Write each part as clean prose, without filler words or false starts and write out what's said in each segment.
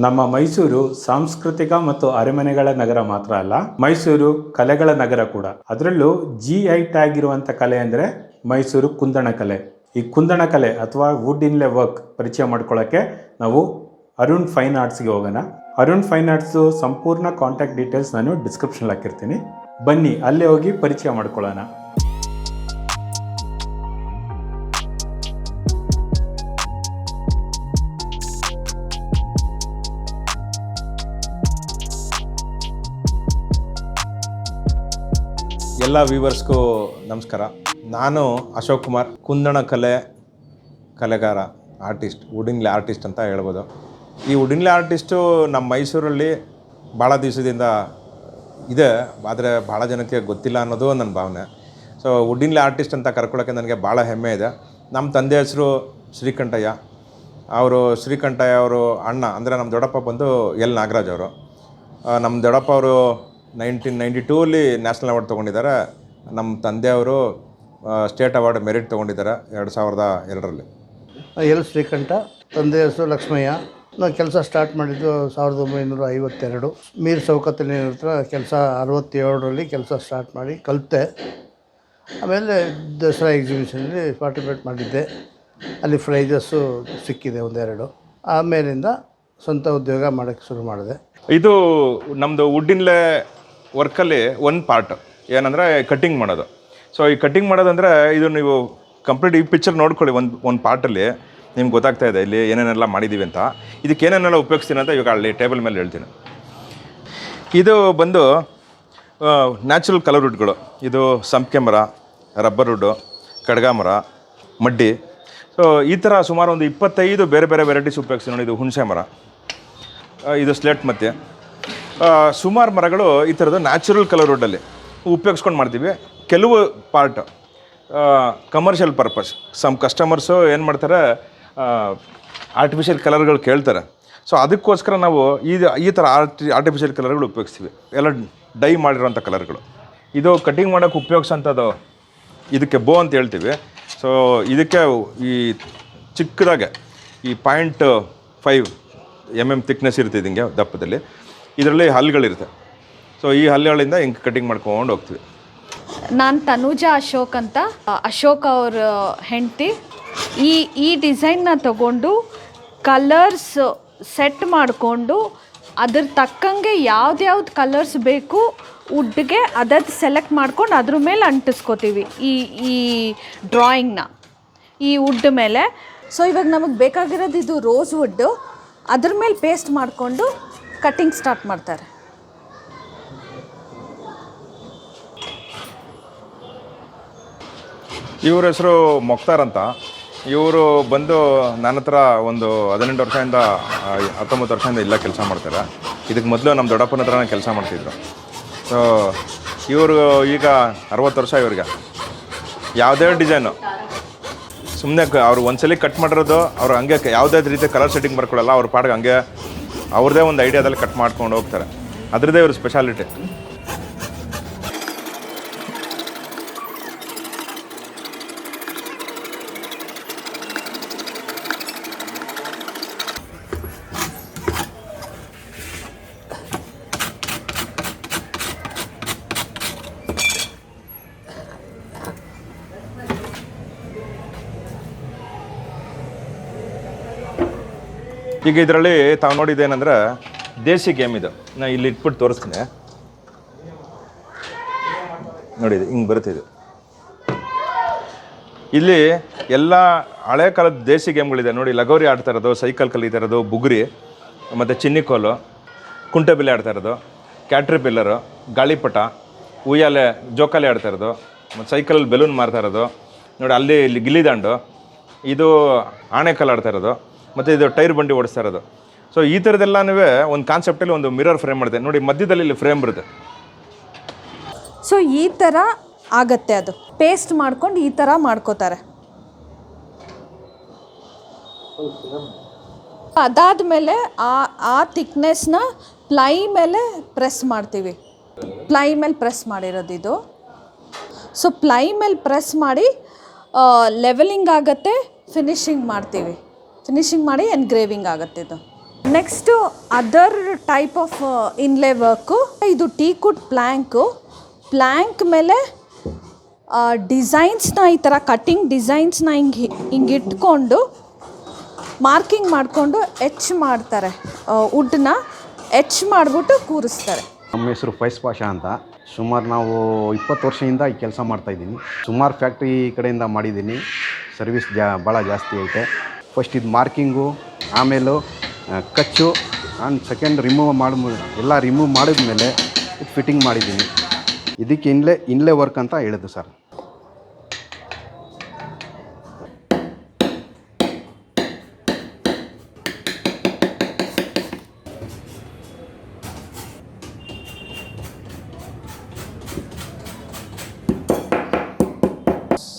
ನಮ್ಮ ಮೈಸೂರು ಸಾಂಸ್ಕೃತಿಕ ಮತ್ತು ಅರಮನೆಗಳ ನಗರ ಮಾತ್ರ ಅಲ್ಲ, ಮೈಸೂರು ಕಲೆಗಳ ನಗರ ಕೂಡ. ಅದರಲ್ಲೂ GI ಟ್ಯಾಗ್ ಇರುವಂಥ ಕಲೆ ಅಂದರೆ ಮೈಸೂರು ಕುಂದಣ ಕಲೆ. ಈ ಕುಂದಣ ಕಲೆ ಅಥವಾ ವುಡ್ ಇನ್ಲೆ ವರ್ಕ್ ಪರಿಚಯ ಮಾಡ್ಕೊಳ್ಳೋಕ್ಕೆ ನಾವು ಅರುಣ್ ಫೈನ್ ಆರ್ಟ್ಸ್ಗೆ ಹೋಗೋಣ. ಅರುಣ್ ಫೈನ್ ಆರ್ಟ್ಸು ಸಂಪೂರ್ಣ ಕಾಂಟ್ಯಾಕ್ಟ್ ಡೀಟೇಲ್ಸ್ ನಾನು ಡಿಸ್ಕ್ರಿಪ್ಷನ್ ಹಾಕಿರ್ತೀನಿ. ಬನ್ನಿ ಅಲ್ಲೇ ಹೋಗಿ ಪರಿಚಯ ಮಾಡ್ಕೊಳ್ಳೋಣ. ಎಲ್ಲ ವ್ಯೂವರ್ಸ್ಗೂ ನಮಸ್ಕಾರ. ನಾನು ಅಶೋಕ್ ಕುಮಾರ್, ಕುಂದಣ ಕಲೆಗಾರ, ಆರ್ಟಿಸ್ಟ್, ವುಡಿನ್ಲೆ ಆರ್ಟಿಸ್ಟ್ ಅಂತ ಹೇಳ್ಬೋದು. ಈ ವುಡಿನ್ಲೆ ಆರ್ಟಿಸ್ಟು ನಮ್ಮ ಮೈಸೂರಲ್ಲಿ ಭಾಳ ದಿವಸದಿಂದ ಇದೆ, ಆದರೆ ಭಾಳ ಜನಕ್ಕೆ ಗೊತ್ತಿಲ್ಲ ಅನ್ನೋದು ನನ್ನ ಭಾವನೆ. ಸೊ ವುಡಿನ್ಲೆ ಆರ್ಟಿಸ್ಟ್ ಅಂತ ಕರ್ಕೊಳ್ಳೋಕ್ಕೆ ನನಗೆ ಭಾಳ ಹೆಮ್ಮೆ ಇದೆ. ನಮ್ಮ ತಂದೆ ಹೆಸರು ಶ್ರೀಕಂಠಯ್ಯ. ಶ್ರೀಕಂಠಯ್ಯ ಅವರು ಅಣ್ಣ ಅಂದರೆ ನಮ್ಮ ದೊಡ್ಡಪ್ಪ ಬಂದು ಎಲ್ ನಾಗರಾಜ್ ಅವರು. ನಮ್ಮ ದೊಡ್ಡಪ್ಪ ಅವರು 1992 ನ್ಯಾಷನಲ್ ಅವಾರ್ಡ್ ತೊಗೊಂಡಿದ್ದಾರೆ. ನಮ್ಮ ತಂದೆಯವರು ಸ್ಟೇಟ್ ಅವಾರ್ಡ್ ಮೆರಿಟ್ ತೊಗೊಂಡಿದ್ದಾರೆ 2002ರಲ್ಲಿ. ಎಲ್ ಶ್ರೀಕಂಠ, ತಂದೆ ಹೆಸರು ಲಕ್ಷ್ಮಯ್ಯ. ನಾನು ಕೆಲಸ ಸ್ಟಾರ್ಟ್ ಮಾಡಿದ್ದು 1952. ಮೀರ್ ಸೌಕತ್ತಿನ ಹತ್ರ ಕೆಲಸ 67ರಲ್ಲಿ ಕೆಲಸ ಸ್ಟಾರ್ಟ್ ಮಾಡಿ ಕಲಿತೆ. ಆಮೇಲೆ ದಸರಾ ಎಕ್ಸಿಬಿಷನಲ್ಲಿ ಪಾರ್ಟಿಸಿಪೇಟ್ ಮಾಡಿದ್ದೆ. ಅಲ್ಲಿ ಪ್ರೈಸಸ್ಸು ಸಿಕ್ಕಿದೆ ಒಂದೆರಡು. ಆಮೇಲಿಂದ ಸ್ವಂತ ಉದ್ಯೋಗ ಮಾಡೋಕ್ಕೆ ಶುರು ಮಾಡಿದೆ. ಇದು ನಮ್ಮದು ವುಡ್ಡಿನ್ಲೆ ವರ್ಕಲ್ಲಿ ಒಂದು ಪಾರ್ಟ್ ಏನಂದರೆ ಕಟ್ಟಿಂಗ್ ಮಾಡೋದು. ಸೊ ಈ ಕಟ್ಟಿಂಗ್ ಮಾಡೋದಂದರೆ ಇದು ನೀವು ಕಂಪ್ಲೀಟ್ ಈ ಪಿಕ್ಚರ್ ನೋಡ್ಕೊಳ್ಳಿ. ಒಂದು ಪಾರ್ಟಲ್ಲಿ ನಿಮ್ಗೆ ಗೊತ್ತಾಗ್ತಾ ಇದೆ ಇಲ್ಲಿ ಏನೇನೆಲ್ಲ ಮಾಡಿದ್ದೀವಿ ಅಂತ. ಇದಕ್ಕೆ ಏನೇನೆಲ್ಲ ಉಪಯೋಗಿಸ್ತೀನಿ ಅಂತ ಇವಾಗ ಅಲ್ಲಿ ಟೇಬಲ್ ಮೇಲೆ ಹೇಳ್ತೀನಿ. ಇದು ಬಂದು ನ್ಯಾಚುರಲ್ ಕಲರ್ ವುಡ್ಗಳು. ಇದು ಸಂಪಿಗೆ ಮರ, ರಬ್ಬರ್ ವುಡ್ಡು, ಕಡ್ಗ ಮರ, ಮಡ್ಡಿ. ಸೊ ಈ ಥರ ಸುಮಾರು ಒಂದು 25 ಬೇರೆ ಬೇರೆ ವೆರೈಟೀಸ್ ಉಪಯೋಗಿಸ್ತೀನಿ ನೋಡಿ. ಇದು ಹುಣಸೆ ಮರ, ಇದು ಸ್ಲೇಟ್ ಮತ್ತು ಸುಮಾರು ಮರಗಳು ಈ ಥರದ್ದು ನ್ಯಾಚುರಲ್ ಕಲರ್ ವುಡ್ಡಲ್ಲಿ ಉಪಯೋಗಿಸ್ಕೊಂಡು ಮಾಡ್ತೀವಿ. ಕೆಲವು part commercial purpose. Some customers ಏನು ಮಾಡ್ತಾರೆ, ಆರ್ಟಿಫಿಷಿಯಲ್ ಕಲರ್ಗಳು ಕೇಳ್ತಾರೆ. ಸೊ ಅದಕ್ಕೋಸ್ಕರ ನಾವು ಈ ಥರ ಆರ್ಟಿಫಿಷಿಯಲ್ ಕಲರ್ಗಳು ಉಪಯೋಗಿಸ್ತೀವಿ. ಎಲ್ಲ ಡೈ ಮಾಡಿರೋಂಥ ಕಲರ್ಗಳು. ಇದು ಕಟಿಂಗ್ ಮಾಡೋಕ್ಕೆ ಉಪಯೋಗಿಸೋಂಥದ್ದು ಇದಕ್ಕೆ ಬೋ ಅಂತ ಹೇಳ್ತೀವಿ. ಸೊ ಇದಕ್ಕೆ ಈ ಚಿಕ್ಕದಾಗೆ ಈ 0.5 mm ಥಿಕ್ನೆಸ್ ಇರುತ್ತೆ ಹಿಂಗೆ ದಪ್ಪದಲ್ಲಿ. ಇದರಲ್ಲಿ ಹಲ್ಲುಗಳಿರುತ್ತೆ. ಸೊ ಈ ಹಲ್ಲುಗಳಿಂದ ಹಿಂಗೆ ಕಟಿಂಗ್ ಮಾಡ್ಕೊಂಡು ಹೋಗ್ತೀವಿ. ನಾನು ತನುಜಾ ಅಶೋಕ್ ಅಂತ, ಅಶೋಕ್ ಅವ್ರ ಹೆಂಡತಿ. ಈ ಡಿಸೈನ್ನ ತಗೊಂಡು ಕಲರ್ಸ್ ಸೆಟ್ ಮಾಡಿಕೊಂಡು ಅದ್ರ ತಕ್ಕಂಗೆ ಯಾವ್ದು ಕಲರ್ಸ್ ಬೇಕು ವುಡ್ಗೆ ಅದದ್ದು ಸೆಲೆಕ್ಟ್ ಮಾಡ್ಕೊಂಡು ಅದ್ರ ಮೇಲೆ ಅಂಟಿಸ್ಕೋತೀವಿ ಈ ಡ್ರಾಯಿಂಗ್ನ ಈ ವುಡ್ ಮೇಲೆ. ಸೊ ಇವಾಗ ನಮಗೆ ಬೇಕಾಗಿರೋದು ಇದು ರೋಸ್ ವುಡ್ಡು. ಅದ್ರ ಮೇಲೆ ಪೇಸ್ಟ್ ಮಾಡಿಕೊಂಡು ಕಟ್ಟಿಂಗ್ ಸ್ಟಾರ್ಟ್ ಮಾಡ್ತಾರೆ. ಇವ್ರ ಹೆಸರು ಮೊಕ್ತಾರ್ ಅಂತ. ಇವರು ಬಂದು ನನ್ನ ಹತ್ರ ಒಂದು 18 ವರ್ಷದಿಂದ 19 ವರ್ಷದಿಂದ ಇಲ್ಲ ಕೆಲಸ ಮಾಡ್ತಾರೆ. ಇದಕ್ಕೆ ಮೊದಲು ನಮ್ಮ ದೊಡ್ಡಪ್ಪನ ಹತ್ರನೇ ಕೆಲಸ ಮಾಡ್ತಿದ್ರು. ಸೊ ಇವರು ಈಗ 60 ವರ್ಷ. ಇವ್ರಿಗೆ ಯಾವುದೇ ಡಿಸೈನು ಸುಮ್ಮನೆ ಅವ್ರು ಒಂದ್ಸಲಿ ಕಟ್ ಮಾಡಿರೋದು ಅವ್ರು ಹಂಗೆ ಯಾವುದೇ ರೀತಿ ಕಲರ್ ಸೆಟ್ಟಿಂಗ್ ಬರ್ಕೊಳ್ಳಲ್ಲ. ಅವ್ರ ಪಾಡಿಗೆ ಹಂಗೆ ಅವ್ರದ್ದೇ ಒಂದು ಐಡಿಯಾದಲ್ಲಿ ಕಟ್ ಮಾಡ್ಕೊಂಡು ಹೋಗ್ತಾರೆ. ಅದರದ್ದೇ ಇವ್ರ ಸ್ಪೆಷಾಲಿಟಿ. ಈಗ ಇದರಲ್ಲಿ ತಾವು ನೋಡಿದ್ದೇನೆಂದ್ರೆ ದೇಸಿ ಗೇಮ್ ಇದು. ನಾನು ಇಲ್ಲಿ ಇಟ್ಬಿಟ್ಟು ತೋರಿಸ್ತೀನಿ ನೋಡಿ. ಹಿಂಗೆ ಬರುತ್ತೆ ಇದು. ಇಲ್ಲಿ ಎಲ್ಲ ಹಳೆ ಕಾಲದ ದೇಸಿ ಗೇಮ್ಗಳಿದೆ ನೋಡಿ. ಲಗೋರಿ ಆಡ್ತಾ ಇರೋದು, ಸೈಕಲ್ ಕಲಿತಾ ಇರೋದು, ಬುಗುರಿ, ಮತ್ತು ಚಿನ್ನಿಕೋಲು, ಕುಂಟೆಬಿಲ್ಲೆ ಆಡ್ತಾ ಇರೋದು, ಕ್ಯಾಟ್ರಿ ಪಿಲ್ಲರು, ಗಾಳಿಪಟ, ಉಯ್ಯಾಲೆ, ಜೋಕಾಲಿ ಆಡ್ತಾ ಇರೋದು, ಮತ್ತು ಸೈಕಲಲ್ಲಿ ಬೆಲೂನ್ ಮಾರ್ತಾ ಇರೋದು ನೋಡಿ. ಇಲ್ಲಿ ಗಿಲ್ಲಿದಾಂಡು, ಇದು ಆಣೆಕಲ್ಲು ಆಡ್ತಾ ಇರೋದು, ಮತ್ತು ಇದು ಟೈರ್ ಬಂಡಿ ಓಡಿಸ್ತಾ ಇರೋದು. ಸೊ ಈ ಥರದ್ದೆಲ್ಲನೂ ಒಂದು ಕಾನ್ಸೆಪ್ಟಲ್ಲಿ ಒಂದು ಮಿರರ್ ಫ್ರೇಮ್ ಮಾಡಿದೆ ನೋಡಿ. ಮಧ್ಯದಲ್ಲಿ ಇಲ್ಲಿ ಫ್ರೇಮ್ ಬರುತ್ತೆ. ಸೊ ಈ ಥರ ಆಗತ್ತೆ. ಅದು ಪೇಸ್ಟ್ ಮಾಡ್ಕೊಂಡು ಈ ಥರ ಮಾಡ್ಕೋತಾರೆ. ಅದಾದಮೇಲೆ ಆ ಥಿಕ್ನೆಸ್ನ ಪ್ಲೈ ಮೇಲೆ ಪ್ರೆಸ್ ಮಾಡ್ತೀವಿ. ಪ್ಲೈ ಮೇಲೆ ಪ್ರೆಸ್ ಮಾಡಿರೋದು ಇದು. ಸೊ ಪ್ಲೈ ಮೇಲೆ ಪ್ರೆಸ್ ಮಾಡಿ ಲೆವೆಲಿಂಗ್ ಆಗುತ್ತೆ, ಫಿನಿಶಿಂಗ್ ಮಾಡ್ತೀವಿ. ಫಿನಿಶಿಂಗ್ ಮಾಡಿ ಎನ್ಗ್ರೇವಿಂಗ್ ಆಗುತ್ತೆ ಇದು. Next other type of ಇನ್ಲೇ work. ಇದು ಟೀಕುಡ್ ಪ್ಲ್ಯಾಂಕ್ ಮೇಲೆ ಡಿಸೈನ್ಸ್ನ ಈ ಥರ ಕಟ್ಟಿಂಗ್ ಡಿಸೈನ್ಸ್ನ ಹಿಂಗೆ ಇಟ್ಕೊಂಡು ಮಾರ್ಕಿಂಗ್ ಮಾಡಿಕೊಂಡು ಎಚ್ ಮಾಡ್ತಾರೆ. ವುಡ್ನ ಎಚ್ ಮಾಡಿಬಿಟ್ಟು ಕೂರಿಸ್ತಾರೆ. ನಮ್ಮ ಹೆಸರು ಫೈಸ್ ಪಾಷಾ ಅಂತ. ಸುಮಾರು ನಾವು 20 ವರ್ಷದಿಂದ ಈ ಕೆಲಸ ಮಾಡ್ತಾಯಿದ್ದೀನಿ. ಸುಮಾರು ಫ್ಯಾಕ್ಟ್ರಿ ಕಡೆಯಿಂದ ಮಾಡಿದ್ದೀನಿ. ಸರ್ವಿಸ್ ಭಾಳ ಜಾಸ್ತಿ ಐತೆ. ಫಸ್ಟ್ ಇದು ಮಾರ್ಕಿಂಗು, ಆಮೇಲೆ ಕಚ್ಚು, ಆ್ಯಂಡ್ ಸೆಕೆಂಡ್ ಎಲ್ಲ ರಿಮೂವ್ ಮಾಡಿದ್ಮೇಲೆ ಫಿಟ್ಟಿಂಗ್ ಮಾಡಿದ್ದೀನಿ. ಇದಕ್ಕೆ ಇನ್ಲೇ ವರ್ಕ್ ಅಂತ ಹೇಳಿದ್ದು ಸರ್.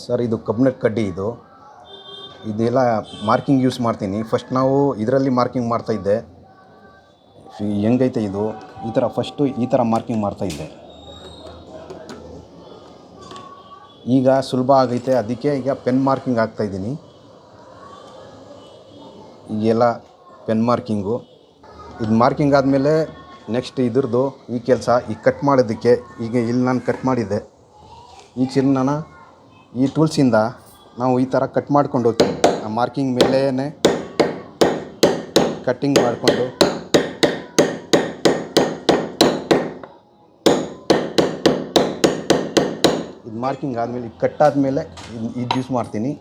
ಸರ್ ಇದು ಕಬ್ಬಿಣದ ಕಡ್ಡಿ. ಇದೆಲ್ಲ ಮಾರ್ಕಿಂಗ್ ಯೂಸ್ ಮಾಡ್ತೀನಿ. ಫಸ್ಟ್ ನಾವು ಇದರಲ್ಲಿ ಮಾರ್ಕಿಂಗ್ ಮಾಡ್ತಾಯಿದ್ದೆ. ಹೆಂಗೈತೆ ಇದು ಈ ಥರ ಫಸ್ಟು ಈ ಥರ ಮಾರ್ಕಿಂಗ್ ಮಾಡ್ತಾಯಿದ್ದೆ. ಈಗ ಸುಲಭ ಆಗೈತೆ, ಅದಕ್ಕೆ ಈಗ ಪೆನ್ ಮಾರ್ಕಿಂಗ್ ಆಗ್ತಾಯಿದ್ದೀನಿ. ಈಗೆಲ್ಲ ಪೆನ್ ಮಾರ್ಕಿಂಗು. ಇದು ಮಾರ್ಕಿಂಗ್ ಆದಮೇಲೆ ನೆಕ್ಸ್ಟ್ ಇದ್ರದ್ದು ಈ ಕೆಲಸ ಈಗ ಕಟ್ ಮಾಡೋದಕ್ಕೆ. ಈಗ ಇಲ್ಲಿ ನಾನು ಕಟ್ ಮಾಡಿದ್ದೆ. ಈ ಚಿನ್ನನ ಈ ಟೂಲ್ಸಿಂದ ನಾವು ಈ ಥರ ಕಟ್ ಮಾಡ್ಕೊಂಡು ಹೋಗ್ತೀವಿ. ಆ ಮಾರ್ಕಿಂಗ್ ಮೇಲೇ ಕಟ್ಟಿಂಗ್ ಮಾಡಿಕೊಂಡು ಇದು ಮಾರ್ಕಿಂಗ್ ಆದಮೇಲೆ ಕಟ್ ಆದಮೇಲೆ ಇದು ಯೂಸ್ ಮಾಡ್ತೀನಿ.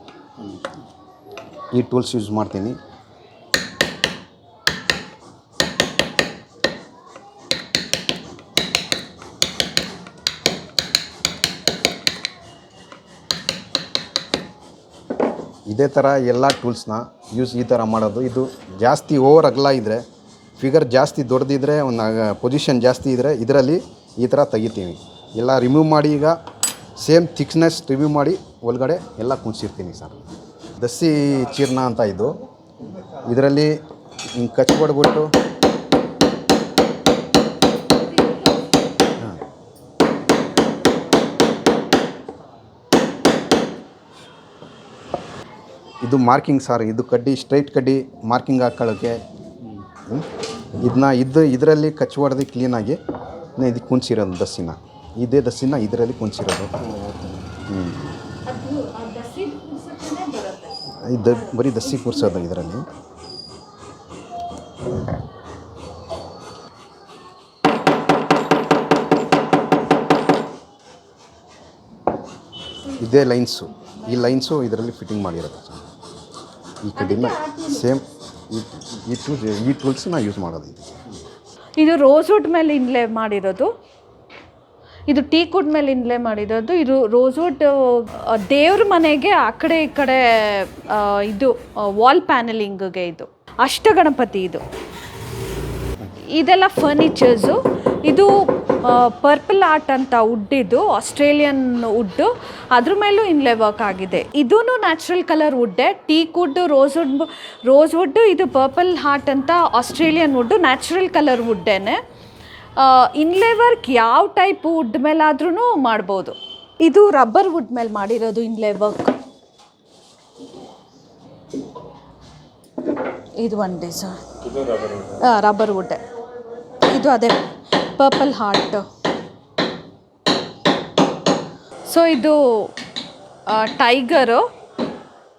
ಈ ಟೂಲ್ಸ್ ಯೂಸ್ ಮಾಡ್ತೀನಿ. ಇದೇ ಥರ ಎಲ್ಲ ಟೂಲ್ಸ್ನ ಈ ಥರ ಮಾಡೋದು. ಇದು ಜಾಸ್ತಿ ಓವರ್ ಅಗಲ ಇದ್ದರೆ, ಫಿಗರ್ ಜಾಸ್ತಿ ದೊಡ್ಡದಿದ್ದರೆ, ಒಂದು ಪೊಸಿಷನ್ ಜಾಸ್ತಿ ಇದ್ದರೆ ಇದರಲ್ಲಿ ಈ ಥರ ತೆಗಿತೀವಿ. ಎಲ್ಲ ರಿಮೂವ್ ಮಾಡಿ ಈಗ ಸೇಮ್ ಥಿಕ್ನೆಸ್ ರಿಮೂವ್ ಮಾಡಿ ಒಳಗಡೆ ಎಲ್ಲ ಕುಣಿಸಿರ್ತೀನಿ ಸರ್. ದಸ್ಸಿ ಚೀರ್ನ ಅಂತ ಇದು. ಇದರಲ್ಲಿ ಹಿಂಗೆ ಕಚ್ಚಿಬಿಡ್ಬಿಟ್ಟು ಇದು ಮಾರ್ಕಿಂಗ್ ಸರ್. ಇದು ಕಡ್ಡಿ ಸ್ಟ್ರೈಟ್ ಕಡ್ಡಿ ಮಾರ್ಕಿಂಗ್ ಹಾಕೊಳ್ಳೋಕ್ಕೆ. ಇದರಲ್ಲಿ ಕಚ್ಚಿ ಹೊಡೆದು ಕ್ಲೀನಾಗಿ ಇದಕ್ಕೆ ಕುಣಿಸಿರೋದು ದಸ್ಸಿನ. ಇದೇ ದಸ್ಸಿನ ಇದರಲ್ಲಿ ಕುಣಿಸಿರೋದು. ಇದು ಬರೀ ದಸ್ಸಿ ಕೂರಿಸೋದು ಇದರಲ್ಲಿ. ಇದೇ ಲೈನ್ಸು. ಈ ಲೈನ್ಸು ಇದರಲ್ಲಿ ಫಿಟ್ಟಿಂಗ್ ಮಾಡಿರೋದು. ಈ ಕಡ್ಡಿನ ಸೇಮ್ ಈ ಟೂಲ್ಸ್ನ ಯೂಸ್ ಮಾಡೋದು. ಇದು ರೋಸ್ವುಡ್ ಮೇಲೆ ಇನ್ಲೇ ಮಾಡಿರೋದು. ಇದು ಟೀಕುಡ್ ಮೇಲೆ ಇನ್ಲೇ ಮಾಡಿರೋದು. ಇದು ರೋಸ್ವುಡ್ ದೇವ್ರ ಮನೆಗೆ ಆ ಕಡೆ ಈ ಕಡೆ ಇದು ವಾಲ್ ಪ್ಯಾನಲಿಂಗ್ಗೆ. ಇದು ಅಷ್ಟಗಣಪತಿ. ಇದೆಲ್ಲ ಫರ್ನಿಚರ್ಸು. ಇದು ಪರ್ಪಲ್ ಆರ್ಟ್ ಅಂತ ವುಡ್. ಇದು ಆಸ್ಟ್ರೇಲಿಯನ್ ವುಡ್ಡು. ಅದ್ರ ಮೇಲೂ ಇನ್ಲೇ ವರ್ಕ್ ಆಗಿದೆ. ಇದೂ ನ್ಯಾಚುರಲ್ ಕಲರ್ ವುಡ್ಡೇ. Teakwood, rosewood. ಇದು ಪರ್ಪಲ್ ಹಾರ್ಟ್ ಅಂತ ಆಸ್ಟ್ರೇಲಿಯನ್ ವುಡ್ಡು, ನ್ಯಾಚುರಲ್ ಕಲರ್ ವುಡ್ಡೇನೆ. ಇನ್ಲೇ ವರ್ಕ್ ಯಾವ ಟೈಪ್ ವುಡ್ ಮೇಲಾದ್ರೂ ಮಾಡ್ಬೋದು. ಇದು ರಬ್ಬರ್ ವುಡ್ ಮೇಲೆ ಮಾಡಿರೋದು ಇನ್ಲೇ ವರ್ಕ್. ಇದು ಒಂದು ಡಿಸೈನ್ ರಬ್ಬರ್ ವುಡ್ಡೆ. ಇದು ಅದೇ ಪರ್ಪಲ್ ಹಾರ್ಟ್. ಸೊ ಇದು ಟೈಗರು.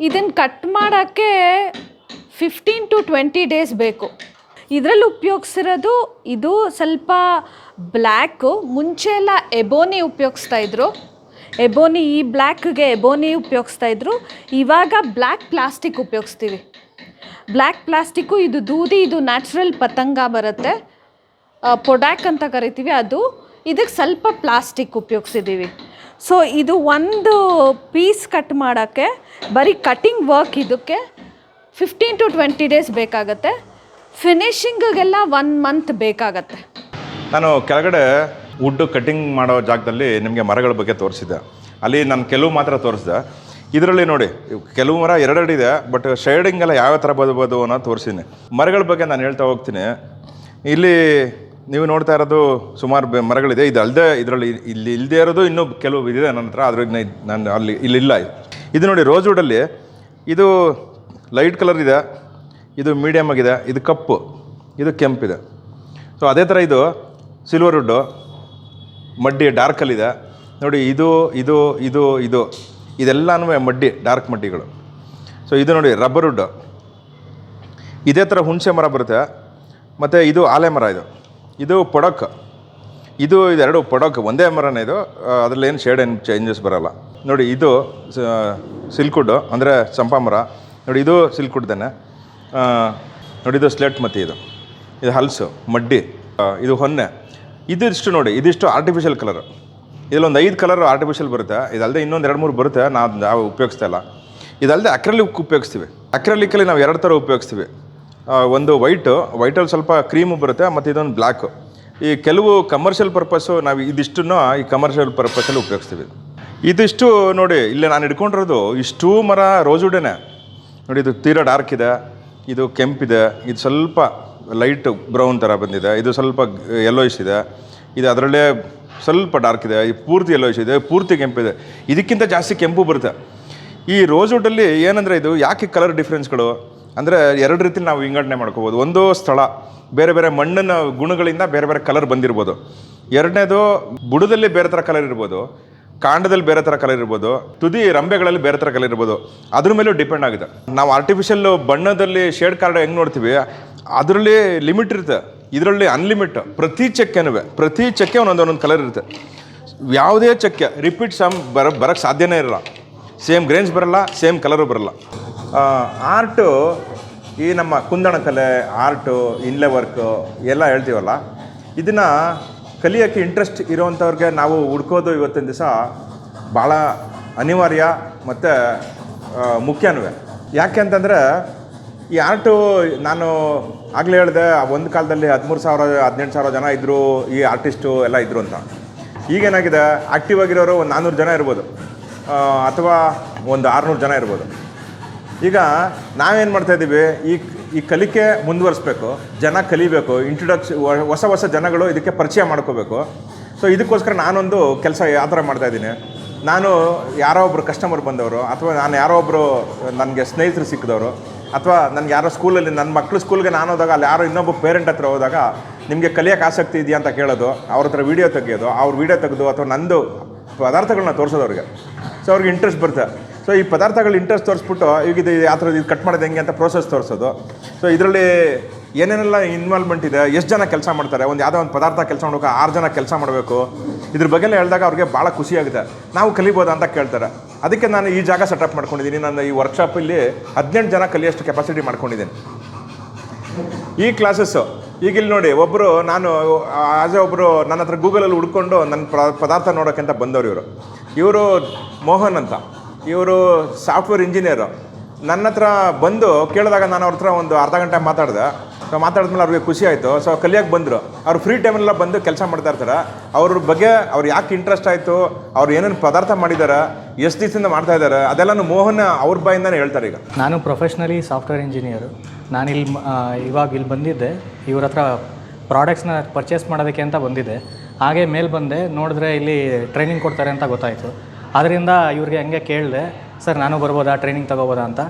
ಇದನ್ನು ಕಟ್ ಮಾಡೋಕ್ಕೆ 15 to 20 days ಬೇಕು. ಇದರಲ್ಲಿ ಉಪಯೋಗಿಸಿರೋದು ಇದು ಸ್ವಲ್ಪ ಬ್ಲ್ಯಾಕು. ಮುಂಚೆ ಎಲ್ಲ ಎಬೋನಿ ಉಪಯೋಗಿಸ್ತಾಯಿದ್ರು. ಎಬೋನಿ, ಈ ಬ್ಲ್ಯಾಕ್ಗೆ ಎಬೋನಿ ಉಪಯೋಗಿಸ್ತಾಯಿದ್ರು. ಇವಾಗ ಬ್ಲ್ಯಾಕ್ ಪ್ಲಾಸ್ಟಿಕ್ ಉಪಯೋಗಿಸ್ತೀವಿ. Black plastic. ಇದು ದೂದಿ. ಇದು ನ್ಯಾಚುರಲ್ ಪತಂಗ ಬರುತ್ತೆ, ಪೊಡ್ಯಾಕ್ ಅಂತ ಕರಿತೀವಿ ಅದು. ಇದಕ್ಕೆ ಸ್ವಲ್ಪ ಪ್ಲಾಸ್ಟಿಕ್ ಉಪಯೋಗಿಸಿದ್ದೀವಿ. ಸೊ ಇದು ಒಂದು ಪೀಸ್ ಕಟ್ ಮಾಡೋಕ್ಕೆ ಬರೀ ಕಟ್ಟಿಂಗ್ ವರ್ಕ್ ಇದಕ್ಕೆ 15 to 20 days ಬೇಕಾಗತ್ತೆ. ಫಿನಿಶಿಂಗಿಗೆಲ್ಲ 1 month ಬೇಕಾಗತ್ತೆ. ನಾನು ಕೆಳಗಡೆ ವುಡ್ ಕಟ್ಟಿಂಗ್ ಮಾಡೋ ಜಾಗದಲ್ಲಿ ನಿಮಗೆ ಮರಗಳ ಬಗ್ಗೆ ತೋರಿಸಿದ್ದೆ. ಅಲ್ಲಿ ನಾನು ಕೆಲವು ಮಾತ್ರ ತೋರಿಸಿದೆ. ಇದರಲ್ಲಿ ನೋಡಿ, ಕೆಲವು ಮರ 2 ಅಡಿ ಇದೆ, ಬಟ್ ಶೇಡಿಂಗ್ ಎಲ್ಲ ಯಾವ ಥರ ಬರ್ಬೋದು ಅನ್ನೋ ತೋರಿಸಿದ್ದೀನಿ. ಮರಗಳ ಬಗ್ಗೆ ನಾನು ಹೇಳ್ತಾ ಹೋಗ್ತೀನಿ. ಇಲ್ಲಿ ನೀವು ನೋಡ್ತಾ ಇರೋದು ಸುಮಾರು ಮರಗಳಿದೆ. ಇದು ಅಲ್ಲದೆ ಇದರಲ್ಲಿ ಇಲ್ಲಿ ಇಲ್ಲದೆ ಇರೋದು ಇನ್ನೂ ಕೆಲವು ಇದೆ ನನ್ನ ಹತ್ರ. ಅದ್ರಾಗ ನಾನು ಇಲ್ಲಿಲ್ಲ. ಇದು ನೋಡಿ, ರೋಸ್ವುಡಲ್ಲಿ ಇದು ಲೈಟ್ ಕಲರ್ ಇದೆ, ಇದು ಮೀಡಿಯಮ್ ಆಗಿದೆ, ಇದು ಕಪ್ಪು. ಇದು ಕೆಂಪಿದೆ. ಸೊ ಅದೇ ಥರ ಇದು ಸಿಲ್ವರ್ ವುಡ್ಡು, ಮಡ್ಡಿ ಡಾರ್ಕಲ್ಲಿದೆ ನೋಡಿ. ಇದು ಇದು ಇದು ಇದು ಇದೆಲ್ಲನೂ ಮಡ್ಡಿ, ಡಾರ್ಕ್ ಮಡ್ಡಿಗಳು. ಸೊ ಇದು ನೋಡಿ ರಬ್ಬರ್ ವುಡ್ಡು. ಇದೇ ಥರ ಹುಣಸೆ ಮರ ಬರುತ್ತೆ. ಮತ್ತು ಇದು ಆಲೆ ಮರ. ಇದು ಪೊಡಕ್. ಇದೆರಡು ಪೊಡಕ್ ಒಂದೇ ಮರನೇ ಇದು. ಅದರಲ್ಲೇನು ಶೇಡ್ ಏನು ಚೇಂಜಸ್ ಬರೋಲ್ಲ ನೋಡಿ. ಇದು ಸಿಲ್ಕುಡ್ ಅಂದರೆ ಚಂಪಾ ಮರ ನೋಡಿ. ಇದು ಸಿಲ್ಕುಡ್ದೇನೆ ನೋಡಿ. ಇದು ಸ್ಲೆಟ್ ಮತ್ತು ಇದು ಹಲ್ಸು ಮಡ್ಡಿ. ಇದು ಹೊನ್ನೆ. ಇದಿಷ್ಟು ನೋಡಿ, ಇದಿಷ್ಟು ಆರ್ಟಿಫಿಷಿಯಲ್ ಕಲರು. ಇದರಲ್ಲೊಂದು 5 ಕಲರ್ ಆರ್ಟಿಫಿಷಿಯಲ್ ಬರುತ್ತೆ. ಇದಲ್ಲದೆ ಇನ್ನೊಂದು 2-3 ಬರುತ್ತೆ, ನಾವು ಉಪಯೋಗಿಸ್ತಾ ಇಲ್ಲ. ಇದಲ್ಲದೆ ಅಕ್ರಲಿಕ್ ಉಪಯೋಗಿಸ್ತೀವಿ. ಅಕ್ರಲಿಕ್ಕಲ್ಲಿ ನಾವು 2 ಥರ ಉಪಯೋಗಿಸ್ತೀವಿ. ಒಂದು ವೈಟಲ್ಲಿ ಸ್ವಲ್ಪ ಕ್ರೀಮು ಬರುತ್ತೆ, ಮತ್ತು ಇದೊಂದು ಬ್ಲ್ಯಾಕು. ಈ ಕೆಲವು ಕಮರ್ಷಿಯಲ್ ಪರ್ಪಸ್ಸು ನಾವು ಇದಿಷ್ಟನ್ನು ಈ ಕಮರ್ಷಿಯಲ್ ಪರ್ಪಸಲ್ಲಿ ಉಪಯೋಗಿಸ್ತೀವಿ. ಇದಿಷ್ಟು ನೋಡಿ, ಇಲ್ಲಿ ನಾನು ಹಿಡ್ಕೊಂಡಿರೋದು ಇಷ್ಟೂ ಮರ ರೋಜುಡೇನೆ ನೋಡಿ. ಇದು ತೀರಾ ಡಾರ್ಕ್ ಇದೆ, ಇದು ಕೆಂಪಿದೆ, ಇದು ಸ್ವಲ್ಪ ಲೈಟ್ ಬ್ರೌನ್ ಥರ ಬಂದಿದೆ, ಇದು ಸ್ವಲ್ಪ ಯೆಲ್ಲೋಯಿಶ್ ಇದೆ, ಇದು ಅದರಲ್ಲೇ ಸ್ವಲ್ಪ ಡಾರ್ಕ್ ಇದೆ, ಈ ಪೂರ್ತಿ ಯೆಲ್ಲೋಯಿಶ್ ಇದೆ, ಪೂರ್ತಿ ಕೆಂಪಿದೆ. ಇದಕ್ಕಿಂತ ಜಾಸ್ತಿ ಕೆಂಪು ಬರುತ್ತೆ. ಈ ರೋಸ್ವುಡ್ಡಲ್ಲಿ ಏನಂದರೆ ಇದು ಯಾಕೆ ಕಲರ್ ಡಿಫ್ರೆನ್ಸ್ಗಳು ಅಂದರೆ 2 ರೀತಿಲಿ ನಾವು ವಿಂಗಡಣೆ ಮಾಡ್ಕೋಬೋದು. ಒಂದು ಸ್ಥಳ, ಬೇರೆ ಬೇರೆ ಮಣ್ಣಿನ ಗುಣಗಳಿಂದ ಬೇರೆ ಬೇರೆ ಕಲರ್ ಬಂದಿರ್ಬೋದು. ಎರಡನೇದು ಬುಡದಲ್ಲಿ ಬೇರೆ ಥರ ಕಲರ್ ಇರ್ಬೋದು, ಕಾಂಡದಲ್ಲಿ ಬೇರೆ ಥರ ಕಲರ್ ಇರ್ಬೋದು, ತುದಿ ರಂಬೆಗಳಲ್ಲಿ ಬೇರೆ ಥರ ಕಲರ್ ಇರ್ಬೋದು. ಅದ್ರ ಮೇಲೂ ಡಿಪೆಂಡ್ ಆಗಿದೆ. ನಾವು ಆರ್ಟಿಫಿಷಿಯಲ್ ಬಣ್ಣದಲ್ಲಿ ಶೇಡ್ ಕಾರ್ಡ್ ಹೆಂಗೆ ನೋಡ್ತೀವಿ, ಅದರಲ್ಲಿ ಲಿಮಿಟ್ ಇರುತ್ತೆ, ಇದರಲ್ಲಿ ಅನ್ಲಿಮಿಟ್. ಪ್ರತಿ ಚಕ್ಕೆ ಒಂದೊಂದು ಕಲರ್ ಇರುತ್ತೆ. ಯಾವುದೇ ಚಕ್ಕೆ ರಿಪೀಟ್ ಬರೋಕ್ಕೆ ಸಾಧ್ಯನೇ ಇರಲ್ಲ. ಸೇಮ್ ಗ್ರೇನ್ಸ್ ಬರಲ್ಲ, ಸೇಮ್ ಕಲರು ಬರಲ್ಲ. ಆರ್ಟು, ಈ ನಮ್ಮ ಕುಂದಣ ಕಲೆ, ಆರ್ಟು, ಇನ್ಲೆ ವರ್ಕು ಎಲ್ಲ ಹೇಳ್ತೀವಲ್ಲ, ಇದನ್ನು ಕಲಿಯೋಕ್ಕೆ ಇಂಟ್ರೆಸ್ಟ್ ಇರೋವಂಥವ್ರಿಗೆ ನಾವು ಹುಡ್ಕೋದು ಇವತ್ತಿನ ದಿವಸ ಭಾಳ ಅನಿವಾರ್ಯ ಮತ್ತು ಮುಖ್ಯನೂ. ಯಾಕೆ ಅಂತಂದರೆ ಈ ಆರ್ಟು, ನಾನು ಆಗಲೇ ಹೇಳಿದೆ, ಒಂದು ಕಾಲದಲ್ಲಿ 13,000 18,000 ಜನ ಇದ್ದರು, ಈ ಆರ್ಟಿಸ್ಟು ಎಲ್ಲ ಇದ್ದರು ಅಂತ. ಈಗೇನಾಗಿದೆ, ಆ್ಯಕ್ಟಿವ್ ಆಗಿರೋರು ಒಂದು 400 ಜನ ಇರ್ಬೋದು, ಅಥವಾ ಒಂದು 600 ಜನ ಇರ್ಬೋದು. ಈಗ ನಾವೇನು ಮಾಡ್ತಾಯಿದ್ದೀವಿ, ಈ ಕಲಿಕೆ ಮುಂದುವರಿಸ್ಬೇಕು, ಜನ ಕಲಿಬೇಕು, ಹೊಸ ಜನಗಳು ಇದಕ್ಕೆ ಪರಿಚಯ ಮಾಡ್ಕೋಬೇಕು. ಸೊ ಇದಕ್ಕೋಸ್ಕರ ನಾನೊಂದು ಕೆಲಸ ಯಾವ ಥರ ಮಾಡ್ತಾಯಿದ್ದೀನಿ, ನಾನು ಯಾರೋ ಒಬ್ಬರು ಕಸ್ಟಮರ್ ಬಂದವರು, ಅಥವಾ ನಾನು ಯಾರೋ ಒಬ್ಬರು ನನಗೆ ಸ್ನೇಹಿತರು ಸಿಕ್ಕಿದವರು, ಅಥವಾ ನನಗೆ ಯಾರೋ ಸ್ಕೂಲಲ್ಲಿ ನನ್ನ ಮಕ್ಕಳು ಸ್ಕೂಲ್ಗೆ ನಾನು ಹೋದಾಗ ಅಲ್ಲಿ ಯಾರೋ ಇನ್ನೊಬ್ಬ ಪೇರೆಂಟ್ ಹತ್ರ ಹೋದಾಗ ನಿಮಗೆ ಕಲಿಯೋಕ್ಕೆ ಆಸಕ್ತಿ ಇದೆಯಾ ಅಂತ ಕೇಳೋದು, ಅವ್ರ ಹತ್ರ ವೀಡಿಯೋ ತೆಗೆಯೋದು, ಅವ್ರ ವೀಡಿಯೋ ತೆಗೆದು ಅಥವಾ ನಂದು ಪದಾರ್ಥಗಳನ್ನ ತೋರಿಸೋದು ಅವ್ರಿಗೆ. ಸೊ ಅವ್ರಿಗೆ ಇಂಟ್ರೆಸ್ಟ್ ಬರುತ್ತೆ. ಸೊ ಈ ಪದಾರ್ಥಗಳು ಇಂಟ್ರೆಸ್ಟ್ ತೋರಿಸ್ಬಿಟ್ಟು ಈಗ ಇದು ಯಾವ ಥರ ಇದು ಕಟ್ ಮಾಡೋದು ಹೆಂಗೆ ಅಂತ ಪ್ರೋಸೆಸ್ ತೋರಿಸೋದು. ಸೊ ಇದರಲ್ಲಿ ಏನೇನೆಲ್ಲ ಇನ್ವಾಲ್ವ್ಮೆಂಟ್ ಇದೆ, ಎಷ್ಟು ಜನ ಕೆಲಸ ಮಾಡ್ತಾರೆ, ಯಾವುದೋ ಒಂದು ಪದಾರ್ಥ ಕೆಲಸ ಮಾಡೋಕೆ 6 ಜನ ಕೆಲಸ ಮಾಡಬೇಕು, ಇದ್ರ ಬಗ್ಗೆ ಹೇಳಿದಾಗ ಅವ್ರಿಗೆ ಭಾಳ ಖುಷಿಯಾಗುತ್ತೆ. ನಾವು ಕಲಿಬೋದಾ ಅಂತ ಕೇಳ್ತಾರೆ. ಅದಕ್ಕೆ ನಾನು ಈ ಜಾಗ ಸೆಟಪ್ ಮಾಡ್ಕೊಂಡಿದ್ದೀನಿ. ನಾನು ಈ ವರ್ಕ್ಶಾಪಲ್ಲಿ 18 ಜನ ಕಲಿಯೋಷ್ಟು ಕೆಪಾಸಿಟಿ ಮಾಡ್ಕೊಂಡಿದ್ದೀನಿ. ಈ ಕ್ಲಾಸಸ್ಸು ಈಗ ಇಲ್ಲಿ ನೋಡಿ, ಒಬ್ಬರು ನಾನು ಒಬ್ಬರು ನನ್ನ ಹತ್ರ ಗೂಗಲಲ್ಲಿ ಹುಡ್ಕೊಂಡು ನನ್ನ ಪದಾರ್ಥ ನೋಡೋಕ್ಕೆ ಅಂತ ಬಂದವರು. ಇವರು ಮೋಹನ್ ಅಂತ, ಇವರು ಸಾಫ್ಟ್ವೇರ್ ಇಂಜಿನಿಯರು. ನನ್ನ ಹತ್ರ ಬಂದು ಕೇಳಿದಾಗ ನಾನು ಅವ್ರ ಹತ್ರ ಒಂದು ಅರ್ಧ ಗಂಟೆ ಮಾತಾಡಿದೆ. ಸೊ ಮಾತಾಡಿದ್ಮೇಲೆ ಅವ್ರಿಗೆ ಖುಷಿ ಆಯಿತು. ಸೊ ಕಲಿಯೋಕ್ಕೆ ಬಂದರು. ಅವ್ರು ಫ್ರೀ ಟೈಮೆಲ್ಲ ಬಂದು ಕೆಲಸ ಮಾಡ್ತಾ ಇರ್ತಾರೆ. ಅವ್ರ ಬಗ್ಗೆ ಅವ್ರು ಯಾಕೆ ಇಂಟ್ರೆಸ್ಟ್ ಆಯಿತು, ಅವ್ರು ಏನೇನು ಪದಾರ್ಥ ಮಾಡಿದ್ದಾರೆ, ಎಷ್ಟು ದಿವಸದಿಂದ ಮಾಡ್ತಾಯಿದ್ದಾರೆ, ಅದೆಲ್ಲನೂ ಮೋಹನ್ ಅವ್ರ ಬಾಯಿಂದನೇ ಹೇಳ್ತಾರೆ. ಈಗ ನಾನು ಪ್ರೊಫೆಷ್ನಲಿ ಸಾಫ್ಟ್ವೇರ್ ಇಂಜಿನಿಯರು. ನಾನು ಇವಾಗ ಇಲ್ಲಿ ಬಂದಿದ್ದೆ, ಇವ್ರ ಹತ್ರ ಪ್ರಾಡಕ್ಟ್ಸ್ನ ಪರ್ಚೇಸ್ ಮಾಡೋದಕ್ಕೆ ಅಂತ ಬಂದಿದ್ದೆ. ಹಾಗೆ ಮೇಲೆ ಬಂದೆ, ನೋಡಿದ್ರೆ ಇಲ್ಲಿ ಟ್ರೈನಿಂಗ್ ಕೊಡ್ತಾರೆ ಅಂತ ಗೊತ್ತಾಯಿತು. ಆದ್ದರಿಂದ ಇವ್ರಿಗೆ ಹಂಗೆ ಕೇಳಿದೆ, ಸರ್ ನಾನು ಬರ್ಬೋದಾ, ಟ್ರೈನಿಂಗ್ ತೊಗೋಬೋದಾ ಅಂತ.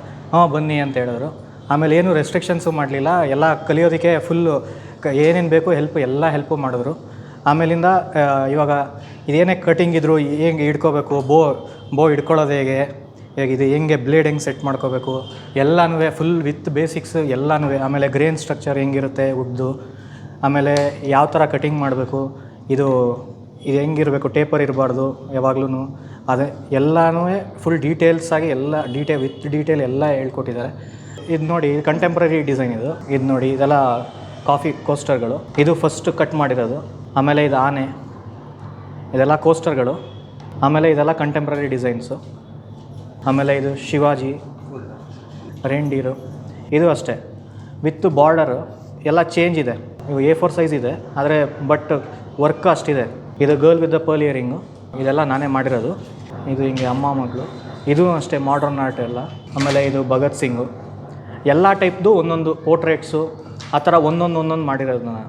ಬನ್ನಿ ಅಂತ ಹೇಳಿದ್ರು. ಆಮೇಲೆ ಏನು ರೆಸ್ಟ್ರಿಕ್ಷನ್ಸು ಮಾಡಲಿಲ್ಲ, ಎಲ್ಲ ಕಲಿಯೋದಕ್ಕೆ ಫುಲ್ಲು ಏನೇನು ಬೇಕು ಎಲ್ಲ ಹೆಲ್ಪು ಮಾಡಿದ್ರು. ಆಮೇಲಿಂದ ಇವಾಗ ಇದೇನೇ ಕಟಿಂಗ್ ಇದ್ದರು ಹೆಂಗೆ ಹಿಡ್ಕೋಬೇಕು, ಬೋ ಹಿಡ್ಕೊಳ್ಳೋದು ಹೇಗೆ ಇದು ಹೆಂಗೆ ಬ್ಲೇಡ್ ಹೆಂಗೆ ಸೆಟ್ ಮಾಡ್ಕೋಬೇಕು ಎಲ್ಲನೂ ಫುಲ್ ವಿತ್ ಬೇಸಿಕ್ಸ್ ಎಲ್ಲನೂ. ಆಮೇಲೆ ಗ್ರೇನ್ ಸ್ಟ್ರಕ್ಚರ್ ಹೆಂಗಿರುತ್ತೆ ವುಡ್ದು, ಆಮೇಲೆ ಯಾವ ಥರ ಕಟಿಂಗ್ ಮಾಡಬೇಕು, ಇದು ಹೆಂಗಿರಬೇಕು, ಟೇಪರ್ ಇರಬಾರ್ದು ಯಾವಾಗ್ಲೂ, ಅದೇ ಎಲ್ಲನೂ ಫುಲ್ ಡೀಟೇಲ್ಸಾಗಿ ವಿತ್ ಡೀಟೇಲ್ ಎಲ್ಲ ಹೇಳ್ಕೊಟ್ಟಿದ್ದಾರೆ. ಇದು ನೋಡಿ, ಕಂಟೆಂಪ್ರರಿ ಡಿಸೈನ್ ಇದು ನೋಡಿ, ಇದೆಲ್ಲ ಕಾಫಿ ಕೋಸ್ಟರ್ಗಳು. ಇದು ಫಸ್ಟ್ ಕಟ್ ಮಾಡಿರೋದು. ಆಮೇಲೆ ಇದು ಆನೆ, ಇದೆಲ್ಲ ಕೋಸ್ಟರ್ಗಳು. ಆಮೇಲೆ ಇದೆಲ್ಲ ಕಂಟೆಂಪ್ರರಿ ಡಿಸೈನ್ಸು. ಆಮೇಲೆ ಇದು ಶಿವಾಜಿ ರೆಂಡೀರು, ಇದು ಅಷ್ಟೇ ವಿತ್ ಬಾರ್ಡರು ಎಲ್ಲ ಚೇಂಜ್ ಇದೆ. ಇವು A4 ಸೈಜ್ ಇದೆ, ಆದರೆ ಬಟ್ ವರ್ಕ್ ಅಷ್ಟಿದೆ. ಇದು girl with the pearl earring, ಇದೆಲ್ಲ ನಾನೇ ಮಾಡಿರೋದು. ಇದು ಹಿಂಗೆ ಅಮ್ಮ ಮಗಳು, ಇದು ಅಷ್ಟೇ ಮಾಡ್ರನ್ ಆರ್ಟ್ ಎಲ್ಲ. ಆಮೇಲೆ ಇದು ಭಗತ್ ಸಿಂಗು, ಎಲ್ಲ ಟೈಪ್ದು ಒಂದೊಂದು ಪೋರ್ಟ್ರೇಟ್ಸು ಆ ಥರ ಒಂದೊಂದು ಮಾಡಿರೋದು ನಾನು.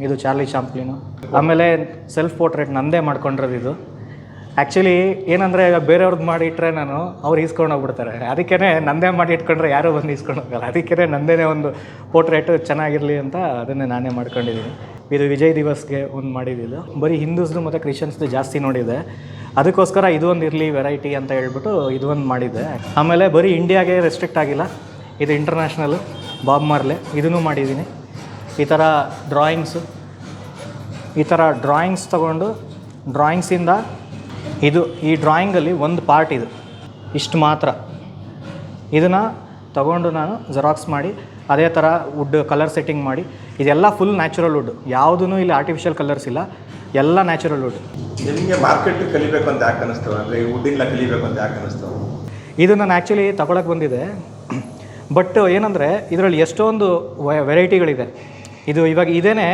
ಇದು ಚಾರ್ಲಿ ಚಾಂಪ್ಲಿನು. ಆಮೇಲೆ ಸೆಲ್ಫ್ ಪೋರ್ಟ್ರೇಟ್ ನಂದೇ ಮಾಡ್ಕೊಂಡಿರೋದು ಇದು. ಆ್ಯಕ್ಚುಲಿ ಏನಂದರೆ ಈಗ ಬೇರೆಯವ್ರದ್ದು ಮಾಡಿ ಇಟ್ಟರೆ ನಾನು ಅವ್ರು ಈಸ್ಕೊಂಡು ಹೋಗ್ಬಿಡ್ತಾರೆ. ಅದಕ್ಕೇ ನಂದೇ ಮಾಡಿ ಇಟ್ಕೊಂಡ್ರೆ ಯಾರೂ ಬಂದು ಈಸ್ಕೊಂಡು ಹೋಗಲ್ಲ. ಅದಕ್ಕೇ ನಂದೇ ಒಂದು ಪೋರ್ಟ್ರೇಟ್ ಚೆನ್ನಾಗಿರಲಿ ಅಂತ ಅದನ್ನೇ ನಾನೇ ಮಾಡ್ಕೊಂಡಿದ್ದೀನಿ. ಇದು ವಿಜಯ್ ದಿವಸ್ಗೆ ಒಂದು ಮಾಡಿದ್ದು. ಬರೀ ಹಿಂದೂಸ್ದು ಮತ್ತು ಕ್ರಿಶ್ಚಿಯನ್ಸ್ದು ಜಾಸ್ತಿ ನೋಡಿದೆ, ಅದಕ್ಕೋಸ್ಕರ ಇದು ಒಂದು ಇರಲಿ ವೆರೈಟಿ ಅಂತ ಹೇಳ್ಬಿಟ್ಟು ಇದು ಒಂದು ಮಾಡಿದ್ದೆ. ಆಮೇಲೆ ಬರೀ ಇಂಡಿಯಾಗೆ ರೆಸ್ಟ್ರಿಕ್ಟ್ ಆಗಿಲ್ಲ, ಇದು ಇಂಟರ್ನ್ಯಾಷನಲ್ಲು ಬಾಬ್ ಮಾರ್ಲೆ ಇದನ್ನು ಮಾಡಿದ್ದೀನಿ. ಈ ಥರ ಡ್ರಾಯಿಂಗ್ಸ್ ತೊಗೊಂಡು ಡ್ರಾಯಿಂಗ್ಸಿಂದ ಈ ಡ್ರಾಯಿಂಗಲ್ಲಿ ಒಂದು ಪಾರ್ಟ್ ಇದು ಇಷ್ಟು ಮಾತ್ರ, ಇದನ್ನು ತಗೊಂಡು ನಾನು ಜೆರಾಕ್ಸ್ ಮಾಡಿ ಅದೇ ಥರ ವುಡ್ ಕಲರ್ ಸೆಟ್ಟಿಂಗ್ ಮಾಡಿ, ಇದೆಲ್ಲ ಫುಲ್ ನ್ಯಾಚುರಲ್ ವುಡ್, ಯಾವುದೂ ಇಲ್ಲಿ ಆರ್ಟಿಫಿಷಿಯಲ್ ಕಲರ್ಸ್ ಇಲ್ಲ, ಎಲ್ಲ ನ್ಯಾಚುರಲ್ ವುಡ್. ನಿಮಗೆ ಮಾರ್ಕೆಟ್ ಕಲಿಬೇಕು ಅಂತ ಯಾಕೆ ಅನ್ನಿಸ್ತವೆ, ಅಂದರೆ ಈ ವುಡ್ಡಿಂದ ಕಲಿಬೇಕು ಅಂತ ಯಾಕೆ ಅನ್ನಿಸ್ತವೆ? ಇದು ನಾನು ಆ್ಯಕ್ಚುಲಿ ತಗೊಳಕ್ಕೆ ಬಂದಿದ್ದೆ, ಬಟ್ ಏನಂದರೆ ಇದರಲ್ಲಿ ಎಷ್ಟೊಂದು ವೆರೈಟಿಗಳಿದೆ. ಇದು ಇವಾಗ ಇದೇನೇ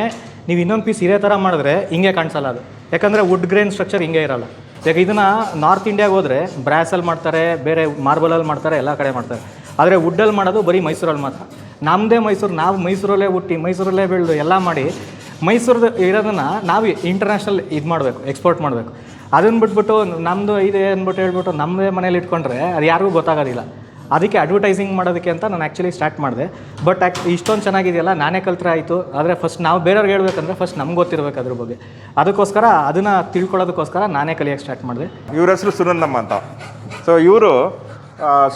ನೀವು ಇನ್ನೊಂದು ಪೀಸ್ ಇದೇ ಥರ ಮಾಡಿದ್ರೆ ಹಿಂಗೆ ಕಾಣಿಸಲ್ಲ ಅದು, ಯಾಕಂದರೆ ವುಡ್ ಗ್ರೇನ್ ಸ್ಟ್ರಕ್ಚರ್ ಹಿಂಗೆ ಇರಲ್ಲ. ಈಗ ಇದನ್ನು ನಾರ್ತ್ ಇಂಡಿಯಾಗೆ ಹೋದರೆ ಬ್ರಾಸಲ್ಲಿ ಮಾಡ್ತಾರೆ, ಬೇರೆ ಮಾರ್ಬಲಲ್ಲಿ ಮಾಡ್ತಾರೆ, ಎಲ್ಲ ಕಡೆ ಮಾಡ್ತಾರೆ. ಆದರೆ ವುಡ್ಡಲ್ಲಿ ಮಾಡೋದು ಬರೀ ಮೈಸೂರಲ್ಲಿ ಮಾತ್ರ. ನಮ್ಮದೇ ಮೈಸೂರು, ನಾವು ಮೈಸೂರಲ್ಲೇ ಹುಟ್ಟಿ ಮೈಸೂರಲ್ಲೇ ಬೆಳೆದು ಎಲ್ಲ ಮಾಡಿ ಮೈಸೂರದ್ದು ಇರೋದನ್ನು ನಾವು ಇಂಟರ್ನ್ಯಾಷನಲ್ ಇದು ಮಾಡಬೇಕು, ಎಕ್ಸ್ಪೋರ್ಟ್ ಮಾಡಬೇಕು. ಅದನ್ನು ಬಿಟ್ಬಿಟ್ಟು ನಮ್ಮದು ಇದೆ ಅಂದ್ಬಿಟ್ಟು ಹೇಳ್ಬಿಟ್ಟು ನಮ್ಮದೇ ಮನೇಲಿ ಇಟ್ಕೊಂಡ್ರೆ ಅದು ಯಾರಿಗೂ ಗೊತ್ತಾಗೋದಿಲ್ಲ. ಅದಕ್ಕೆ ಅಡ್ವರ್ಟೈಸಿಂಗ್ ಮಾಡೋದಕ್ಕೆ ಅಂತ ನಾನು ಆ್ಯಕ್ಚುಲಿ ಸ್ಟಾರ್ಟ್ ಮಾಡಿದೆ. ಬಟ್ ಇಷ್ಟೊಂದು ಚೆನ್ನಾಗಿದೆಯಲ್ಲ, ನಾನೇ ಕಲ್ತ್ರೆ ಆಯಿತು. ಆದರೆ ಫಸ್ಟ್ ನಾವು ಬೇರೆಯವ್ರಿಗೆ ಹೇಳ್ಬೇಕಂದ್ರೆ ಫಸ್ಟ್ ನಮ್ಗೆ ಗೊತ್ತಿರಬೇಕು ಅದ್ರ ಬಗ್ಗೆ. ಅದಕ್ಕೋಸ್ಕರ ಅದನ್ನು ತಿಳ್ಕೊಳ್ಳೋದಕ್ಕೋಸ್ಕರ ನಾನೇ ಕಲಿಯೋಕ್ಕೆ ಸ್ಟಾರ್ಟ್ ಮಾಡಿದೆ. ಇವ್ರ ಹೆಸರು ಸುನಂದಮ್ಮ ಅಂತ. ಸೊ ಇವರು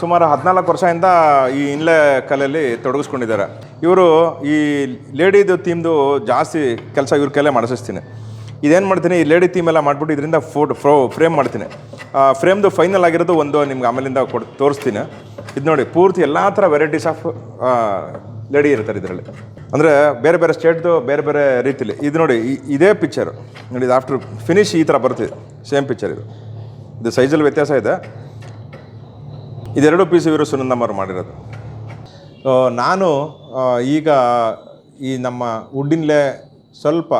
ಸುಮಾರು 14 ವರ್ಷದಿಂದ ಈ ಇನ್ಲೆ ಕಲೆಯಲ್ಲಿ ತೊಡಗಿಸ್ಕೊಂಡಿದ್ದಾರೆ. ಇವರು ಈ ಲೇಡಿದು ಥೀಮ್ದು ಜಾಸ್ತಿ ಕೆಲಸ ಇವ್ರ ಕೈಲೇ ಮಾಡಿಸ್ತೀನಿ. ಇದೇನು ಮಾಡ್ತೀನಿ, ಈ ಲೇಡಿ ಥೀಮ್ ಎಲ್ಲ ಮಾಡಿಬಿಟ್ಟು ಇದರಿಂದ ಫ್ರೇಮ್ ಮಾಡ್ತೀನಿ. ಫ್ರೇಮ್ದು ಫೈನಲ್ ಆಗಿರೋದು ಒಂದು ನಿಮ್ಗೆ ಆಮೇಲಿಂದ ತೋರಿಸ್ತೀನಿ. ಇದು ನೋಡಿ, ಪೂರ್ತಿ ಎಲ್ಲ ಥರ ವೆರೈಟೀಸ್ ಆಫ್ ಲೇಡಿ ಇರ್ತಾರೆ ಇದರಲ್ಲಿ, ಅಂದರೆ ಬೇರೆ ಬೇರೆ ಸ್ಟೇಟ್ದು ಬೇರೆ ಬೇರೆ ರೀತಿಲಿ. ಇದು ನೋಡಿ, ಇದೇ ಪಿಕ್ಚರು ನೋಡಿ, ಇದು ಆಫ್ಟರ್ ಫಿನಿಶ್ ಈ ಥರ ಬರ್ತಿದೆ, ಸೇಮ್ ಪಿಕ್ಚರ್ ಇದು ಸೈಜಲ್ಲಿ ವ್ಯತ್ಯಾಸ ಇದೆ. ಇದೆರಡು ಪೀಸ್ ಇವರು ಸುನಂದಮ್ಮರು ಮಾಡಿರೋದು. ನಾನು ಈಗ ಈ ನಮ್ಮ ವುಡ್ಡಿನಲ್ಲೇ ಸ್ವಲ್ಪ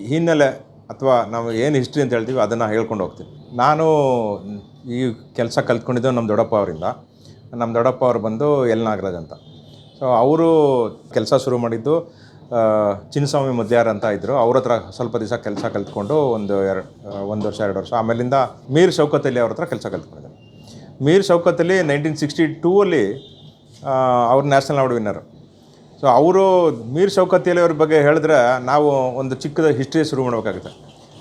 ಹಿನ್ನೆಲೆ ಅಥವಾ ನಾವು ಏನು ಹಿಸ್ಟ್ರಿ ಅಂತ ಹೇಳ್ತೀವಿ ಅದನ್ನು ಹೇಳ್ಕೊಂಡು ಹೋಗ್ತೀನಿ. ನಾನು ಈ ಕೆಲಸ ಕಲ್ತ್ಕೊಂಡಿದ್ದು ನಮ್ಮ ದೊಡ್ಡಪ್ಪ ಅವರಿಂದ. ನಮ್ಮ ದೊಡ್ಡಪ್ಪ ಅವರು ಬಂದು ಎಲ್ ನಾಗರಾಜ್ ಅಂತ. ಸೊ ಅವರು ಕೆಲಸ ಶುರು ಮಾಡಿದ್ದು ಚಿನ್ನಸ್ವಾಮಿ ಮುದ್ಯಾರ್ ಅಂತ ಇದ್ದರು. ಅವ್ರ ಹತ್ರ ಸ್ವಲ್ಪ ದಿವಸ ಕೆಲಸ ಕಲ್ತ್ಕೊಂಡು ಒಂದು ವರ್ಷ 2 ವರ್ಷ ಆಮೇಲಿಂದ ಮೀರ್ ಶೌಕತ್ ಅಲಿ ಅವ್ರ ಹತ್ರ ಕೆಲಸ ಕಲ್ತ್ಕೊಂಡಿದ್ದೆ. ಮೀರ್ ಶೌಕತ್ ಅಲಿ 1962 ಅವ್ರು ನ್ಯಾಷನಲ್ ಅವಾರ್ಡ್ ವಿನ್ನರು. ಸೊ ಅವರು ಮೀರ್ ಶೌಕತ್ ಅಲಿ ಅವ್ರ ಬಗ್ಗೆ ಹೇಳಿದ್ರೆ ನಾವು ಒಂದು ಚಿಕ್ಕದ ಹಿಸ್ಟ್ರಿ ಶುರು ಮಾಡಬೇಕಾಗುತ್ತೆ.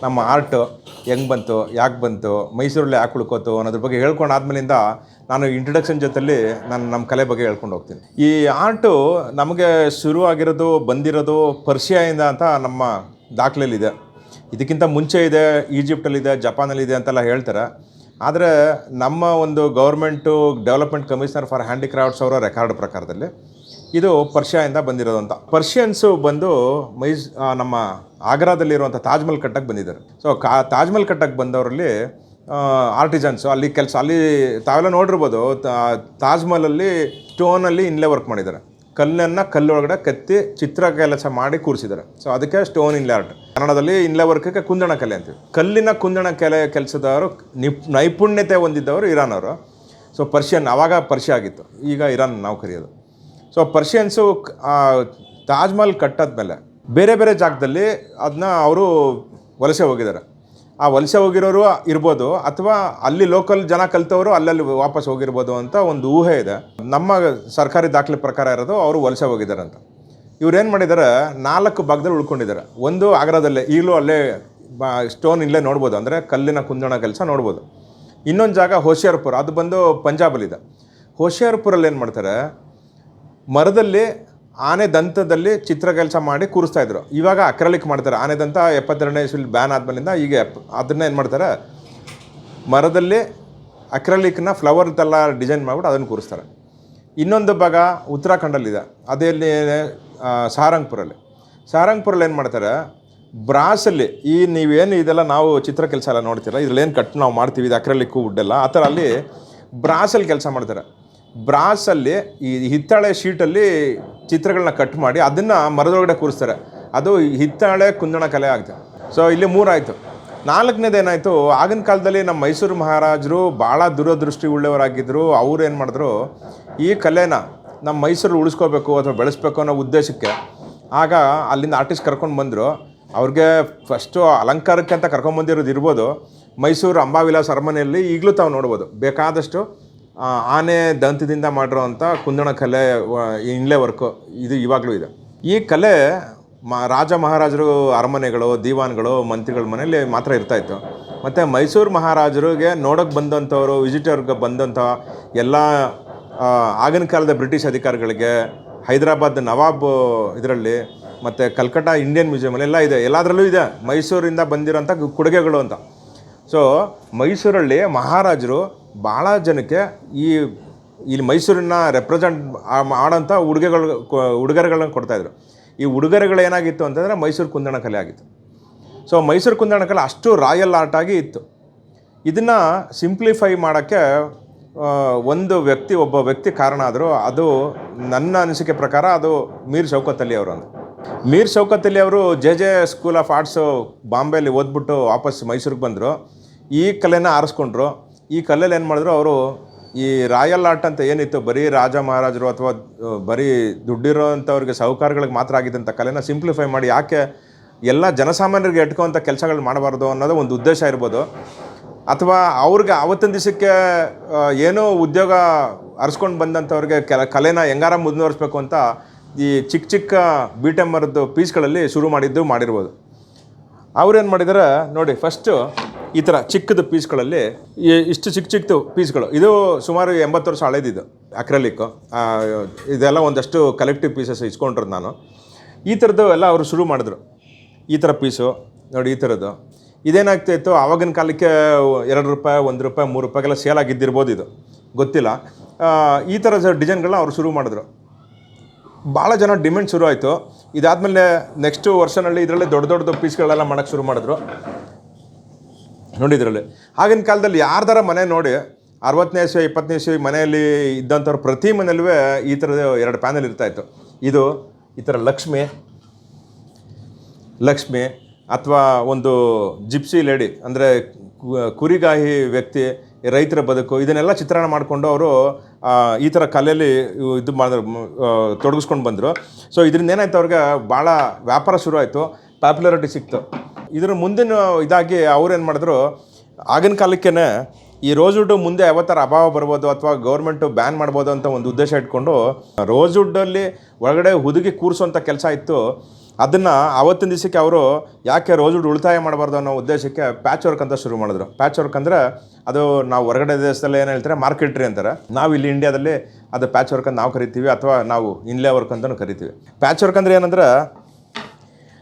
ನಮ್ಮ ಆರ್ಟು ಹೆಂಗೆ ಬಂತು, ಯಾಕೆ ಬಂತು, ಮೈಸೂರಲ್ಲಿ ಯಾಕೆ ಉಳ್ಕೋತು ಅನ್ನೋದ್ರ ಬಗ್ಗೆ ಹೇಳ್ಕೊಂಡು ಆದಮೇಲಿಂದ ನಾನು ಇಂಟ್ರಡಕ್ಷನ್ ಜೊತೆಲಿ ನಾನು ನಮ್ಮ ಕಲೆ ಬಗ್ಗೆ ಹೇಳ್ಕೊಂಡು ಹೋಗ್ತೀನಿ. ಈ ಆರ್ಟು ನಮಗೆ ಶುರು ಆಗಿರೋದು ಬಂದಿರೋದು ಪರ್ಷಿಯಾಯಿಂದ ಅಂತ ನಮ್ಮ ದಾಖಲೆಯಲ್ಲಿದೆ. ಇದಕ್ಕಿಂತ ಮುಂಚೆ ಇದೆ, ಈಜಿಪ್ಟಲ್ಲಿದೆ, ಜಪಾನಲ್ಲಿದೆ ಅಂತೆಲ್ಲ ಹೇಳ್ತಾರೆ. ಆದರೆ ನಮ್ಮ ಒಂದು government development commissioner for handicrafts ಅವರ ರೆಕಾರ್ಡ್ ಪ್ರಕಾರದಲ್ಲಿ ಇದು ಪರ್ಷಿಯಾಯಿಂದ ಬಂದಿರೋದು ಅಂತ. ಪರ್ಷಿಯನ್ಸು ಬಂದು ನಮ್ಮ ಆಗ್ರಾದಲ್ಲಿರುವಂಥ ತಾಜ್ ಮಹಲ್ ಕಟ್ಟಕ್ಕೆ ಬಂದಿದ್ದಾರೆ. ಸೊ ತಾಜ್ ಮಹಲ್ ಕಟ್ಟಕ್ಕೆ ಬಂದವರಲ್ಲಿ ಆರ್ಟಿಜನ್ಸು ಅಲ್ಲಿ ತಾವೆಲ್ಲ ನೋಡಿರ್ಬೋದು, ತಾಜ್ ಮಹಲಲ್ಲಿ ಸ್ಟೋನಲ್ಲಿ ಇನ್ಲೇ ವರ್ಕ್ ಮಾಡಿದ್ದಾರೆ. ಕಲ್ಲನ್ನು ಕಲ್ಲೊಳಗಡೆ ಕೆತ್ತಿ ಚಿತ್ರ ಕೆಲಸ ಮಾಡಿ ಕೂರಿಸಿದ್ದಾರೆ. ಸೊ ಅದಕ್ಕೆ ಸ್ಟೋನ್ ಇನ್ಲೆ ಆರ್ಟ್. ಕನ್ನಡದಲ್ಲಿ ಇನ್ಲೆ ವರ್ಕಕ್ಕೆ ಕುಂದಣ ಕಲೆ ಅಂತೀವಿ. ಕಲ್ಲಿನ ಕುಂದಣ ಕೆಲಸದವರು ನೈಪುಣ್ಯತೆ ಹೊಂದಿದ್ದವರು ಇರಾನ್ ಅವರು. ಸೊ ಆವಾಗ ಪರ್ಷಿಯಾ ಆಗಿತ್ತು, ಈಗ ಇರಾನ್ ನಾವು ಕರೆಯೋದು. ಸೊ ಪರ್ಷಿಯನ್ಸು ತಾಜ್ ಮಹಲ್ ಕಟ್ಟಾದ್ಮೇಲೆ ಬೇರೆ ಬೇರೆ ಜಾಗದಲ್ಲಿ ಅದನ್ನ ಅವರು ವಲಸೆ ಹೋಗಿದ್ದಾರೆ. ಆ ವಲಸೆ ಹೋಗಿರೋರು ಇರ್ಬೋದು, ಅಥವಾ ಅಲ್ಲಿ ಲೋಕಲ್ ಜನ ಕಲ್ತವರು ಅಲ್ಲಲ್ಲಿ ವಾಪಸ್ ಹೋಗಿರ್ಬೋದು ಅಂತ ಒಂದು ಊಹೆ ಇದೆ. ನಮ್ಮ ಸರ್ಕಾರಿ ದಾಖಲೆ ಪ್ರಕಾರ ಇರೋದು ಅವರು ವಲಸೆ ಹೋಗಿದ್ದಾರೆ ಅಂತ. ಇವ್ರೇನು ಮಾಡಿದ್ದಾರೆ, 4 ಭಾಗದಲ್ಲಿ ಉಳ್ಕೊಂಡಿದ್ದಾರೆ. ಒಂದು ಆಗ್ರಾದಲ್ಲೇ, ಈಗಲೂ ಅಲ್ಲೇ ಸ್ಟೋನ್ ಇಲ್ಲೇ ನೋಡ್ಬೋದು, ಅಂದರೆ ಕಲ್ಲಿನ ಕುಂದಣ ಕೆಲಸ ನೋಡ್ಬೋದು. ಇನ್ನೊಂದು ಜಾಗ ಹೋಶಿಯಾರ್ಪುರ, ಅದು ಬಂದು ಪಂಜಾಬಲ್ಲಿದೆ. ಹೋಶಿಯಾರ್ಪುರಲ್ಲಿ ಏನು ಮಾಡ್ತಾರೆ, ಮರದಲ್ಲಿ ಆನೆ ದಂತದಲ್ಲಿ ಚಿತ್ರ ಕೆಲಸ ಮಾಡಿ ಕೂರಿಸ್ತಾಯಿದ್ರು. ಇವಾಗ ಅಕ್ರಲಿಕ್ ಮಾಡ್ತಾರೆ. ಆನೆ ದಂತ 72ನೇ ಇಸ್ವಿಲಿ ಬ್ಯಾನ್ ಆದಮೇಲಿಂದ ಈಗ ಅದನ್ನ ಏನು ಮಾಡ್ತಾರೆ, ಮರದಲ್ಲಿ ಅಕ್ರಲಿಕ್ನ ಫ್ಲವರ್ದೆಲ್ಲ ಡಿಸೈನ್ ಮಾಡಿಬಿಟ್ಟು ಅದನ್ನು ಕೂರಿಸ್ತಾರೆ. ಇನ್ನೊಂದು ಭಾಗ ಉತ್ತರಾಖಂಡಲ್ಲಿದೆ, ಅದಲ್ಲಿ ಸಹಾರಂಗ್ಪುರಲ್ಲಿ ಏನು ಮಾಡ್ತಾರೆ, ಬ್ರಾಸಲ್ಲಿ ನೀವೇನು ಇದೆಲ್ಲ ನಾವು ಚಿತ್ರ ಕೆಲಸ ಎಲ್ಲ ನೋಡ್ತೀರ, ಇದ್ರಲ್ಲೇನು ನಾವು ಮಾಡ್ತೀವಿ, ಇದು ಅಕ್ರಲಿಕ್ಕು ವುಡ್ಡೆಲ್ಲ ಆ ಥರ ಅಲ್ಲಿ ಬ್ರಾಸಲ್ಲಿ ಕೆಲಸ ಮಾಡ್ತಾರೆ. ಬ್ರಾಸಲ್ಲಿ ಈ ಹಿತ್ತಾಳೆ ಶೀಟಲ್ಲಿ ಚಿತ್ರಗಳನ್ನ ಕಟ್ ಮಾಡಿ ಅದನ್ನು ಮರದೊಳಗಡೆ ಕೂರಿಸ್ತಾರೆ. ಅದು ಹಿತ್ತಾಳೆ ಕುಂದಣ ಕಲೆ ಆಗುತ್ತೆ. ಸೊ ಇಲ್ಲಿ 3 ಆಯಿತು. 4ನೇದೇನಾಯಿತು, ಆಗಿನ ಕಾಲದಲ್ಲಿ ನಮ್ಮ ಮೈಸೂರು ಮಹಾರಾಜರು ಭಾಳ ದೂರದೃಷ್ಟಿ ಉಳ್ಳವರಾಗಿದ್ದರು. ಅವ್ರು ಏನು ಮಾಡಿದ್ರು, ಈ ಕಲೆನ ನಮ್ಮ ಮೈಸೂರಲ್ಲಿ ಉಳಿಸ್ಕೋಬೇಕು ಅಥವಾ ಬೆಳೆಸ್ಬೇಕು ಅನ್ನೋ ಉದ್ದೇಶಕ್ಕೆ ಆಗ ಅಲ್ಲಿಂದ ಆರ್ಟಿಸ್ಟ್ ಕರ್ಕೊಂಡು ಬಂದರು. ಅವ್ರಿಗೆ ಫಸ್ಟು ಅಲಂಕಾರಕ್ಕೆ ಅಂತ ಕರ್ಕೊಂಬಂದಿರೋದು ಇರ್ಬೋದು, ಮೈಸೂರು ಅಂಬಾವಿಲಾಸ್ ಅರಮನೆಯಲ್ಲಿ ಈಗಲೂ ತಾವು ನೋಡ್ಬೋದು ಬೇಕಾದಷ್ಟು ಆನೆ ದಂತದಿಂದ ಮಾಡಿರೋವಂಥ ಕುಂದಣ ಕಲೆ ಇನ್ಲೇ ವರ್ಕು ಇದು ಇವಾಗಲೂ ಇದೆ. ಈ ಕಲೆ ರಾಜ ಮಹಾರಾಜರು ಅರಮನೆಗಳು, ದಿವಾನ್ಗಳು, ಮಂತ್ರಿಗಳ ಮನೆಯಲ್ಲಿ ಮಾತ್ರ ಇರ್ತಾಯಿತ್ತು. ಮತ್ತು ಮೈಸೂರು ಮಹಾರಾಜರಿಗೆ ನೋಡೋಕ್ಕೆ ಬಂದಂಥವ್ರು, ವಿಸಿಟರ್ಗೆ ಬಂದಂಥ ಎಲ್ಲ ಆಗಿನ ಕಾಲದ ಬ್ರಿಟಿಷ್ ಅಧಿಕಾರಿಗಳಿಗೆ, ಹೈದರಾಬಾದ್ ನವಾಬ್ ಇದರಲ್ಲಿ, ಮತ್ತು ಕಲ್ಕಟ್ಟ ಇಂಡಿಯನ್ ಮ್ಯೂಸಿಯಮಲ್ಲಿ ಎಲ್ಲ ಇದೆ, ಎಲ್ಲದರಲ್ಲೂ ಇದೆ ಮೈಸೂರಿಂದ ಬಂದಿರೋಂಥ ಕೊಡುಗೆಗಳು ಅಂತ. ಸೊ ಮೈಸೂರಲ್ಲಿ ಮಹಾರಾಜರು ಭಾಳ ಜನಕ್ಕೆ ಇಲ್ಲಿ ಮೈಸೂರನ್ನ ರೆಪ್ರೆಸೆಂಟ್ ಮಾಡೋಂಥ ಉಡುಗೊರೆಗಳನ್ನ ಕೊಡ್ತಾಯಿದ್ರು. ಈ ಉಡುಗೊರೆಗಳು ಏನಾಗಿತ್ತು ಅಂತಂದರೆ ಮೈಸೂರು ಕುಂದಣ ಕಲೆ ಆಗಿತ್ತು. ಸೊ ಮೈಸೂರು ಕುಂದಣ ಕಲೆ ಅಷ್ಟು ರಾಯಲ್ ಆರ್ಟಾಗಿ ಇತ್ತು. ಇದನ್ನು ಸಿಂಪ್ಲಿಫೈ ಮಾಡೋಕ್ಕೆ ಒಬ್ಬ ವ್ಯಕ್ತಿ ಕಾರಣ ಆದರೂ ಅದು ನನ್ನ ಅನಿಸಿಕೆ ಪ್ರಕಾರ ಅದು ಮೀರ್ ಶೌಕತ್ ಅಲಿ ಅವರು ಅಂತ. ಮೀರ್ ಶೌಕತ್ ಅಲಿ ಅವರು ಜೆ ಸ್ಕೂಲ್ ಆಫ್ ಆರ್ಟ್ಸು ಬಾಂಬೆಯಲ್ಲಿ ಓದ್ಬಿಟ್ಟು ವಾಪಸ್ ಮೈಸೂರಿಗೆ ಬಂದರು. ಈ ಕಲೆನ ಆರಿಸ್ಕೊಂಡ್ರು. ಈ ಕಲೆಯಲ್ಲಿ ಏನು ಮಾಡಿದ್ರು ಅವರು, ಈ ರಾಯಲ್ ಆರ್ಟ್ ಅಂತ ಏನಿತ್ತು ಬರೀ ರಾಜ ಮಹಾರಾಜರು ಅಥವಾ ಬರೀ ದುಡ್ಡಿರೋ ಅಂಥವ್ರಿಗೆ ಸಾಹುಕಾರಗಳಿಗೆ ಮಾತ್ರ ಆಗಿದ್ದಂಥ ಕಲೆನ ಸಿಂಪ್ಲಿಫೈ ಮಾಡಿ ಯಾಕೆ ಎಲ್ಲ ಜನಸಾಮಾನ್ಯರಿಗೆ ಎಟ್ಕೋವಂಥ ಕೆಲಸಗಳು ಮಾಡಬಾರ್ದು ಅನ್ನೋದು ಒಂದು ಉದ್ದೇಶ ಇರ್ಬೋದು. ಅಥವಾ ಅವ್ರಿಗೆ ಆವತ್ತಿನ ದಿವಸಕ್ಕೆ ಏನೋ ಉದ್ಯೋಗ ಅರ್ಸ್ಕೊಂಡು ಬಂದಂಥವ್ರಿಗೆ ಕಲೆನ ಹೆಂಗಾರ ಮುಂದುವರಿಸ್ಬೇಕು ಅಂತ ಈ ಚಿಕ್ಕ ಬೀಟೆಮ್ಮರದ್ದು ಪೀಸ್ಗಳಲ್ಲಿ ಶುರು ಮಾಡಿರ್ಬೋದು. ಅವ್ರೇನು ಮಾಡಿದ್ದಾರೆ ನೋಡಿ, ಫಸ್ಟು ಈ ಥರ ಚಿಕ್ಕದು ಪೀಸ್ಗಳಲ್ಲಿ ಇಷ್ಟು ಚಿಕ್ಕದು ಪೀಸ್ಗಳು, ಇದು ಸುಮಾರು 80 ವರ್ಷ ಹಳೇದಿದ್ದು ಅಕ್ರಲಿಕ್ಕು. ಇದೆಲ್ಲ ಒಂದಷ್ಟು ಕಲೆಕ್ಟಿವ್ ಪೀಸಸ್ ಇಸ್ಕೊಂಡಿರೋದು ನಾನು. ಈ ಥರದ್ದು ಎಲ್ಲ ಅವರು ಶುರು ಮಾಡಿದ್ರು. ಈ ಥರ ಪೀಸು ನೋಡಿ, ಈ ಥರದ್ದು ಇದೇನಾಗ್ತಾಯಿತ್ತು ಆವಾಗಿನ ಕಾಲಕ್ಕೆ ₹2, ₹1, ₹3 ಸೇಲ್ ಆಗಿದ್ದಿರ್ಬೋದು, ಇದು ಗೊತ್ತಿಲ್ಲ. ಈ ಥರ ಡಿಸೈನ್ಗಳನ್ನ ಅವರು ಶುರು ಮಾಡಿದ್ರು. ಭಾಳ ಜನ ಡಿಮ್ಯಾಂಡ್ ಶುರು ಆಯಿತು. ಇದಾದಮೇಲೆ ನೆಕ್ಸ್ಟು ವರ್ಷನಲ್ಲಿ ಇದರಲ್ಲಿ ದೊಡ್ಡ ಪೀಸ್ಗಳೆಲ್ಲ ಮಾಡೋಕ್ಕೆ ಶುರು ಮಾಡಿದ್ರು. ನೋಡಿ ಇದರಲ್ಲಿ ಆಗಿನ ಕಾಲದಲ್ಲಿ ಯಾರ್ದಾರ ಮನೆ ನೋಡಿ 60ನೇ ಇಸ್ವಿ 20ನೇ ಇಸ್ವಿ ಮನೆಯಲ್ಲಿ ಇದ್ದಂಥವ್ರು ಪ್ರತಿ ಮನೆಯಲ್ಲೂ ಈ ಥರದ 2 ಪ್ಯಾನಲ್ ಇರ್ತಾಯಿತ್ತು. ಇದು ಈ ಥರ ಲಕ್ಷ್ಮಿ ಅಥವಾ ಒಂದು ಜಿಪ್ಸಿ ಲೇಡಿ ಅಂದರೆ ಕುರಿಗಾಹಿ ವ್ಯಕ್ತಿ, ರೈತರ ಬದುಕು, ಇದನ್ನೆಲ್ಲ ಚಿತ್ರಣ ಮಾಡಿಕೊಂಡು ಅವರು ಈ ಥರ ಕಲೆಯಲ್ಲಿ ಇದು ತೊಡಗಿಸ್ಕೊಂಡು ಬಂದರು. ಸೊ ಇದರಿಂದ ಏನಾಯ್ತು, ಅವ್ರಿಗೆ ಭಾಳ ವ್ಯಾಪಾರ ಶುರು ಆಯಿತು, ಪಾಪ್ಯುಲಾರಿಟಿ ಸಿಕ್ತು. ಇದರ ಮುಂದಿನ ಇದಾಗಿ ಅವ್ರೇನು ಮಾಡಿದ್ರು, ಆಗಿನ ಕಾಲಕ್ಕೇ ಈ ರೋಸ್ವುಡ್ ಮುಂದೆ ಯಾವತ್ತಾರ ಅಭಾವ ಬರ್ಬೋದು ಅಥವಾ ಗೌರ್ಮೆಂಟು ಬ್ಯಾನ್ ಮಾಡ್ಬೋದು ಅಂತ ಒಂದು ಉದ್ದೇಶ ಇಟ್ಕೊಂಡು ರೋಸ್ವುಡ್ಡಲ್ಲಿ ಒಳಗಡೆ ಹುದುಗಿ ಕೂರಿಸೋಂಥ ಕೆಲಸ ಇತ್ತು. ಅದನ್ನು ಆವತ್ತಿನ ದಿವಸಕ್ಕೆ ಅವರು ಯಾಕೆ ರೋಸ್ವುಡ್ ಉಳಿತಾಯ ಮಾಡಬಾರ್ದು ಅನ್ನೋ ಉದ್ದೇಶಕ್ಕೆ ಪ್ಯಾಚ್ ವರ್ಕ್ ಅಂತ ಶುರು ಮಾಡಿದ್ರು. ಪ್ಯಾಚ್ ವರ್ಕ್ ಅಂದರೆ ಅದು ನಾವು ಹೊರಗಡೆ ದೇಶದಲ್ಲಿ ಏನು ಹೇಳ್ತಾರೆ ಮಾರ್ಕೆಟ್ರಿ ಅಂತಾರೆ, ನಾವು ಇಲ್ಲಿ ಇಂಡಿಯಾದಲ್ಲಿ ಅದು ಪ್ಯಾಚ್ ವರ್ಕ್ ಅಂತ ನಾವು ಕರಿತೀವಿ, ಅಥವಾ ನಾವು ಇನ್ಲೇ ವರ್ಕ್ ಅಂತಲೂ ಕರಿತೀವಿ. ಪ್ಯಾಚ್ ವರ್ಕ್ ಅಂದರೆ ಏನಂದ್ರೆ,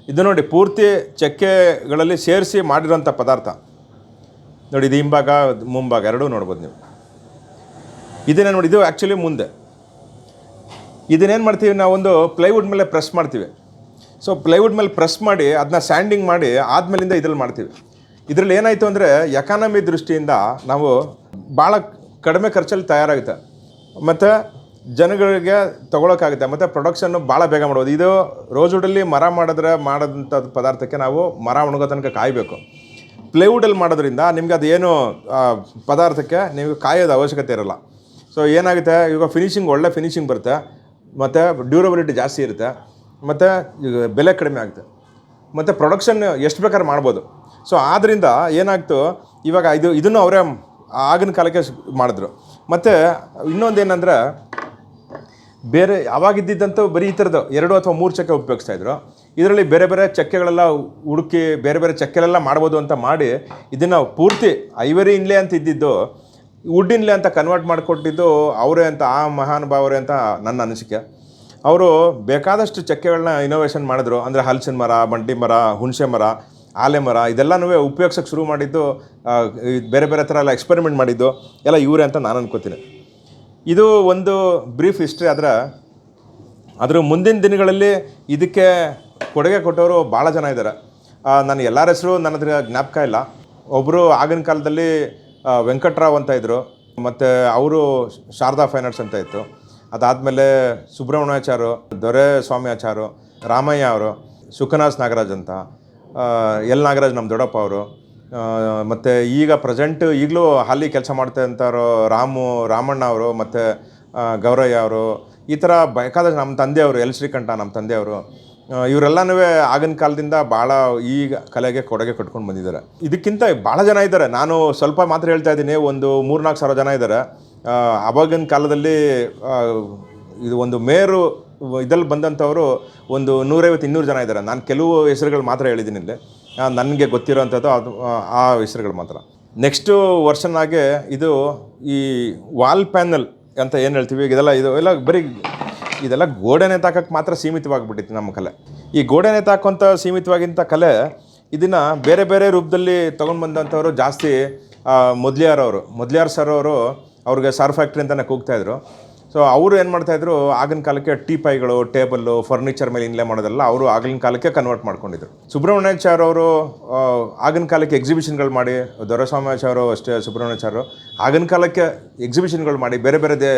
ಇದು ನೋಡಿ ಪೂರ್ತಿ ಚಕ್ಕೆಗಳಲ್ಲಿ ಸೇರಿಸಿ ಮಾಡಿರೋಂಥ ಪದಾರ್ಥ ನೋಡಿ. ಇದು ಹಿಂಭಾಗ ಮುಂಭಾಗ ಎರಡೂ ನೋಡ್ಬೋದು ನೀವು. ಇದನ್ನೇ ನೋಡಿ, ಇದು ಆ್ಯಕ್ಚುಲಿ ಮುಂದೆ. ಇದನ್ನೇನು ಮಾಡ್ತೀವಿ, ನಾವೊಂದು ಪ್ಲೈವುಡ್ ಮೇಲೆ ಪ್ರೆಸ್ ಮಾಡ್ತೀವಿ. ಸೊ ಪ್ಲೈವುಡ್ ಮೇಲೆ ಪ್ರೆಸ್ ಮಾಡಿ ಅದನ್ನ ಸ್ಯಾಂಡಿಂಗ್ ಮಾಡಿ ಆದಮೇಲಿಂದ ಇದ್ರಲ್ಲಿ ಮಾಡ್ತೀವಿ. ಇದರಲ್ಲಿ ಏನಾಯಿತು ಅಂದರೆ ಎಕಾನಮಿ ದೃಷ್ಟಿಯಿಂದ ನಾವು ಭಾಳ ಕಡಿಮೆ ಖರ್ಚಲ್ಲಿ ತಯಾರಾಗುತ್ತೆ, ಮತ್ತು ಜನಗಳಿಗೆ ತೊಗೊಳಕ್ಕಾಗುತ್ತೆ, ಮತ್ತು ಪ್ರೊಡಕ್ಷನ್ನು ಭಾಳ ಬೇಗ ಮಾಡ್ಬೋದು. ಇದು ರೋಸ್ವುಡಲ್ಲಿ ಮರ ಮಾಡೋದಂಥ ಪದಾರ್ಥಕ್ಕೆ ನಾವು ಮರ ಒಣಗೋ ತನಕ ಕಾಯಬೇಕು. ಪ್ಲೈವುಡಲ್ಲಿ ಮಾಡೋದ್ರಿಂದ ನಿಮ್ಗೆ ಅದೇನು ಪದಾರ್ಥಕ್ಕೆ ನೀವು ಕಾಯೋದು ಅವಶ್ಯಕತೆ ಇರೋಲ್ಲ. ಸೊ ಏನಾಗುತ್ತೆ, ಇವಾಗ ಒಳ್ಳೆ ಫಿನಿಶಿಂಗ್ ಬರುತ್ತೆ, ಮತ್ತು ಡ್ಯೂರಬಿಲಿಟಿ ಜಾಸ್ತಿ ಇರುತ್ತೆ, ಮತ್ತು ಬೆಲೆ ಕಡಿಮೆ ಆಗುತ್ತೆ, ಮತ್ತು ಪ್ರೊಡಕ್ಷನ್ ಎಷ್ಟು ಬೇಕಾದ್ರೂ ಮಾಡ್ಬೋದು. ಸೊ ಆದ್ದರಿಂದ ಏನಾಗ್ತು, ಇವಾಗ ಇದನ್ನು ಅವರೇ ಆಗಿನ ಕಾಲಕ್ಕೆ ಮಾಡಿದ್ರು. ಮತ್ತು ಇನ್ನೊಂದೇನೆಂದರೆ, ಬೇರೆ ಯಾವಾಗಿದ್ದಂತೂ ಬರೀ ಈ ಥರದ್ದು 2 ಅಥವಾ 3 ಚಕ್ಕೆ ಉಪಯೋಗಿಸ್ತಾಯಿದ್ರು. ಇದರಲ್ಲಿ ಬೇರೆ ಬೇರೆ ಚಕ್ಕೆಗಳೆಲ್ಲ ಹುಡುಕಿ ಬೇರೆ ಚಕ್ಕೆಲೆಲ್ಲ ಮಾಡ್ಬೋದು ಅಂತ ಮಾಡಿ ಇದನ್ನು ಪೂರ್ತಿ ಐವರಿ ಇನ್ಲೇ ಅಂತ ಇದ್ದಿದ್ದು ವುಡ್ ಇನ್ಲೇ ಅಂತ ಕನ್ವರ್ಟ್ ಮಾಡಿಕೊಟ್ಟಿದ್ದು ಅವರೇ ಅಂತ, ಆ ಮಹಾನುಭಾವರೇ ಅಂತ ನನ್ನ ಅನಿಸಿಕೆ. ಅವರು ಬೇಕಾದಷ್ಟು ಚಕ್ಕೆಗಳನ್ನ ಇನೋವೇಷನ್ ಮಾಡಿದ್ರು. ಅಂದರೆ ಹಲಸಿನ ಮರ, ಬಂಡಿ ಮರ, ಹುಣಸೆ ಮರ, ಆಲೆ ಮರ, ಇದೆಲ್ಲನೂ ಉಪಯೋಗಿಸೋಕ್ಕೆ ಶುರು ಮಾಡಿದ್ದು, ಬೇರೆ ಥರ ಎಲ್ಲ ಎಕ್ಸ್ಪೆರಿಮೆಂಟ್ ಮಾಡಿದ್ದು ಎಲ್ಲ ಇವರೇ ಅಂತ ನಾನು ಅನ್ಕೋತೀನಿ. ಇದು ಒಂದು ಬ್ರೀಫ್ ಹಿಸ್ಟ್ರಿ. ಆದರೆ ಅದರ ಮುಂದಿನ ದಿನಗಳಲ್ಲಿ ಇದಕ್ಕೆ ಕೊಡುಗೆ ಕೊಟ್ಟವರು ಭಾಳ ಜನ ಇದ್ದಾರೆ. ನಾನು ಎಲ್ಲರ ಹೆಸರು ನನ್ನ ಹತ್ರ ಜ್ಞಾಪಕ ಇಲ್ಲ. ಒಬ್ಬರು ಆಗಿನ ಕಾಲದಲ್ಲಿ ವೆಂಕಟರಾವ್ ಅಂತ ಇದ್ದರು, ಮತ್ತು ಅವರು ಶಾರದಾ ಫೈನ್ ಆರ್ಟ್ಸ್ ಅಂತ ಇತ್ತು. ಅದಾದಮೇಲೆ ಸುಬ್ರಹ್ಮಣ್ಯಾಚಾರು, ದೊರೆಸ್ವಾಮಿ ಆಚಾರು, ರಾಮಯ್ಯ ಅವರು, ಸುಖನಾಸ್ ನಾಗರಾಜ್ ಅಂತ, ನಾಗರಾಜ್ ನಮ್ಮ ದೊಡ್ಡಪ್ಪ ಅವರು, ಮತ್ತು ಈಗ ಈಗಲೂ ಹಾಲಿ ಕೆಲಸ ಮಾಡ್ತಾ ಇರ್ತಾರೋ ರಾಮಣ್ಣ ಅವರು, ಮತ್ತು ಗೌರಯ್ಯ ಅವರು, ಈ ಥರ ಬೇಕಾದ ನಮ್ಮ ತಂದೆಯವರು ಶ್ರೀಕಂಠ ನಮ್ಮ ತಂದೆಯವರು, ಇವರೆಲ್ಲನೂ ಆಗಿನ ಕಾಲದಿಂದ ಭಾಳ ಈ ಕಲೆಗೆ ಕೊಡುಗೆ ಕಟ್ಕೊಂಡು ಬಂದಿದ್ದಾರೆ. ಇದಕ್ಕಿಂತ ಭಾಳ ಜನ ಇದ್ದಾರೆ, ನಾನು ಸ್ವಲ್ಪ ಮಾತ್ರ ಹೇಳ್ತಾ ಇದ್ದೀನಿ. ಒಂದು 3-4 ಸಾವಿರ ಜನ ಇದ್ದಾರೆ. ಆವಾಗಿನ ಕಾಲದಲ್ಲಿ ಇದು ಒಂದು ಮೇರು ಇದಲ್ಲಿ ಬಂದಂಥವರು ಒಂದು 150-200 ಜನ ಇದ್ದಾರೆ. ನಾನು ಕೆಲವು ಹೆಸರುಗಳು ಮಾತ್ರ ಹೇಳಿದ್ದೀನಿ ಇಲ್ಲಿ, ನನಗೆ ಗೊತ್ತಿರೋವಂಥದ್ದು ಅದು ಆ ಹೆಸರುಗಳು ಮಾತ್ರ. ನೆಕ್ಸ್ಟು ವರ್ಷನಾಗೆ ಇದು ಈ ವಾಲ್ ಪ್ಯಾನಲ್ ಅಂತ ಏನು ಹೇಳ್ತೀವಿ, ಇದೆಲ್ಲ ಬರೀ ಇದೆಲ್ಲ ಗೋಡೆ ನೇತಾಕಕ್ಕೆ ಮಾತ್ರ ಸೀಮಿತವಾಗಿಬಿಟ್ಟಿತ್ತು ನಮ್ಮ ಕಲೆ. ಈ ಗೋಡೆ ನೇತಾಕುವಂಥ ಸೀಮಿತವಾಗಿಂಥ ಕಲೆ ಇದನ್ನು ಬೇರೆ ಬೇರೆ ರೂಪದಲ್ಲಿ ತೊಗೊಂಡು ಬಂದಂಥವ್ರು ಜಾಸ್ತಿ. ಮೊದಲಿಯಾರ್ ಸರ್ ಅವರು ಅವ್ರಿಗೆ ಸಾರ್ ಫ್ಯಾಕ್ಟ್ರಿ ಅಂತಲೇ ಕೂಗ್ತಾಯಿದ್ರು. ಸೊ ಅವರು ಏನು ಮಾಡ್ತಾಯಿದ್ರು, ಆಗಿನ ಕಾಲಕ್ಕೆ ಟೀಪಾಯಿಗಳು, ಟೇಬಲ್ಲು, ಫರ್ನಿಚರ್ ಮೇಲೆ ಇನ್ಲೇ ಮಾಡೋದೆಲ್ಲ ಅವರು ಆಗಿನ ಕಾಲಕ್ಕೆ ಕನ್ವರ್ಟ್ ಮಾಡ್ಕೊಂಡಿದ್ರು. ಸುಬ್ರಹ್ಮಣ್ಯಾಚಾರ್ಯ ಅವರು ಆಗಿನ ಕಾಲಕ್ಕೆ ಎಕ್ಸಿಬಿಷನ್ಗಳು ಮಾಡಿ, ದೊರೆಸ್ವಾಮ್ಯಾಚಾರ್ಯ ಅಷ್ಟೇ, ಸುಬ್ರಹ್ಮಣ್ಯಾಚಾರ್ಯರು ಆಗಿನ ಕಾಲಕ್ಕೆ ಎಕ್ಸಿಬಿಷನ್ಗಳು ಮಾಡಿ ಬೇರೆ ಬೇರೆ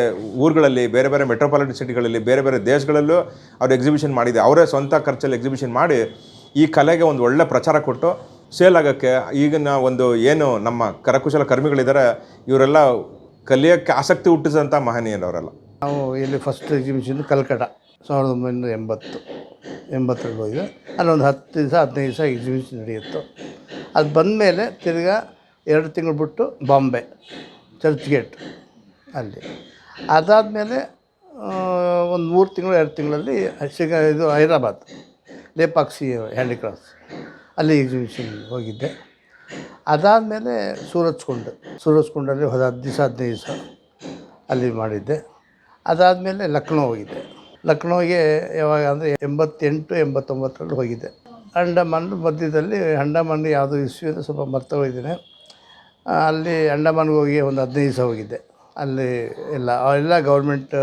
ಊರುಗಳಲ್ಲಿ, ಬೇರೆ ಬೇರೆ ಮೆಟ್ರೋಪಾಲಿಟನ್ ಸಿಟಿಗಳಲ್ಲಿ, ಬೇರೆ ಬೇರೆ ದೇಶಗಳಲ್ಲೂ ಅವ್ರು ಎಕ್ಸಿಬಿಷನ್ ಮಾಡಿದೆ. ಅವರೇ ಸ್ವಂತ ಖರ್ಚಲ್ಲಿ ಎಕ್ಸಿಬಿಷನ್ ಮಾಡಿ ಈ ಕಲೆಗೆ ಒಂದು ಒಳ್ಳೆ ಪ್ರಚಾರ ಕೊಟ್ಟು ಸೇಲ್ ಆಗೋಕ್ಕೆ ಈಗಿನ ಒಂದು ಏನು ನಮ್ಮ ಕರಕುಶಲ ಕರ್ಮಿಗಳಿದ್ದಾರೆ ಇವರೆಲ್ಲ ಕಲಿಯೋಕ್ಕೆ ಆಸಕ್ತಿ ಹುಟ್ಟಿಸಿದಂಥ ಮಹನೀಯರವರೆಲ್ಲ. ನಾವು ಇಲ್ಲಿ ಫಸ್ಟ್ ಎಕ್ಸಿಬಿಷನ್ ಕಲ್ಕಟ 1980 ಹೋಗಿದೆ. ಅಲ್ಲೊಂದು 10 ದಿವಸ 15 ದಿವಸ ಎಕ್ಸಿಬಿಷನ್ ನಡೆಯಿತು. ಅದು ಬಂದಮೇಲೆ ತಿರ್ಗಾ 2 ತಿಂಗಳು ಬಿಟ್ಟು ಬಾಂಬೆ ಚರ್ಚ್ ಗೇಟ್ ಅಲ್ಲಿ. ಅದಾದಮೇಲೆ ಒಂದು 3 ತಿಂಗಳು 2 ತಿಂಗಳಲ್ಲಿ ಇದು ಹೈದ್ರಾಬಾದ್ ಲೇಪಾಕ್ಷಿ ಹ್ಯಾಂಡಿಕ್ರಾಫ್ಟ್ಸ್ ಅಲ್ಲಿ ಎಕ್ಸಿಬಿಷನ್ ಹೋಗಿದ್ದೆ. ಅದಾದಮೇಲೆ ಸೂರಜ್ಕುಂಡಲ್ಲಿ 10 ದಿವಸ 15 ದಿವಸ ಅಲ್ಲಿ ಮಾಡಿದ್ದೆ. ಅದಾದಮೇಲೆ ಲಕ್ನೋ ಹೋಗಿದ್ದೆ. ಲಕ್ನೋಗೆ ಯಾವಾಗ ಅಂದರೆ 88-89 ಹೋಗಿದ್ದೆ. ಅಂಡಮಾನ್ ಮಧ್ಯದಲ್ಲಿ ಅಂಡಮಾನ್ ಯಾವುದೋ ಇಶ್ಯೂ ಇದೆ, ಸ್ವಲ್ಪ ಮರ್ತ ಹೋಗಿದ್ದೇನೆ. ಅಲ್ಲಿ ಅಂಡಮಾನ್ಗೆ ಹೋಗಿ ಒಂದು 15 ದಿವಸ ಹೋಗಿದ್ದೆ. ಅಲ್ಲಿ ಎಲ್ಲ ಗೌರ್ಮೆಂಟ್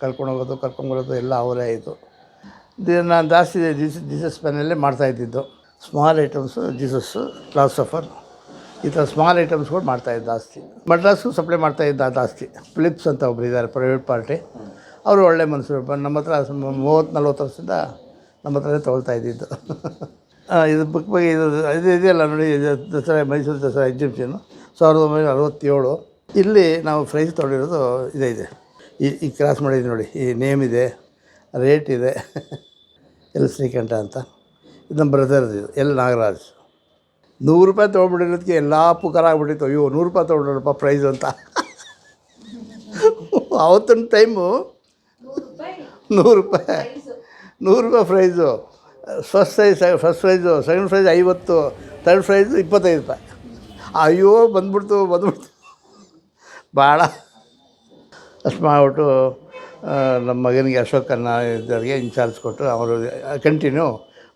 ಕರ್ಕೊಂಡೋಗೋದು ಕರ್ಕೊಂಬರೋದು ಎಲ್ಲ ಅವರೇ ಆಯಿತು. ನಾನು ಜಾಸ್ತಿ ಜೀಸಸ್ ಪೆನ್ನಲ್ಲೇ ಮಾಡ್ತಾಯಿದ್ದಿದ್ದು. Small items, Jesus, last supper, ಈ ಥರ ಸ್ಮಾಲ್ ಐಟಮ್ಸ್ಗಳು ಮಾಡ್ತಾಯಿದ್ದೆ ಜಾಸ್ತಿ. ಮಡ್ರಾಸ್ಗೂ ಸಪ್ಲೈ ಮಾಡ್ತಾಯಿದ್ದ ಜಾಸ್ತಿ. ಫಿಲಿಪ್ಸ್ ಅಂತ ಒಬ್ರು ಇದ್ದಾರೆ, ಪ್ರೈವೇಟ್ ಪಾರ್ಟಿ. ಅವರು ಒಳ್ಳೆ ಮನುಷ್ಯರು. ನಮ್ಮ ಹತ್ರ 30-40 ವರ್ಷದಿಂದ ನಮ್ಮ ಹತ್ರನೇ ತೊಗೊಳ್ತಾ ಇದ್ದಿದ್ದು. ಇದು ಬುಕ್ ಬಗ್ಗೆ ಇದು ಇದೆಯಲ್ಲ ನೋಡಿ, ದಸರಾ, ಮೈಸೂರು ದಸರಾ ಎಕ್ಸಿಬಿಷನ್ನು 1967. ಇಲ್ಲಿ ನಾವು ಪ್ರೈಸ್ ತೊಗೊಂಡಿರೋದು ಇದೆ. ಈ ಕ್ರಾಸ್ ಮಾಡಿದ್ದು ನೋಡಿ, ಈ ನೇಮ್ ಇದೆ, ರೇಟ್ ಇದೆ. ಎಲ್ ಶ್ರೀಕಂಠ ಅಂತ. ಇದು ನಮ್ಮ ಬ್ರದರ್ದು, ಇದು ಎಲ್ ನಾಗರಾಜ್. 100 ರೂಪಾಯಿ ತೊಗೊಂಡ್ಬಿಟ್ಟಿರೋದಕ್ಕೆ ಎಲ್ಲ ಪುಕಾರ ಆಗ್ಬಿಟ್ಟಿತ್ತು. ಅಯ್ಯೋ 100 ರೂಪಾಯಿ ತೊಗೊಂಡ್ರಪ್ಪ ಪ್ರೈಸ್ ಅಂತ. ಅವತ್ತಿನ ಟೈಮು 100 ರೂಪಾಯಿ price. First prize, second prize 50, third price 25 ರೂಪಾಯಿ. ಅಯ್ಯೋ ಬಂದ್ಬಿಡ್ತು ಭಾಳ. ಅಷ್ಟು ಮಾಡಿಬಿಟ್ಟು ನಮ್ಮ ಮಗನಿಗೆ ಅಶೋಕನ್ನ ಇದ್ದವ್ರಿಗೆ ಇನ್ಚಾರ್ಜ್ ಕೊಟ್ಟು ಅವರು ಕಂಟಿನ್ಯೂ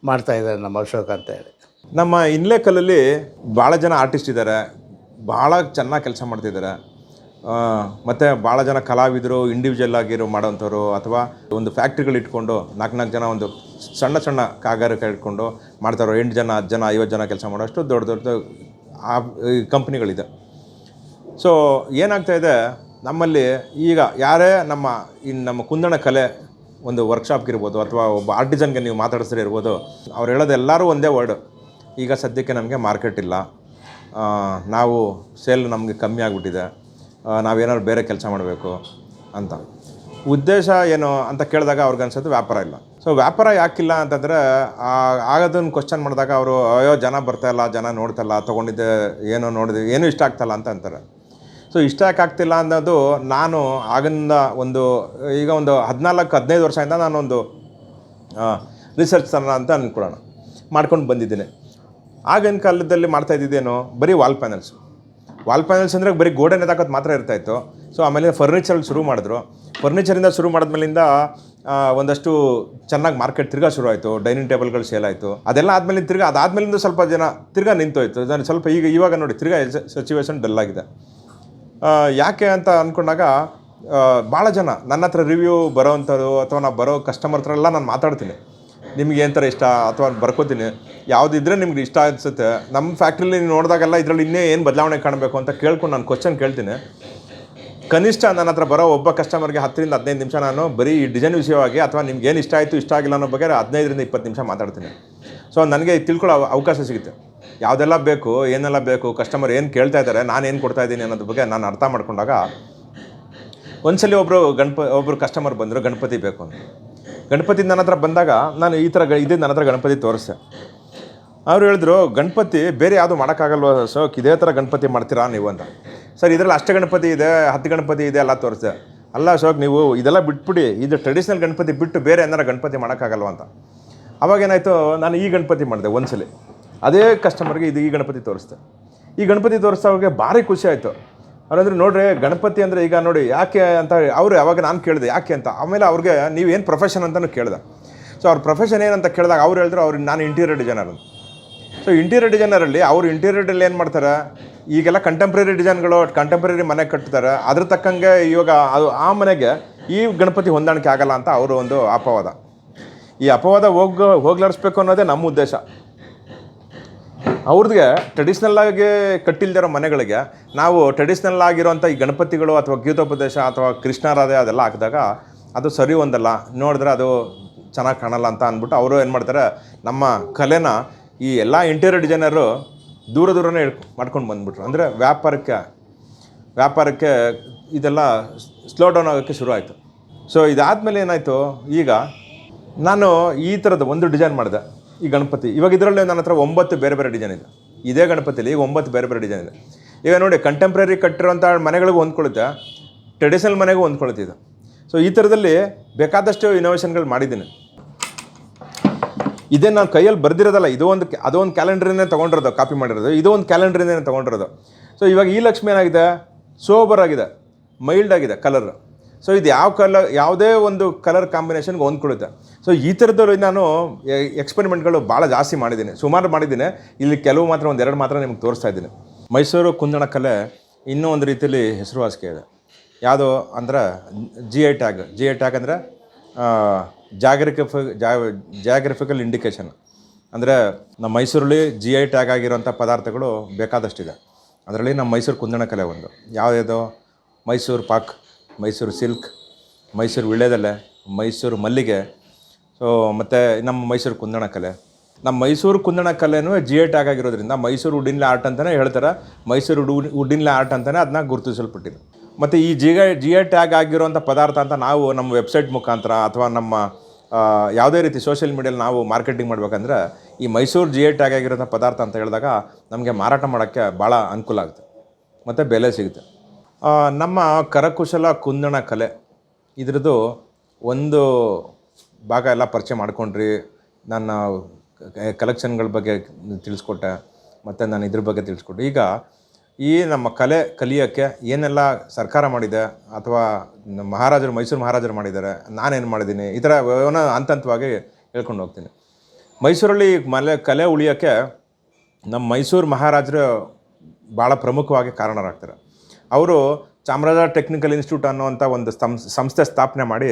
ಮಾಡ್ತಾಯಿದ್ದಾರೆ ನಮ್ಮ ಅಶೋಕ್ ಅಂತೇಳಿ. ನಮ್ಮ ಇನ್ಲೇಕಲ್ಲಲ್ಲಿ ಭಾಳ ಜನ ಆರ್ಟಿಸ್ಟ್ ಇದ್ದಾರೆ, ಭಾಳ ಚೆನ್ನಾಗಿ ಕೆಲಸ ಮಾಡ್ತಿದ್ದಾರೆ. ಮತ್ತು ಭಾಳ ಜನ ಕಲಾವಿದರು ಇಂಡಿವಿಜುವಲ್ ಆಗಿರೋ ಮಾಡೋವಂಥವ್ರು, ಅಥವಾ ಒಂದು ಫ್ಯಾಕ್ಟ್ರಿಗಳು ಇಟ್ಕೊಂಡು 4 ಜನ ಒಂದು ಸಣ್ಣ ಕಾಗಾರಿಕೆ ಇಟ್ಕೊಂಡು ಮಾಡ್ತಾರೋ. 8 ಜನ 10 ಜನ 50 ಜನ ಕೆಲಸ ಮಾಡೋಷ್ಟು ದೊಡ್ಡ ಕಂಪ್ನಿಗಳಿದೆ. ಸೊ ಏನಾಗ್ತಾಯಿದೆ ನಮ್ಮಲ್ಲಿ ಈಗ ಯಾರೇ ನಮ್ಮ ಕುಂದಣ ಕಲೆ ಒಂದು ವರ್ಕ್ಶಾಪ್ಗೆ ಇರ್ಬೋದು, ಅಥವಾ ಒಬ್ಬ ಆರ್ಟಿಸನ್ಗೆ ನೀವು ಮಾತಾಡಿಸ್ರೆ ಇರ್ಬೋದು, ಅವ್ರು ಹೇಳೋದು ಎಲ್ಲರೂ ಒಂದೇ ವರ್ಡು, ಈಗ ಸದ್ಯಕ್ಕೆ ನಮಗೆ ಮಾರ್ಕೆಟ್ ಇಲ್ಲ, ನಾವು ಸೇಲ್ ನಮಗೆ ಕಮ್ಮಿ ಆಗಿಬಿಟ್ಟಿದೆ, ನಾವೇನಾದ್ರು ಬೇರೆ ಕೆಲಸ ಮಾಡಬೇಕು ಅಂತ. ಉದ್ದೇಶ ಏನು ಅಂತ ಕೇಳಿದಾಗ ಅವ್ರಿಗೆ ಅನ್ಸೋದು ವ್ಯಾಪಾರ ಇಲ್ಲ. ಸೊ ವ್ಯಾಪಾರ ಯಾಕಿಲ್ಲ ಅಂತಂದರೆ ಆಗೋದನ್ನು ಕ್ವಶನ್ ಮಾಡಿದಾಗ ಅವರು ಅಯ್ಯೋ ಜನ ಬರ್ತಾಯಿಲ್ಲ, ಜನ ನೋಡ್ತಾಯಿಲ್ಲ, ತೊಗೊಂಡಿದ್ದೆ ಏನೋ ನೋಡಿದೆ ಏನೂ ಇಷ್ಟ ಆಗ್ತಾಯಿಲ್ಲ ಅಂತ ಅಂತಾರೆ. ಸೊ ಇಷ್ಟ ಯಾಕಾಗ್ತಿಲ್ಲ ಅನ್ನೋದು ನಾನು ಆಗಿಂದ ಒಂದು 14-15 ವರ್ಷದಿಂದ ನಾನೊಂದು ರಿಸರ್ಚ್ ಅಂತ ಅಂದ್ಕೊಳ್ಳೋಣ ಮಾಡ್ಕೊಂಡು ಬಂದಿದ್ದೀನಿ. ಆಗಿನ ಕಾಲದಲ್ಲಿ ಮಾಡ್ತಾಯಿದ್ದೇನೋ ಬರೀ ವಾಲ್ ಪ್ಯಾನಲ್ಸ್ ಅಂದರೆ ಬರೀ ಗೋಡೆ ನೇತಾಕೋದು ಮಾತ್ರ ಇರ್ತಾಯಿತ್ತು. ಸೊ ಆಮೇಲೆ ಫರ್ನಿಚರಲ್ಲಿ ಶುರು ಮಾಡಿದ್ರು. ಫರ್ನಿಚರಿಂದ ಶುರು ಮಾಡಿದ್ಮೇಲಿಂದ ಒಂದಷ್ಟು ಚೆನ್ನಾಗಿ ಮಾರ್ಕೆಟ್ ತಿರ್ಗಾ ಶುರು ಆಯಿತು. ಡೈನಿಂಗ್ ಟೇಬಲ್ಗಳು ಸೇಲ್ ಆಯಿತು. ಅದೆಲ್ಲ ಆದಮೇಲೆ ಅದಾದಮೇಲಿಂದ ಸ್ವಲ್ಪ ಜನ ತಿರ್ಗಾ ನಿಂತೋಯ್ತು. ಸ್ವಲ್ಪ ಇವಾಗ ನೋಡಿ ತಿರ್ಗಾ ಸಿಚುವೇಶನ್ ಡಲ್ ಆಗಿದೆ. ಯಾಕೆ ಅಂತ ಅಂದ್ಕೊಂಡಾಗ ಭಾಳ ಜನ ನನ್ನ ಹತ್ರ ರಿವ್ಯೂ ಬರೋವಂಥದ್ದು, ಅಥವಾ ನಾವು ಬರೋ ಕಸ್ಟಮರ್ ಹತ್ರ ಎಲ್ಲ ನಾನು ಮಾತಾಡ್ತೀನಿ. ನಿಮ್ಗೆ ಏನು ಥರ ಇಷ್ಟ ಅಥವಾ ಬರ್ಕೋತೀನಿ, ಯಾವುದಿದ್ರೆ ನಿಮ್ಗೆ ಇಷ್ಟ ಅನಿಸುತ್ತೆ. ನಮ್ಮ ಫ್ಯಾಕ್ಟ್ರಿಲಿ ನೀವು ನೋಡಿದಾಗೆಲ್ಲ ಇದರಲ್ಲಿ ಇನ್ನೇ ಏನು ಬದಲಾವಣೆ ಕಾಣಬೇಕು ಅಂತ ಕೇಳ್ಕೊಂಡು ನಾನು ಕ್ವಶನ್ ಕೇಳ್ತೀನಿ. ಕನಿಷ್ಠ ನನ್ನ ಹತ್ರ ಬರೋ ಒಬ್ಬ ಕಸ್ಟಮರ್ಗೆ 10-15 ನಿಮಿಷ ನಾನು ಬರೀ ಈ ಡಿಸೈನ್ ವಿಷಯವಾಗಿ, ಅಥವಾ ನಿಮ್ಗೆ ಏನು ಇಷ್ಟ ಆಯಿತು ಇಷ್ಟ ಆಗಿಲ್ಲ ಅನ್ನೋ ಬಗ್ಗೆ 15-20 ನಿಮಿಷ ಮಾತಾಡ್ತೀನಿ. ಸೊ ನನಗೆ ತಿಳ್ಕೊಳ್ಳೋ ಅವಕಾಶ ಸಿಗುತ್ತೆ. ಯಾವುದೆಲ್ಲ ಬೇಕು, ಏನೆಲ್ಲ ಬೇಕು, ಕಸ್ಟಮರ್ ಏನು ಕೇಳ್ತಾ ಇದ್ದಾರೆ, ನಾನು ಏನು ಕೊಡ್ತಾಯಿದ್ದೀನಿ ಅನ್ನೋದ್ರ ಬಗ್ಗೆ ನಾನು ಅರ್ಥ ಮಾಡ್ಕೊಂಡಾಗ, ಒಂದ್ಸಲಿ ಒಬ್ಬರು ಕಸ್ಟಮರ್ ಬಂದರು, ಗಣಪತಿ ಬೇಕು ಅಂತ. ಗಣಪತಿ ನನ್ನ ಹತ್ರ ಬಂದಾಗ ನಾನು ಈ ಥರ ಇದೇ ನನ್ನ ಹತ್ರ ಗಣಪತಿ ತೋರಿಸ್ದೆ. ಅವ್ರು ಹೇಳಿದ್ರು, ಗಣಪತಿ ಬೇರೆ ಯಾವುದು ಮಾಡೋಕ್ಕಾಗಲ್ವ ಅಶೋಕ್, ಇದೇ ಥರ ಗಣಪತಿ ಮಾಡ್ತೀರಾ ನೀವು ಅಂತ. ಸರ್ ಇದರಲ್ಲಿ ಅಷ್ಟ ಗಣಪತಿ ಇದೆ, 10 ಗಣಪತಿ ಇದೆ ಎಲ್ಲ ತೋರಿಸ್ದೆ. ಅಲ್ಲ ಅಶೋಕ್, ನೀವು ಇದೆಲ್ಲ ಬಿಟ್ಬಿಡಿ, ಇದು ಟ್ರೆಡಿಷ್ನಲ್ ಗಣಪತಿ ಬಿಟ್ಟು ಬೇರೆ ಏನಾರ ಗಣಪತಿ ಮಾಡೋಕ್ಕಾಗಲ್ವ ಅಂತ. ಅವಾಗೇನಾಯಿತು, ನಾನು ಈ ಗಣಪತಿ ಮಾಡಿದೆ ಒಂದ್ಸಲಿ. ಅದೇ ಕಸ್ಟಮರ್ಗೆ ಈ ಗಣಪತಿ ತೋರಿಸ್ದೆ. ಈ ಗಣಪತಿ ತೋರಿಸ್ದವ್ರಿಗೆ ಭಾರಿ ಖುಷಿ ಆಯಿತು. ಅವ್ರಂದ್ರೆ ನೋಡ್ರಿ ಗಣಪತಿ ಅಂದರೆ ಈಗ ನೋಡಿ ಯಾಕೆ ಅಂತ ಅವರು ಅವಾಗ ನಾನು ಕೇಳಿದೆ ಯಾಕೆ ಅಂತ. ಆಮೇಲೆ ಅವ್ರಿಗೆ ನೀವೇನು ಪ್ರೊಫೆಷನ್ ಅಂತಲೂ ಕೇಳಿದೆ. ಸೊ ಅವ್ರ ಪ್ರೊಫೆಷನ್ ಏನಂತ ಕೇಳಿದಾಗ ಅವ್ರು ಹೇಳಿದ್ರು ನಾನು ಇಂಟೀರಿಯರ್ ಡಿಸೈನರ್ ಅಂತ. ಸೊ ಇಂಟೀರಿಯರ್ ಡಿಸೈನರಲ್ಲಿ ಅವರು ಇಂಟೀರಿಯರ್ಡಲ್ಲಿ ಏನು ಮಾಡ್ತಾರೆ, ಈಗೆಲ್ಲ ಕಂಟೆಂಪ್ರರಿ ಡಿಸೈನ್ಗಳು ಕಂಟೆಂಪ್ರರಿ ಮನೆ ಕಟ್ತಾರೆ, ಅದ್ರ ತಕ್ಕಂಗೆ ಇವಾಗ ಅದು ಆ ಮನೆಗೆ ಈ ಗಣಪತಿ ಹೊಂದಾಣಿಕೆ ಆಗಲ್ಲ ಅಂತ ಅವರು ಒಂದು ಅಪವಾದ. ಈ ಅಪವಾದ ಹೋಗ್ಲಾಡಿಸ್ಬೇಕು ಅನ್ನೋದೇ ನಮ್ಮ ಉದ್ದೇಶ. ಅವ್ರಿಗೆ ಟ್ರೆಡಿಷ್ನಲ್ಲಾಗಿ ಕಟ್ಟಿಲ್ದಿರೋ ಮನೆಗಳಿಗೆ ನಾವು ಟ್ರೆಡಿಷ್ನಲ್ ಆಗಿರೋಂಥ ಈ ಗಣಪತಿಗಳು ಅಥವಾ ಗೀತೋಪದೇಶ ಅಥವಾ ಕೃಷ್ಣಾರಾಧೆ ಅದೆಲ್ಲ ಹಾಕಿದಾಗ ಅದು ಸರಿ ಒಂದಲ್ಲ, ನೋಡಿದ್ರೆ ಅದು ಚೆನ್ನಾಗಿ ಕಾಣಲ್ಲ ಅಂತ ಅಂದ್ಬಿಟ್ಟು ಅವರು ಏನು ಮಾಡ್ತಾರೆ, ನಮ್ಮ ಕಲೆನ ಈ ಎಲ್ಲ ಇಂಟೀರಿಯರ್ ಡಿಸೈನರು ದೂರನೇ ಮಾಡ್ಕೊಂಡು ಬಂದುಬಿಟ್ರು. ಅಂದರೆ ವ್ಯಾಪಾರಕ್ಕೆ ಇದೆಲ್ಲ ಸ್ಲೋ ಡೌನ್ ಆಗೋಕ್ಕೆ ಶುರು ಆಯಿತು. ಸೊ ಇದಾದಮೇಲೆ ಏನಾಯಿತು, ಈಗ ನಾನು ಈ ಥರದ ಒಂದು ಡಿಸೈನ್ ಮಾಡಿದೆ ಈ ಗಣಪತಿ. ಇವಾಗ ಇದರಲ್ಲಿ ನನ್ನ ಹತ್ರ 9 ಬೇರೆ ಬೇರೆ ಡಿಸೈನ್ ಇದೆ. ಇದೇ ಗಣಪತಿಲಿ ಈಗ 9 ಬೇರೆ ಬೇರೆ ಡಿಸೈನ್ ಇದೆ. ಈಗ ನೋಡಿ, ಕಂಟೆಂಪ್ರರಿ ಕಟ್ಟಿರೋಂಥ ಮನೆಗಳಿಗೂ ಹೊಂದ್ಕೊಳ್ಳುತ್ತೆ, ಟ್ರೆಡಿಷ್ನಲ್ ಮನೆಗೂ ಹೊಂದ್ಕೊಳ್ತಿದೆ. ಸೊ ಈ ಥರದಲ್ಲಿ ಬೇಕಾದಷ್ಟು ಇನೋವೇಷನ್ಗಳು ಮಾಡಿದ್ದೀನಿ. ಇದೇ ನಾನು ಕೈಯಲ್ಲಿ ಬರೆದಿರೋದಲ್ಲ, ಅದೊಂದು ಕ್ಯಾಲೆಂಡ್ರಿಂದೇ ತೊಗೊಂಡಿರೋದು, ಕಾಪಿ ಮಾಡಿರೋದು. ಇದು ಒಂದು ಕ್ಯಾಲೆಂಡ್ರಿಂದೇ ತೊಗೊಂಡಿರೋದು. ಸೊ ಇವಾಗ ಈ ಲಕ್ಷ್ಮಿ ಏನಾಗಿದೆ, ಸೋಬರ್ ಆಗಿದೆ, ಮೈಲ್ಡ್ ಆಗಿದೆ ಕಲರ್. ಸೊ ಇದು ಯಾವುದೇ ಒಂದು ಕಲರ್ ಕಾಂಬಿನೇಷನ್ಗೆ ಹೊಂದ್ಕೊಳ್ಳುತ್ತೆ. ಸೊ ಈ ಥರದ್ದು ನಾನು ಎಕ್ಸ್ಪೆರಿಮೆಂಟ್ಗಳು ಭಾಳ ಜಾಸ್ತಿ ಮಾಡಿದ್ದೀನಿ, ಸುಮಾರು ಮಾಡಿದ್ದೀನಿ. ಇಲ್ಲಿ ಕೆಲವು ಮಾತ್ರ 1-2 ಮಾತ್ರ ನಿಮ್ಗೆ ತೋರಿಸ್ತಾ ಇದ್ದೀನಿ. ಮೈಸೂರು ಕುಂದಣ ಕಲೆ ಇನ್ನೂ ಒಂದು ರೀತಿಯಲ್ಲಿ ಹೆಸರುವಾಸಿಗೆ ಇದೆ. ಯಾವುದು ಅಂದರೆ GI ಟ್ಯಾಗ್ ಅಂದರೆ ಜಾಗ್ರಫಿಕಲ್ ಇಂಡಿಕೇಶನ್. ಅಂದರೆ ನಮ್ಮ ಮೈಸೂರಲ್ಲಿ GI ಟ್ಯಾಗ್ ಆಗಿರೋಂಥ ಪದಾರ್ಥಗಳು ಬೇಕಾದಷ್ಟಿದೆ. ಅದರಲ್ಲಿ ನಮ್ಮ ಮೈಸೂರು ಕುಂದಣ ಕಲೆ ಒಂದು. ಯಾವುದ್ಯಾವುದು, ಮೈಸೂರು ಪಾಕ್, ಮೈಸೂರು ಸಿಲ್ಕ್, ಮೈಸೂರು ವಿಳ್ಯದೆಲೆ, ಮೈಸೂರು ಮಲ್ಲಿಗೆ. ಸೊ ಮತ್ತು ನಮ್ಮ ಮೈಸೂರು ಕುಂದಣ ಕಲೆ. ನಮ್ಮ ಮೈಸೂರು ಕುಂದಣ ಕಲೆನೂ GI ಟ್ಯಾಗ್ ಆಗಿರೋದ್ರಿಂದ ಮೈಸೂರು ವುಡಿನ್ಲೆ ಆರ್ಟ್ ಅಂತಲೇ ಹೇಳ್ತಾರೆ. ಮೈಸೂರು ವುಡಿನ್ಲೆ ಆರ್ಟ್ ಅಂತಲೇ ಅದನ್ನ ಗುರುತಿಸಲ್ಪಟ್ಟಿದೆ. ಮತ್ತು ಈ GI ಟ್ಯಾಗ್ ಆಗಿರೋಂಥ ಪದಾರ್ಥ ಅಂತ ನಾವು ನಮ್ಮ ವೆಬ್ಸೈಟ್ ಮುಖಾಂತರ ಅಥವಾ ನಮ್ಮ ಯಾವುದೇ ರೀತಿ ಸೋಷಿಯಲ್ ಮೀಡಿಯಲ್ಲಿ ನಾವು ಮಾರ್ಕೆಟಿಂಗ್ ಮಾಡಬೇಕಂದ್ರೆ ಈ ಮೈಸೂರು GI ಟ್ಯಾಗ್ ಆಗಿರೋಂಥ ಪದಾರ್ಥ ಅಂತ ಹೇಳಿದಾಗ ನಮಗೆ ಮಾರಾಟ ಮಾಡೋಕ್ಕೆ ಭಾಳ ಅನುಕೂಲ ಆಗುತ್ತೆ ಮತ್ತು ಬೆಲೆ ಸಿಗುತ್ತೆ. ನಮ್ಮ ಕರಕುಶಲ ಕುಂದಣ ಕಲೆ ಇದ್ರದ್ದು ಒಂದು ಭಾಗ ಎಲ್ಲ ಪರಿಚಯ ಮಾಡ್ಕೊಂಡ್ರಿ. ನನ್ನ ಕಲೆಕ್ಷನ್ಗಳ ಬಗ್ಗೆ ತಿಳಿಸ್ಕೊಟ್ಟೆ ಮತ್ತು ನಾನು ಇದ್ರ ಬಗ್ಗೆ ತಿಳಿಸ್ಕೊಟ್ಟೆ. ಈಗ ಈ ನಮ್ಮ ಕಲೆ ಕಲಿಯೋಕ್ಕೆ ಏನೆಲ್ಲ ಸರ್ಕಾರ ಮಾಡಿದೆ ಅಥವಾ ಮೈಸೂರು ಮಹಾರಾಜರು ಮಾಡಿದ್ದಾರೆ, ನಾನೇನು ಮಾಡಿದ್ದೀನಿ, ಈ ಥರ ಹಂತವಾಗಿ ಹೇಳ್ಕೊಂಡು ಹೋಗ್ತೀನಿ. ಮೈಸೂರಲ್ಲಿ ಕಲೆ ಉಳಿಯೋಕ್ಕೆ ನಮ್ಮ ಮೈಸೂರು ಮಹಾರಾಜರು ಭಾಳ ಪ್ರಮುಖವಾಗಿ ಕಾರಣರಾಗ್ತಾರೆ. ಅವರು ಚಾಮರಾಜ ಟೆಕ್ನಿಕಲ್ ಇನ್ಸ್ಟಿಟ್ಯೂಟ್ ಅನ್ನೋವಂಥ ಒಂದು ಸಂಸ್ಥೆ ಸ್ಥಾಪನೆ ಮಾಡಿ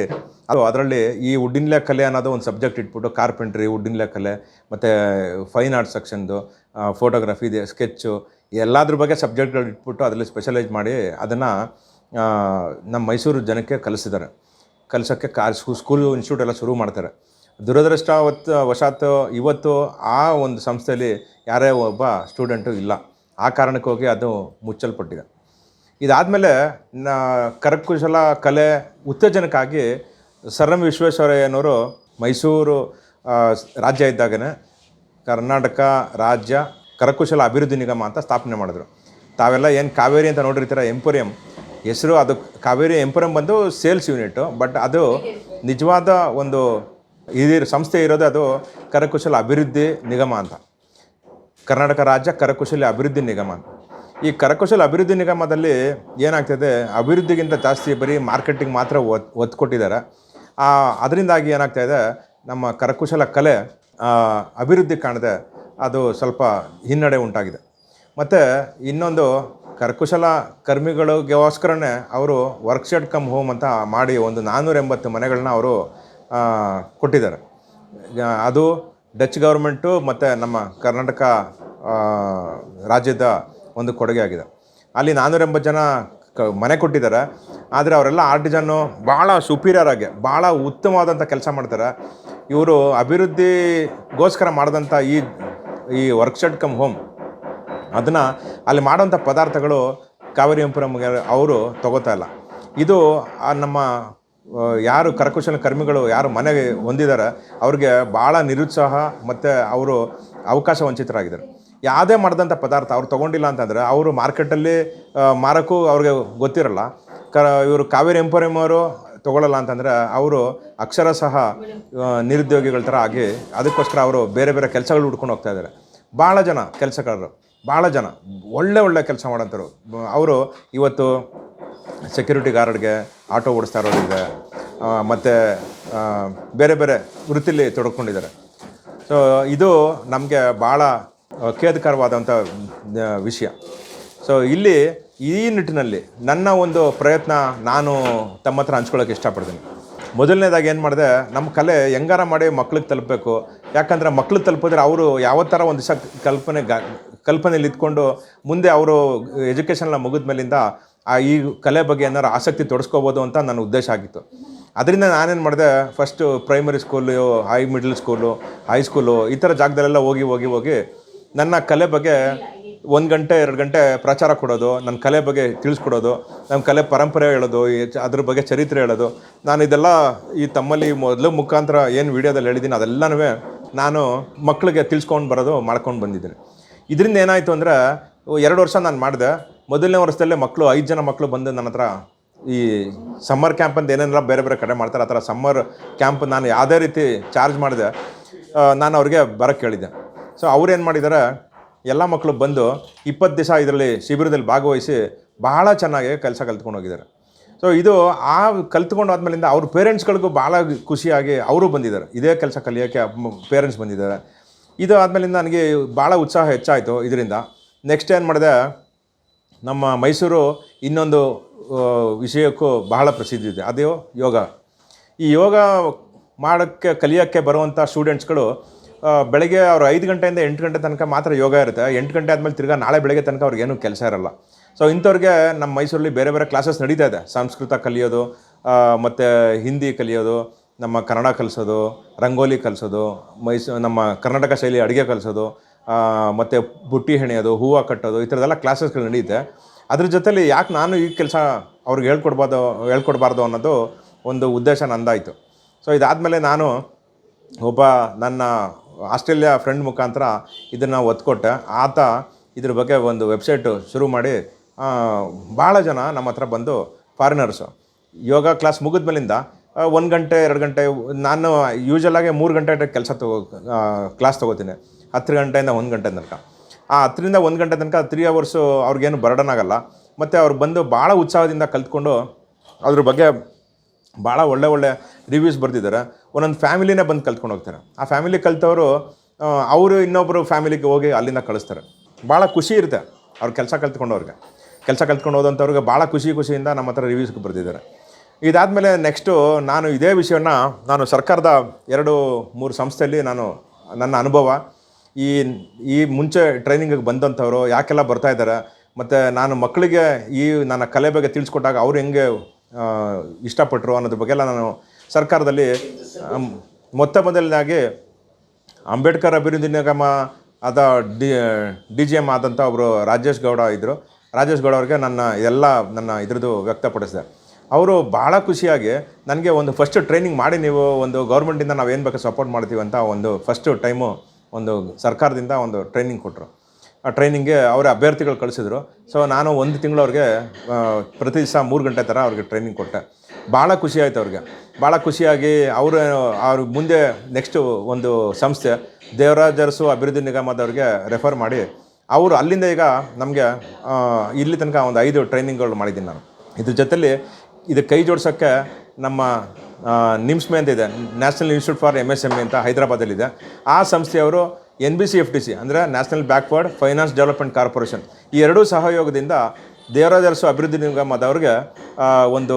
ಅದರಲ್ಲಿ ಈ ವುಡ್ಡಿನ್ಲೆ ಕಲೆ ಅನ್ನೋದು ಒಂದು ಸಬ್ಜೆಕ್ಟ್ ಇಟ್ಬಿಟ್ಟು ಕಾರ್ಪೆಂಟ್ರಿ, ವುಡ್ಡಿನ್ಲೆ ಕಲೆ ಮತ್ತು ಫೈನ್ ಆರ್ಟ್ಸ್ ಸೆಕ್ಷನ್ದು, ಫೋಟೋಗ್ರಫಿ ಇದೆ, ಸ್ಕೆಚ್ಚು, ಎಲ್ಲದ್ರ ಬಗ್ಗೆ ಸಬ್ಜೆಕ್ಟ್ಗಳು ಇಟ್ಬಿಟ್ಟು ಅದರಲ್ಲಿ ಸ್ಪೆಷಲೈಸ್ ಮಾಡಿ ಅದನ್ನು ನಮ್ಮ ಮೈಸೂರು ಜನಕ್ಕೆ ಕಲಿಸೋಕ್ಕೆ ಸ್ಕೂಲು ಇನ್ಸ್ಟಿಟ್ಯೂಟ್ ಎಲ್ಲ ಶುರು ಮಾಡ್ತಾರೆ. ದುರದೃಷ್ಟವಶಾತ್ ಇವತ್ತು ಆ ಒಂದು ಸಂಸ್ಥೆಯಲ್ಲಿ ಯಾರೇ ಒಬ್ಬ ಸ್ಟೂಡೆಂಟು ಇಲ್ಲ. ಆ ಕಾರಣಕ್ಕೆ ಹೋಗಿ ಅದು ಮುಚ್ಚಲ್ಪಟ್ಟಿದೆ. ಇದಾದಮೇಲೆ ಕರಕುಶಲ ಕಲೆ ಉತ್ತೇಜನಕ್ಕಾಗಿ ಸರ್ ಎಂ ವಿಶ್ವೇಶ್ವರಯ್ಯನವರು ಮೈಸೂರು ರಾಜ್ಯ ಇದ್ದಾಗನೇ ಕರ್ನಾಟಕ ರಾಜ್ಯ ಕರಕುಶಲ ಅಭಿವೃದ್ಧಿ ನಿಗಮ ಅಂತ ಸ್ಥಾಪನೆ ಮಾಡಿದ್ರು. ತಾವೆಲ್ಲ ಏನು ಕಾವೇರಿ ಅಂತ ನೋಡಿರ್ತೀರ, ಎಂಪೋರಿಯಂ ಹೆಸರು, ಅದು ಕಾವೇರಿ ಎಂಪೋರಿಯಂ ಬಂದು ಸೇಲ್ಸ್ ಯೂನಿಟ್ಟು. ಬಟ್ ಅದು ನಿಜವಾದ ಒಂದು ಸಂಸ್ಥೆ ಇರೋದು ಅದು ಕರಕುಶಲ ಅಭಿವೃದ್ಧಿ ನಿಗಮ ಅಂತ, ಕರ್ನಾಟಕ ರಾಜ್ಯ ಕರಕುಶಲ ಅಭಿವೃದ್ಧಿ ನಿಗಮ ಅಂತ. ಈ ಕರಕುಶಲ ಅಭಿವೃದ್ಧಿ ನಿಗಮದಲ್ಲಿ ಏನಾಗ್ತದೆ, ಅಭಿವೃದ್ಧಿಗಿಂತ ಜಾಸ್ತಿ ಬರೀ ಮಾರ್ಕೆಟಿಂಗ್ ಮಾತ್ರ ಒತ್ತು ಕೊಟ್ಟಿದ್ದಾರೆ. ಅದರಿಂದಾಗಿ ಏನಾಗ್ತಾಯಿದೆ, ನಮ್ಮ ಕರಕುಶಲ ಕಲೆ ಅಭಿವೃದ್ಧಿ ಕಾಣದೆ ಅದು ಸ್ವಲ್ಪ ಹಿನ್ನಡೆ ಉಂಟಾಗಿದೆ. ಮತ್ತು ಇನ್ನೊಂದು ಕರಕುಶಲ ಕರ್ಮಿಗಳಿಗೋಸ್ಕರನೇ ಅವರು ವರ್ಕ್ಶಾಪ್ ಕಮ್ ಹೋಮ್ ಅಂತ ಮಾಡಿ ಒಂದು 480 ಮನೆಗಳನ್ನ ಅವರು ಕೊಟ್ಟಿದ್ದಾರೆ. ಅದು ಡಚ್ ಗೌರ್ಮೆಂಟು ಮತ್ತು ನಮ್ಮ ಕರ್ನಾಟಕ ರಾಜ್ಯದ ಒಂದು ಕೊಡುಗೆ ಆಗಿದೆ. ಅಲ್ಲಿ 480 ಜನ ಮನೆ ಕೊಟ್ಟಿದ್ದಾರೆ. ಆದರೆ ಅವರೆಲ್ಲ ಆರ್ಟಿಸನ್ನು ಭಾಳ ಸುಪೀರಿಯರ್ ಆಗಿ ಭಾಳ ಉತ್ತಮವಾದಂಥ ಕೆಲಸ ಮಾಡ್ತಾರೆ. ಇವರು ಅಭಿವೃದ್ಧಿಗೋಸ್ಕರ ಮಾಡಿದಂಥ ಈ ವರ್ಕ್ಶಾಪ್ ಕಮ್ ಹೋಮ್ ಅದನ್ನು ಅಲ್ಲಿ ಮಾಡೋಂಥ ಪದಾರ್ಥಗಳು ಕಾವೇರಿ ಎಂಪುರಮ್ಗೆ ಅವರು ತಗೋತಾ ಇಲ್ಲ. ಇದು ನಮ್ಮ ಯಾರು ಕರಕುಶಲ ಕರ್ಮಿಗಳು ಯಾರು ಮನೆಗೆ ಹೊಂದಿದ್ದಾರೆ ಅವ್ರಿಗೆ ಭಾಳ ನಿರುತ್ಸಾಹ ಮತ್ತು ಅವರು ಅವಕಾಶ ವಂಚಿತರಾಗಿದ್ದಾರೆ. ಯಾವುದೇ ಮಾಡಿದಂಥ ಪದಾರ್ಥ ಅವ್ರು ತೊಗೊಂಡಿಲ್ಲ ಅಂತಂದರೆ ಅವರು ಮಾರ್ಕೆಟಲ್ಲಿ ಮಾರೋಕ್ಕೂ ಅವ್ರಿಗೆ ಗೊತ್ತಿರಲ್ಲ. ಇವರು ಕಾವೇರಿ ಎಂಪೋರಿಯಂ ಅವರು ತೊಗೊಳ್ಳಲ್ಲ ಅಂತಂದರೆ ಅವರು ಅಕ್ಷರ ಸಹ ನಿರುದ್ಯೋಗಿಗಳ ಥರ ಆಗಿ ಅದಕ್ಕೋಸ್ಕರ ಅವರು ಬೇರೆ ಬೇರೆ ಕೆಲಸಗಳು ಹುಡ್ಕೊಂಡು ಹೋಗ್ತಾ ಇದ್ದಾರೆ. ಭಾಳ ಜನ ಕೆಲಸಗಾರರು, ಭಾಳ ಜನ ಒಳ್ಳೆ ಕೆಲಸ ಮಾಡೋಂಥವ್ರು ಅವರು ಇವತ್ತು ಸೆಕ್ಯೂರಿಟಿ ಗಾರ್ಡ್ಗೆ, ಆಟೋ ಓಡಿಸ್ತಾ ಇರೋರಿಗೆ ಮತ್ತು ಬೇರೆ ಬೇರೆ ವೃತ್ತಿಲಿ ತೊಡ್ಕೊಂಡಿದ್ದಾರೆ. ಸೊ ಇದು ನಮಗೆ ಭಾಳ ಖೇದಕರವಾದಂಥ ವಿಷಯ. ಸೊ ಇಲ್ಲಿ ಈ ನಿಟ್ಟಿನಲ್ಲಿ ನನ್ನ ಒಂದು ಪ್ರಯತ್ನ ನಾನು ತಮ್ಮ ಹತ್ರ ಹಂಚ್ಕೊಳ್ಳೋಕೆ ಇಷ್ಟಪಡ್ತೀನಿ. ಮೊದಲನೇದಾಗಿ ಏನು ಮಾಡಿದೆ, ನಮ್ಮ ಕಲೆ ಹೆಂಗಾರ ಮಾಡಿ ಮಕ್ಳಿಗೆ ತಲುಪಬೇಕು. ಯಾಕಂದರೆ ಮಕ್ಳಿಗೆ ತಲುಪಿದ್ರೆ ಅವರು ಯಾವ ಥರ ಒಂದು ದಿವಸ ಕಲ್ಪನೆಯಲ್ಲಿ ಇದ್ಕೊಂಡು ಮುಂದೆ ಅವರು ಎಜುಕೇಷನ್ಲ ಮುಗಿದ ಮೇಲಿಂದ ಈ ಕಲೆ ಬಗ್ಗೆ ಏನಾರು ಆಸಕ್ತಿ ತೊಡಸ್ಕೋಬೋದು ಅಂತ ನನ್ನ ಉದ್ದೇಶ ಆಗಿತ್ತು. ಅದರಿಂದ ನಾನೇನು ಮಾಡಿದೆ, first primary school, middle school, high school ಈ ಥರ ಜಾಗದಲ್ಲೆಲ್ಲ ಹೋಗಿ ನನ್ನ ಕಲೆ ಬಗ್ಗೆ 1 ಗಂಟೆ 2 ಗಂಟೆ ಪ್ರಚಾರ ಕೊಡೋದು, ನನ್ನ ಕಲೆ ಬಗ್ಗೆ ತಿಳಿಸ್ಕೊಡೋದು, ನಮ್ಮ ಕಲೆ ಪರಂಪರೆ ಹೇಳೋದು, ಅದ್ರ ಬಗ್ಗೆ ಚರಿತ್ರೆ ಹೇಳೋದು. ನಾನು ಇದೆಲ್ಲ ಈ ತಮ್ಮಲ್ಲಿ ಮೊದಲು ಮುಖಾಂತರ ಏನು ವೀಡಿಯೋದಲ್ಲಿ ಹೇಳಿದ್ದೀನಿ ಅದೆಲ್ಲನೂ ನಾನು ಮಕ್ಕಳಿಗೆ ತಿಳ್ಸ್ಕೊಂಡು ಬರೋದು ಮಾಡ್ಕೊಂಡು ಬಂದಿದ್ದೀನಿ. ಇದರಿಂದ ಏನಾಯಿತು ಅಂದರೆ 2 ವರ್ಷ ನಾನು ಮಾಡಿದೆ. ಮೊದಲನೇ ವರ್ಷದಲ್ಲೇ ಮಕ್ಕಳು 5 ಜನ ಮಕ್ಕಳು ಬಂದು ನನ್ನ ಹತ್ರ ಈ ಸಮ್ಮರ್ ಕ್ಯಾಂಪ್ ಅಂತ ಏನೇನೆಲ್ಲ ಬೇರೆ ಬೇರೆ ಕಡೆ ಮಾಡ್ತಾರೆ ಆ ಥರ ಸಮ್ಮರ್ ಕ್ಯಾಂಪ್ ನಾನು ಯಾವುದೇ ರೀತಿ ಚಾರ್ಜ್ ಮಾಡಿದೆ, ನಾನು ಅವ್ರಿಗೆ ಬರೋಕ್ಕೆ ಕೇಳಿದ್ದೆ. ಸೊ ಅವ್ರೇನು ಮಾಡಿದ್ದಾರೆ, ಎಲ್ಲ ಮಕ್ಕಳು ಬಂದು 20 ದಿವಸ ಇದರಲ್ಲಿ ಶಿಬಿರದಲ್ಲಿ ಭಾಗವಹಿಸಿ ಭಾಳ ಚೆನ್ನಾಗಿ ಕೆಲಸ ಕಲ್ತ್ಕೊಂಡು ಹೋಗಿದ್ದಾರೆ. ಸೊ ಇದು ಕಲ್ತ್ಕೊಂಡು ಆದಮೇಲಿಂದ ಅವ್ರ ಪೇರೆಂಟ್ಸ್ಗಳಿಗೂ ಭಾಳ ಖುಷಿಯಾಗಿ ಅವರು ಬಂದಿದ್ದಾರೆ, ಇದೇ ಕೆಲಸ ಕಲಿಯೋಕ್ಕೆ ಪೇರೆಂಟ್ಸ್ ಬಂದಿದ್ದಾರೆ. ಇದು ಆದಮೇಲಿಂದ ನನಗೆ ಭಾಳ ಉತ್ಸಾಹ ಹೆಚ್ಚಾಯಿತು. ಇದರಿಂದ ನೆಕ್ಸ್ಟ್ ಏನು ಮಾಡಿದೆ, ನಮ್ಮ ಮೈಸೂರು ಇನ್ನೊಂದು ವಿಷಯಕ್ಕೂ ಬಹಳ ಪ್ರಸಿದ್ಧಿ ಇದೆ, ಅದು ಯೋಗ. ಈ ಯೋಗ ಮಾಡೋಕ್ಕೆ ಕಲಿಯೋಕ್ಕೆ ಬರುವಂಥ ಸ್ಟೂಡೆಂಟ್ಸ್ಗಳು ಬೆಳಗ್ಗೆ ಅವ್ರು 5 ಗಂಟೆಯಿಂದ 8 ಗಂಟೆ ತನಕ ಮಾತ್ರ ಯೋಗ ಇರುತ್ತೆ. 8 ಗಂಟೆ ಆದಮೇಲೆ ತಿರ್ಗಾ ನಾಳೆ ಬೆಳಗ್ಗೆ ತನಕ ಅವ್ರಿಗೇನು ಕೆಲಸ ಇರಲ್ಲ. ಸೊ ಇಂಥವ್ರಿಗೆ ನಮ್ಮ ಮೈಸೂರಲ್ಲಿ ಬೇರೆ ಬೇರೆ ಕ್ಲಾಸಸ್ ನಡೀತಾ ಇದೆ. ಸಂಸ್ಕೃತ ಕಲಿಯೋದು, ಮತ್ತು ಹಿಂದಿ ಕಲಿಯೋದು, ನಮ್ಮ ಕನ್ನಡ ಕಲಿಸೋದು, ರಂಗೋಲಿ ಕಲಿಸೋದು, ನಮ್ಮ ಕರ್ನಾಟಕ ಶೈಲಿ ಅಡುಗೆ ಕಲಿಸೋದು, ಮತ್ತು ಬುಟ್ಟಿ ಹೆಣೆಯೋದು, ಹೂವು ಕಟ್ಟೋದು, ಈ ಥರದ್ದೆಲ್ಲ ಕ್ಲಾಸಸ್ಗಳು ನಡೆಯುತ್ತೆ. ಅದ್ರ ಜೊತೆಲಿ ಯಾಕೆ ನಾನು ಈ ಕೆಲಸ ಅವ್ರಿಗೆ ಹೇಳ್ಕೊಡ್ಬಾರ್ದು ಅನ್ನೋದು ಒಂದು ಉದ್ದೇಶ ನಂದಾಯಿತು. ಸೊ ಇದಾದಮೇಲೆ ನಾನು ಒಬ್ಬ ನನ್ನ ಆಸ್ಟ್ರೇಲಿಯಾ ಫ್ರೆಂಡ್ ಮುಖಾಂತರ ಇದನ್ನು ಒತ್ಕೊಟ್ಟೆ. ಆತ ಇದ್ರ ಬಗ್ಗೆ ಒಂದು ವೆಬ್ಸೈಟು ಶುರು ಮಾಡಿ ಭಾಳ ಜನ ನಮ್ಮ ಹತ್ರ ಬಂದು ಫಾರಿನರ್ಸು ಯೋಗ ಕ್ಲಾಸ್ ಮುಗಿದ ಮೇಲಿಂದ 1 ಗಂಟೆ 2 ಗಂಟೆ, ನಾನು ಯೂಶಲಾಗಿ 3 ಗಂಟೆ ಕೆಲಸ ಕ್ಲಾಸ್ ತೊಗೋತೀನಿ, 10 ಗಂಟೆಯಿಂದ 1 ಗಂಟೆ ತನಕ. ಆ 10ರಿಂದ 1 ಗಂಟೆ ತನಕ 3 ಅವರ್ಸು ಅವ್ರಿಗೇನು ಬರ್ಡನ್ ಆಗಲ್ಲ. ಮತ್ತು ಅವ್ರು ಬಂದು ಭಾಳ ಉತ್ಸಾಹದಿಂದ ಕಲ್ತ್ಕೊಂಡು ಅದ್ರ ಬಗ್ಗೆ ಭಾಳ ಒಳ್ಳೆ ರಿವ್ಯೂಸ್ ಬರ್ತಿದ್ದಾರೆ. ಒಂದೊಂದು ಫ್ಯಾಮಿಲಿನೇ ಬಂದು ಕಲ್ತ್ಕೊಂಡು ಹೋಗ್ತಾರೆ. ಆ ಫ್ಯಾಮಿಲಿ ಕಲ್ತವರು ಅವರು ಇನ್ನೊಬ್ಬರು ಫ್ಯಾಮಿಲಿಗೆ ಹೋಗಿ ಅಲ್ಲಿಂದ ಕಳಿಸ್ತಾರೆ. ಭಾಳ ಖುಷಿ ಇರುತ್ತೆ ಅವ್ರು ಕೆಲಸ ಕಲ್ತ್ಕೊಂಡು ಹೋದಂಥವ್ರಿಗೆ ಭಾಳ ಖುಷಿಯಿಂದ ನಮ್ಮ ಹತ್ರ ರಿವ್ಯೂಸ್ಗೆ ಬರ್ತಿದ್ದಾರೆ. ಇದಾದಮೇಲೆ ನೆಕ್ಸ್ಟು ನಾನು ಇದೇ ವಿಷಯವನ್ನು ನಾನು ಸರ್ಕಾರದ 2-3 ಸಂಸ್ಥೆಯಲ್ಲಿ ನಾನು ನನ್ನ ಅನುಭವ ಈ ಮುಂಚೆ ಟ್ರೈನಿಂಗಿಗೆ ಬಂದಂಥವ್ರು ಯಾಕೆಲ್ಲ ಬರ್ತಾಯಿದ್ದಾರೆ, ಮತ್ತು ನಾನು ಮಕ್ಕಳಿಗೆ ಈ ನನ್ನ ಕಲೆ ಬಗ್ಗೆ ತಿಳಿಸ್ಕೊಟ್ಟಾಗ ಅವ್ರು ಹೆಂಗೆ ಇಷ್ಟಪಟ್ಟರು ಅನ್ನೋದ್ರ ಬಗ್ಗೆ ಎಲ್ಲ ನಾನು ಸರ್ಕಾರದಲ್ಲಿ ಮೊದಲನೇದಾಗಿ ಅಂಬೇಡ್ಕರ್ ಅಭಿವೃದ್ಧಿ ನಿಗಮ ಆದ DGM ಆದಂಥ ಒಬ್ಬರು ರಾಜೇಶ್ ಗೌಡ ಇದ್ದರು. ರಾಜೇಶ್ ಗೌಡ ಅವ್ರಿಗೆ ನನ್ನ ಇದ್ರದ್ದು ವ್ಯಕ್ತಪಡಿಸಿದೆ. ಅವರು ಭಾಳ ಖುಷಿಯಾಗಿ ನನಗೆ ಒಂದು ಫಸ್ಟ್ ಟ್ರೈನಿಂಗ್ ಮಾಡಿ ನೀವು ಒಂದು ಗೌರ್ಮೆಂಟಿಂದ ನಾವು ಏನು ಬೇಕು ಸಪೋರ್ಟ್ ಮಾಡ್ತೀವಿ ಅಂತ ಒಂದು ಫಸ್ಟು ಟೈಮು ಒಂದು ಸರ್ಕಾರದಿಂದ ಒಂದು ಟ್ರೈನಿಂಗ್ ಕೊಟ್ಟರು. ಆ ಟ್ರೈನಿಂಗ್ಗೆ ಅವರ ಅಭ್ಯರ್ಥಿಗಳು ಕಳಿಸಿದ್ರು. ಸೊ ನಾನು 1 ತಿಂಗಳು ಅವ್ರಿಗೆ ಪ್ರತಿ ದಿವಸ 3 ಗಂಟೆ ಥರ ಅವ್ರಿಗೆ ಟ್ರೈನಿಂಗ್ ಕೊಟ್ಟೆ. ಭಾಳ ಖುಷಿ ಆಯಿತು ಅವ್ರಿಗೆ. ಭಾಳ ಖುಷಿಯಾಗಿ ಅವ್ರ ಮುಂದೆ ನೆಕ್ಸ್ಟು ಒಂದು ಸಂಸ್ಥೆ ದೇವರಾಜ ಅರಸು ಅಭಿವೃದ್ಧಿ ನಿಗಮದವ್ರಿಗೆ ರೆಫರ್ ಮಾಡಿ ಅವರು ಅಲ್ಲಿಂದ ಈಗ ನಮಗೆ ಇಲ್ಲಿ ತನಕ ಒಂದು 5 ಟ್ರೈನಿಂಗ್ಗಳು ಮಾಡಿದ್ದೀನಿ ನಾನು. ಇದ್ರ ಜೊತೆಲಿ ಇದಕ್ಕೆ ಕೈ ಜೋಡ್ಸೋಕ್ಕೆ ನಮ್ಮ ನಿಮ್ಸ್ಮೆ ಅಂತ ಇದೆ, ನ್ಯಾಷನಲ್ ಇನ್ಸ್ಟಿಟ್ಯೂಟ್ ಫಾರ್ MSME ಅಂತ ಹೈದರಾಬಾದಲ್ಲಿದೆ. ಆ ಸಂಸ್ಥೆಯವರು NBCFDC ಅಂದರೆ national backward finance development corporation ಈ ಎರಡೂ ಸಹಯೋಗದಿಂದ ದೇವರಾಜ ಅರಸು ಅಭಿವೃದ್ಧಿ ನಿಗಮದವ್ರಿಗೆ ಒಂದು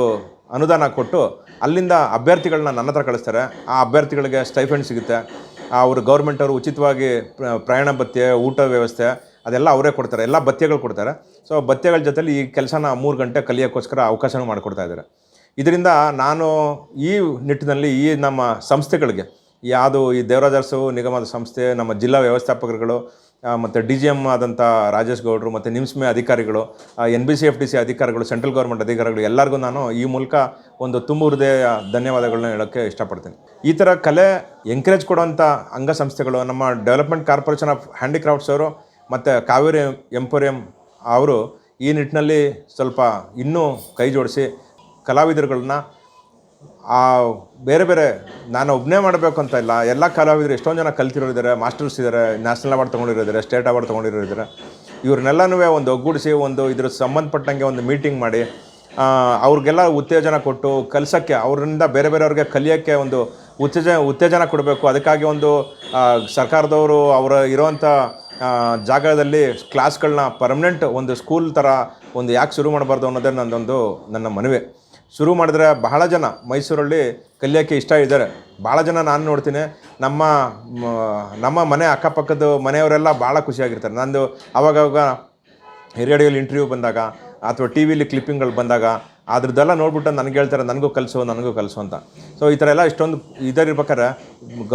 ಅನುದಾನ ಕೊಟ್ಟು ಅಲ್ಲಿಂದ ಅಭ್ಯರ್ಥಿಗಳನ್ನ ನನ್ನ ಹತ್ರ ಕಳಿಸ್ತಾರೆ. ಆ ಅಭ್ಯರ್ಥಿಗಳಿಗೆ ಸ್ಟೈಫಂಡ್ ಸಿಗುತ್ತೆ. ಅವರು ಗೌರ್ಮೆಂಟವರು ಉಚಿತವಾಗಿ ಪ್ರಯಾಣ ಭತ್ಯೆ, ಊಟ ವ್ಯವಸ್ಥೆ ಅದೆಲ್ಲ ಅವರೇ ಕೊಡ್ತಾರೆ, ಎಲ್ಲ ಭತ್ಯೆಗಳು ಕೊಡ್ತಾರೆ. ಸೊ ಭತ್ಯೆಗಳ ಜೊತೆಲಿ ಈ ಕೆಲಸನ 3 ಗಂಟೆ ಕಲಿಯೋಕ್ಕೋಸ್ಕರ ಅವಕಾಶನೂ ಮಾಡಿಕೊಡ್ತಾ ಇದ್ದಾರೆ. ಇದರಿಂದ ನಾನು ಈ ನಿಟ್ಟಿನಲ್ಲಿ ಈ ನಮ್ಮ ಸಂಸ್ಥೆಗಳಿಗೆ ಯಾವುದು ಈ ದೇವರಾಜರ್ಸು ನಿಗಮದ ಸಂಸ್ಥೆ, ನಮ್ಮ ಜಿಲ್ಲಾ ವ್ಯವಸ್ಥಾಪಕರುಗಳು, ಮತ್ತು DGM ಆದಂಥ ರಾಜೇಶ್ ಗೌಡರು, ಮತ್ತು ನಿಮ್ಸ್ಮೆ ಅಧಿಕಾರಿಗಳು, NBCFDC ಅಧಿಕಾರಿಗಳು, ಸೆಂಟ್ರಲ್ ಗೌರ್ಮೆಂಟ್ ಅಧಿಕಾರಿಗಳು ಎಲ್ಲರಿಗೂ ನಾನು ಈ ಮೂಲಕ ಒಂದು ತುಂಬ ಹೃದಯ ಧನ್ಯವಾದಗಳನ್ನ ಹೇಳೋಕ್ಕೆ ಇಷ್ಟಪಡ್ತೀನಿ. ಈ ಥರ ಕಲೆ ಎಂಕರೇಜ್ ಕೊಡುವಂಥ ಅಂಗಸಂಸ್ಥೆಗಳು ನಮ್ಮ ಡೆವಲಪ್ಮೆಂಟ್ ಕಾರ್ಪೊರೇಷನ್ ಆಫ್ ಹ್ಯಾಂಡಿಕ್ರಾಫ್ಟ್ಸ್ ಅವರು ಮತ್ತು ಕಾವೇರಿ ಎಂಪೋರಿಯಂ ಅವರು ಈ ನಿಟ್ಟಿನಲ್ಲಿ ಸ್ವಲ್ಪ ಇನ್ನೂ ಕೈ ಜೋಡಿಸಿ ಕಲಾವಿದರುಗಳನ್ನ ಬೇರೆ ಬೇರೆ ನಾನು ಒಬ್ಬನೇ ಮಾಡಬೇಕು ಅಂತ ಇಲ್ಲ, ಎಲ್ಲ ಕಲಾವಿದರು ಎಷ್ಟೊಂದು ಜನ ಕಲ್ತಿರೋರಿದ್ದಾರೆ, ಮಾಸ್ಟರ್ಸ್ ಇದ್ದಾರೆ, ನ್ಯಾಷನಲ್ ಅವಾರ್ಡ್ ತೊಗೊಂಡಿರೋರಿದ್ದಾರೆ, ಸ್ಟೇಟ್ ಅವಾರ್ಡ್ ತೊಗೊಂಡಿರೋರಿದ್ದಾರೆ. ಇವ್ರನ್ನೆಲ್ಲನೂ ಒಂದು ಒಗ್ಗೂಡಿಸಿ ಒಂದು ಇದ್ರ ಸಂಬಂಧಪಟ್ಟಂಗೆ ಒಂದು ಮೀಟಿಂಗ್ ಮಾಡಿ ಅವ್ರಿಗೆಲ್ಲ ಉತ್ತೇಜನ ಕೊಟ್ಟು ಕಲಿಸೋಕ್ಕೆ, ಅವರಿಂದ ಬೇರೆ ಬೇರೆಯವ್ರಿಗೆ ಕಲಿಯೋಕ್ಕೆ ಒಂದು ಉತ್ತೇಜನ ಕೊಡಬೇಕು. ಅದಕ್ಕಾಗಿ ಒಂದು ಸರ್ಕಾರದವರು ಅವರ ಇರೋವಂಥ ಜಾಗದಲ್ಲಿ ಕ್ಲಾಸ್ಗಳನ್ನ ಪರ್ಮನೆಂಟ್ ಒಂದು ಸ್ಕೂಲ್ ಥರ ಒಂದು ಯಾಕೆ ಶುರು ಮಾಡಬಾರ್ದು ಅನ್ನೋದೇ ನನ್ನ ಮನವಿ. ಶುರು ಮಾಡಿದ್ರೆ ಬಹಳ ಜನ ಮೈಸೂರಲ್ಲಿ ಕಲಿಯೋಕ್ಕೆ ಇಷ್ಟ ಇದ್ದಾರೆ. ಭಾಳ ಜನ ನಾನು ನೋಡ್ತೀನಿ, ನಮ್ಮ ಮನೆ ಅಕ್ಕಪಕ್ಕದ ಮನೆಯವರೆಲ್ಲ ಭಾಳ ಖುಷಿಯಾಗಿರ್ತಾರೆ. ನಂದು ಆವಾಗವಾಗ ರೇಡಿಯೋಲಿ ಇಂಟರ್ವ್ಯೂ ಬಂದಾಗ ಅಥವಾ ಟಿ ವಿಲಿ ಕ್ಲಿಪ್ಪಿಂಗ್ಗಳು ಬಂದಾಗ ಅದ್ರದ್ದೆಲ್ಲ ನೋಡ್ಬಿಟ್ಟು ನನಗೆ ಹೇಳ್ತಾರೆ, ನನಗೂ ಕಲಿಸು ಅಂತ. ಸೊ ಈ ಥರ ಎಲ್ಲ ಇಷ್ಟೊಂದು ಇದರಿರ್ಬೇಕಾದ್ರೆ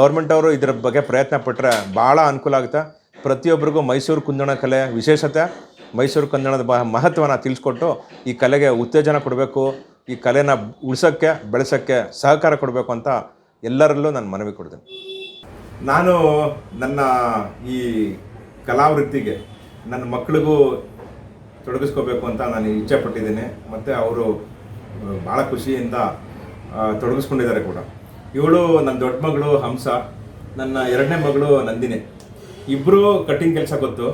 ಗೌರ್ಮೆಂಟವರು ಇದ್ರ ಬಗ್ಗೆ ಪ್ರಯತ್ನ ಪಟ್ಟರೆ ಭಾಳ ಅನುಕೂಲ ಆಗುತ್ತೆ. ಪ್ರತಿಯೊಬ್ಬರಿಗೂ ಮೈಸೂರು ಕುಂದಣ ಕಲೆ ವಿಶೇಷತೆ, ಮೈಸೂರು ಕನ್ನಡದ ಮಹತ್ವನ ತಿಳಿಸ್ಕೊಟ್ಟು ಈ ಕಲೆಗೆ ಉತ್ತೇಜನ ಕೊಡಬೇಕು, ಈ ಕಲೆನ ಉಳಿಸೋಕ್ಕೆ ಬೆಳೆಸೋಕ್ಕೆ ಸಹಕಾರ ಕೊಡಬೇಕು ಅಂತ ಎಲ್ಲರಲ್ಲೂ ನಾನು ಮನವಿ ಕೊಡ್ತೀನಿ. ನಾನು ನನ್ನ ಈ ಕಲಾವೃತ್ತಿಗೆ ನನ್ನ ಮಕ್ಕಳಿಗೂ ತೊಡಗಿಸ್ಕೋಬೇಕು ಅಂತ ನಾನು ಇಚ್ಛೆ ಪಟ್ಟಿದ್ದೀನಿ. ಮತ್ತು ಅವರು ಭಾಳ ಖುಷಿಯಿಂದ ತೊಡಗಿಸ್ಕೊಂಡಿದ್ದಾರೆ ಕೂಡ. ಇವಳು ನನ್ನ ದೊಡ್ಡ ಮಗಳು ಹಂಸ, ನನ್ನ ಎರಡನೇ ಮಗಳು ನಂದಿನಿ. ಇಬ್ಬರು ಕಟ್ಟಿಂಗ್ ಕೆಲಸ ಗೊತ್ತು,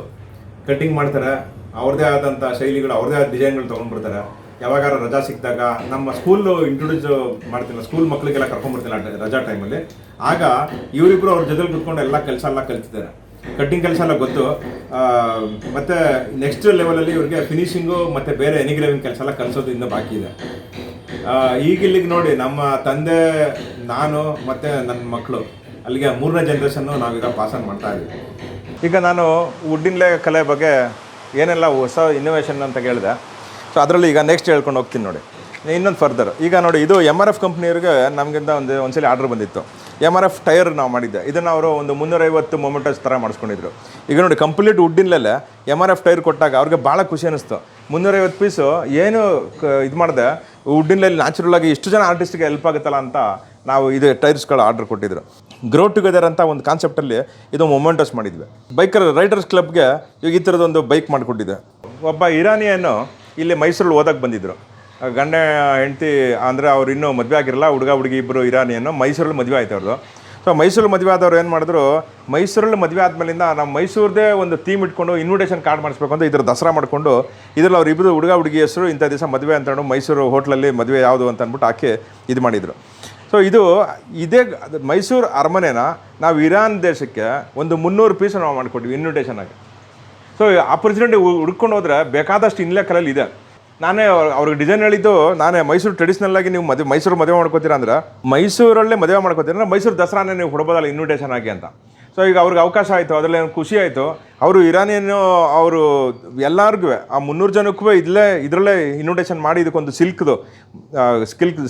ಕಟ್ಟಿಂಗ್ ಮಾಡ್ತಾರೆ. ಅವ್ರದ್ದೇ ಆದಂಥ ಶೈಲಿಗಳು, ಅವ್ರದ್ದೇ ಆದ ಡಿಸೈನ್ಗಳು ತೊಗೊಂಡ್ಬಿಡ್ತಾರೆ. ಯಾವಾಗಾರ ರಜಾ ಸಿಕ್ಕಿದಾಗ ನಮ್ಮ ಸ್ಕೂಲು ಇಂಟ್ರೊಡ್ಯೂಸ್ ಮಾಡ್ತೀನಿ, ಸ್ಕೂಲ್ ಮಕ್ಕಳಿಗೆಲ್ಲ ಕರ್ಕೊಂಡ್ಬರ್ತೀನಿ ರಜಾ ಟೈಮಲ್ಲಿ. ಆಗ ಇವರಿಬ್ಬರು ಅವ್ರ ಜೊತೆಲಿ ಕುತ್ಕೊಂಡು ಎಲ್ಲ ಕೆಲಸ ಎಲ್ಲ ಕಲ್ತಿದ್ದಾರೆ. ಕಟ್ಟಿಂಗ್ ಕೆಲಸ ಎಲ್ಲ ಗೊತ್ತು. ಮತ್ತು ನೆಕ್ಸ್ಟ್ ಲೆವೆಲಲ್ಲಿ ಇವ್ರಿಗೆ ಫಿನಿಷಿಂಗು ಮತ್ತು ಬೇರೆ ಎನಿಗ್ರೇವಿಂಗ್ ಕೆಲಸ ಎಲ್ಲ ಕಲಿಸೋದು ಇನ್ನೂ ಬಾಕಿ ಇದೆ. ಈಗಿಲ್ಲಿಗೆ ನೋಡಿ, ನಮ್ಮ ತಂದೆ, ನಾನು ಮತ್ತು ನನ್ನ ಮಕ್ಕಳು ಅಲ್ಲಿಗೆ 3ನೇ ಜನ್ರೇಷನ್ನು ನಾವೀಗ ಪಾಸನ್ ಮಾಡ್ತಾ ಇದ್ದೀವಿ. ಈಗ ನಾನು ವುಡ್ಡಿನ್ಲೆ ಕಲೆ ಬಗ್ಗೆ ಏನೆಲ್ಲ ಹೊಸ ಇನ್ನೋವೇಷನ್ ಅಂತ ಹೇಳಿದೆ. ಸೊ ಅದರಲ್ಲಿ ಈಗ ನೆಕ್ಸ್ಟ್ ಹೇಳ್ಕೊಂಡು ಹೋಗ್ತೀನಿ ನೋಡಿ. ಇನ್ನೊಂದು ಫರ್ದರ್ ಈಗ ನೋಡಿ, ಇದು MRF ಕಂಪ್ನಿಯವ್ರಿಗೆ ನಮಗಿಂದ ಒಂದ್ಸಲ ಆರ್ಡರ್ ಬಂದಿತ್ತು. MRF ಟೈರ್ ನಾವು ಮಾಡಿದ್ದೆ. ಇದನ್ನು ಅವರು ಒಂದು 350 ಮೊಮೆಂಟಸ್ ಥರ ಮಾಡಿಸ್ಕೊಂಡಿದ್ರು. ಈಗ ನೋಡಿ, ಕಂಪ್ಲೀಟ್ ವುಡ್ಡಿನಲ್ಲೇ MRF ಟೈರ್ ಕೊಟ್ಟಾಗ ಅವ್ರಿಗೆ ಭಾಳ ಖುಷಿ ಅನ್ನಿಸ್ತು. 350 ಪೀಸು ಏನು ಇದು ಮಾಡಿದೆ, ವುಡ್ಡಿನಲ್ಲಿ ನ್ಯಾಚುರಲಾಗಿ ಇಷ್ಟು ಜನ ಆರ್ಟಿಸ್ಟ್ಗೆ ಹೆಲ್ಪ್ ಆಗುತ್ತಲ್ಲ ಅಂತ ನಾವು ಇದು ಟೈರ್ಸ್ಗಳು ಆರ್ಡರ್ ಕೊಟ್ಟಿದ್ರು. ಗ್ರೋ ಟುಗೆದರ್ ಅಂತ ಒಂದು ಕಾನ್ಸೆಪ್ಟಲ್ಲಿ ಇದು ಮೊಮೆಂಟಸ್ ಮಾಡಿದ್ವಿ. ರೈಡರ್ಸ್ ಕ್ಲಬ್ಗೆ ಈಗ ಈ ಥರದೊಂದು ಬೈಕ್ ಮಾಡಿಕೊಟ್ಟಿದ್ದೆ. ಒಬ್ಬ ಇರಾನಿಯನ್ನು ಇಲ್ಲಿ ಮೈಸೂರಲ್ಲಿ ಓದಕ್ಕೆ ಬಂದಿದ್ದರು. ಗಂಡ ಹೆಂಡತಿ ಅಂದರೆ ಅವ್ರು ಇನ್ನೂ ಮದುವೆ ಆಗಿರಲ್ಲ, ಹುಡುಗ ಹುಡುಗಿ ಇಬ್ಬರು ಇರಾನಿಯನ್ನು. ಮೈಸೂರಲ್ಲಿ ಮದುವೆ ಆಯ್ತು ಅವ್ರದ್ದು. ಸೊ ಮೈಸೂರಲ್ಲಿ ಮದುವೆ ಆದವ್ರು ಏನು ಮಾಡಿದ್ರು, ಮೈಸೂರಲ್ಲಿ ಮದುವೆ ಆದಮೇಲಿಂದ ನಾವು ಮೈಸೂರದೇ ಒಂದು ಥೀಮ್ ಇಟ್ಕೊಂಡು ಇನ್ವಿಟೇಷನ್ ಕಾರ್ಡ್ ಮಾಡಿಸ್ಬೇಕು ಅಂತ ಇದ್ರ ದಸರಾ ಮಾಡಿಕೊಂಡು ಇದರಲ್ಲಿ ಅವ್ರು ಇಬ್ಬರು ಹುಡುಗ ಹುಡುಗಿ ಹೆಸರು ಇಂಥ ದಿವಸ ಮದುವೆ ಅಂತಂದು ಮೈಸೂರು ಹೋಟ್ಲಲ್ಲಿ ಮದುವೆ ಯಾವುದು ಅಂತ ಅಂದ್ಬಿಟ್ಟು ಹಾಕಿ ಇದು ಮಾಡಿದರು. ಸೊ ಇದೇ ಮೈಸೂರು ಅರಮನೆನ ನಾವು ಇರಾನ್ ದೇಶಕ್ಕೆ ಒಂದು 300 ಪೀಸ್ ನಾವು ಮಾಡಿಕೊಟ್ವಿ ಇನ್ವಿಟೇಷನ್ ಆಗಿ. ಸೊ ಆಪರ್ಚುನಿಟಿ ಹುಡ್ಕೊಂಡು ಹೋದರೆ ಬೇಕಾದಷ್ಟು ಇನ್ಲೇ ಕಲಲ್ಲಿ ಇದೆ. ನಾನೇ ಅವ್ರಿಗೆ ಡಿಸೈನ್ ಹೇಳಿದ್ದು, ನಾನೇ ಮೈಸೂರು ಟ್ರೆಡಿಷ್ನಲ್ಲಾಗಿ ನೀವು ಮೈಸೂರು ಮದುವೆ ಮಾಡ್ಕೋತೀರಾ ಅಂದ್ರೆ ಮೈಸೂರಲ್ಲೇ ಮದುವೆ ಮಾಡ್ಕೋತೀರ ಅಂದ್ರೆ ಮೈಸೂರು ದಸರಾನೇ ನೀವು ಕೊಡ್ಬೋದಲ್ಲ ಇನ್ವಿಟೇಷನ್ ಆಗಿ ಅಂತ. ಸೊ ಈಗ ಅವ್ರಿಗೆ ಅವಕಾಶ ಆಯಿತು, ಅದರಲ್ಲಿ ಖುಷಿ ಆಯಿತು. ಅವರು ಇರಾನಿಯನ್ನು ಅವರು ಎಲ್ಲರಿಗೂ ಆ 300 ಜನಕ್ಕೂ ಇದರಲ್ಲೇ ಇನ್ವಿಟೇಷನ್ ಮಾಡಿ ಇದಕ್ಕೊಂದು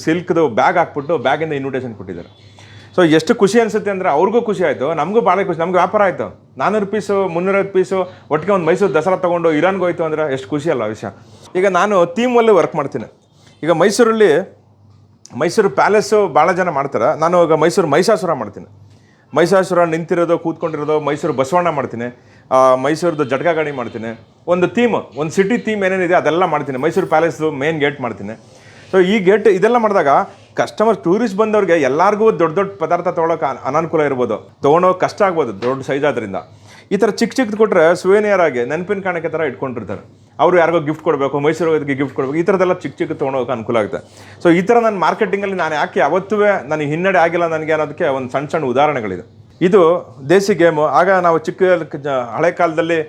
ಸಿಲ್ಕ್ದು ಬ್ಯಾಗ್ ಹಾಕ್ಬಿಟ್ಟು ಬ್ಯಾಗಿಂದ ಇನ್ವಿಟೇಷನ್ ಕೊಟ್ಟಿದ್ದಾರೆ. ಸೊ ಎಷ್ಟು ಖುಷಿ ಅನಿಸುತ್ತೆ ಅಂದರೆ ಅವ್ರಿಗೂ ಖುಷಿ ಆಯಿತು, ನಮಗೂ ಭಾಳ ಖುಷಿ. ನಮ್ಗೆ ವ್ಯಾಪಾರ ಆಯಿತು. 400 ಪೀಸು 350 ಪೀಸು ಒಟ್ಟಿಗೆ ಒಂದು ಮೈಸೂರು ದಸರಾ ತೊಗೊಂಡು ಇರಾನ್ಗೆ ಹೋಯ್ತು ಅಂದರೆ ಎಷ್ಟು ಖುಷಿ ಅಲ್ಲ ವಿಷಯ. ಈಗ ನಾನು ಥೀಮಲ್ಲೇ ವರ್ಕ್ ಮಾಡ್ತೀನಿ. ಈಗ ಮೈಸೂರು ಪ್ಯಾಲೇಸು ಭಾಳ ಜನ ಮಾಡ್ತಾರೆ. ನಾನು ಈಗ ಮೈಸೂರು ಮಹಿಷಾಸುರ ಮಾಡ್ತೀನಿ. ಮಹಿಷಾಸುರ ನಿಂತಿರೋದು, ಕೂತ್ಕೊಂಡಿರೋದು, ಮೈಸೂರು ಬಸವಣ್ಣ ಮಾಡ್ತೀನಿ, ಮೈಸೂರದ್ದು ಜಟ್ಕಾ ಗಾಡಿ ಮಾಡ್ತೀನಿ. ಒಂದು ಸಿಟಿ ಥೀಮ್ ಏನೇನಿದೆ ಅದೆಲ್ಲ ಮಾಡ್ತೀನಿ. ಮೈಸೂರು ಪ್ಯಾಲೇಸ್ದು ಮೇನ್ ಗೇಟ್ ಮಾಡ್ತೀನಿ. ಸೊ ಈ ಗೇಟ್ ಇದೆಲ್ಲ ಮಾಡಿದಾಗ ಟೂರಿಸ್ಟ್ ಬಂದವ್ರಿಗೆ ಎಲ್ಲರಿಗೂ ದೊಡ್ಡ ಪದಾರ್ಥ ತೊಗೊಳಕ್ಕೆ ಅನಾನುಕೂಲ ಇರ್ಬೋದು, ತೊಗೊಳೋಕೆ ಕಷ್ಟ ಆಗ್ಬೋದು ದೊಡ್ಡ ಸೈಜ್ ಆದ್ದರಿಂದ. ಈ ಥರ ಚಿಕ್ಕದು ಕೊಟ್ಟರೆ ಸುವೇನಿಯರ್ ಆಗಿ ನೆನಪಿನ ಕಾಣಿಕೆ ಥರ ಇಟ್ಕೊಂಡಿರ್ತಾರೆ. ಅವರು ಯಾರಿಗೋ ಗಿಫ್ಟ್ ಕೊಡಬೇಕು, ಮೈಸೂರಿಗೆ ಗಿಫ್ಟ್ ಕೊಡಬೇಕು, ಈ ಥರದ್ದೆಲ್ಲ ಚಿಕ್ಕ ತೊಗೊಳೋಕೆ ಅನುಕೂಲ ಆಗುತ್ತೆ. ಸೊ ಈ ಥರ ನನ್ನ ಮಾರ್ಕೆಟಿಂಗಲ್ಲಿ ನಾನು ಯಾಕೆ ಯಾವತ್ತೂ ನನಗೆ ಹಿನ್ನಡೆ ಆಗಿಲ್ಲ ನನಗೆ ಅನ್ನೋದಕ್ಕೆ ಒಂದು ಸಣ್ಣ ಉದಾಹರಣೆಗಳಿದೆ. ಇದು ದೇಸಿ ಗೇಮು. ಆಗ ನಾವು ಹಳೆ ಕಾಲದಲ್ಲಿ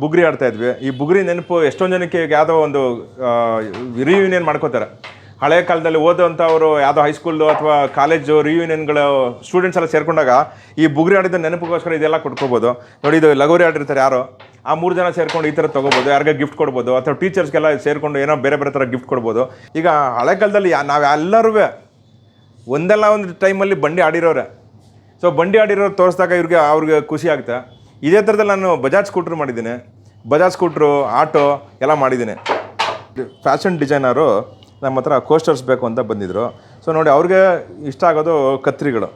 ಬುಗುರಿ ಆಡ್ತಾಯಿದ್ವಿ. ಈ ಬುಗುರಿ ನೆನಪು ಎಷ್ಟೊಂದು ಜನಕ್ಕೆ ಯಾವುದೋ ಒಂದು ರಿಯೂನಿಯನ್ ಮಾಡ್ಕೋತಾರೆ. ಹಳೆ ಕಾಲದಲ್ಲಿ ಓದೋವಂಥವರು ಯಾವುದೋ ಹೈಸ್ಕೂಲ್ದು ಅಥವಾ ಕಾಲೇಜು ರಿಯೂನಿಯನ್ಗಳು ಸ್ಟೂಡೆಂಟ್ಸ್ ಎಲ್ಲ ಸೇರಿಕೊಂಡಾಗ ಈ ಬುಗುರಿ ಆಡಿದ ನೆನಪಿಗೋಸ್ಕರ ಇದೆಲ್ಲ ಕೊಟ್ಕೋಬೋದು. ನೋಡಿ, ಇದು ಲಗೋರಿ ಆಡಿರ್ತಾರೆ ಯಾರೋ, ಆ 3 ಜನ ಸೇರ್ಕೊಂಡು ಈ ಥರ ತೊಗೋಬೋದು, ಯಾರಿಗೆ ಗಿಫ್ಟ್ ಕೊಡ್ಬೋದು, ಅಥವಾ ಟೀಚರ್ಸ್ಗೆಲ್ಲ ಸೇರಿಕೊಂಡು ಏನೋ ಬೇರೆ ಥರ ಗಿಫ್ಟ್ ಕೊಡ್ಬೋದು. ಈಗ ಹಳೆ ಕಾಲದಲ್ಲಿ ನಾವೆಲ್ಲರೂ ಒಂದಲ್ಲ ಒಂದು ಟೈಮಲ್ಲಿ ಬಂಡಿ ಆಡಿರೋರೆ. ಸೊ ಬಂಡಿ ಆಡಿರೋರು ತೋರಿಸಿದಾಗ ಅವ್ರಿಗೆ ಖುಷಿ ಆಗುತ್ತೆ. ಇದೇ ಥರದಲ್ಲಿ ನಾನು ಬಜಾಜ್ ಸ್ಕೂಟ್ರ್ ಮಾಡಿದ್ದೀನಿ, ಬಜಾಜ್ ಸ್ಕೂಟ್ರು, ಆಟೋ ಎಲ್ಲ ಮಾಡಿದ್ದೀನಿ. ಫ್ಯಾಷನ್ ಡಿಸೈನರು ನಮ್ಮ ಹತ್ರ ಕೋಸ್ಟರ್ಸ್ ಬೇಕು ಅಂತ ಬಂದಿದ್ದರು. ಸೊ ನೋಡಿ ಅವ್ರಿಗೆ ಇಷ್ಟ ಆಗೋದು ಕತ್ರಿಗಳು.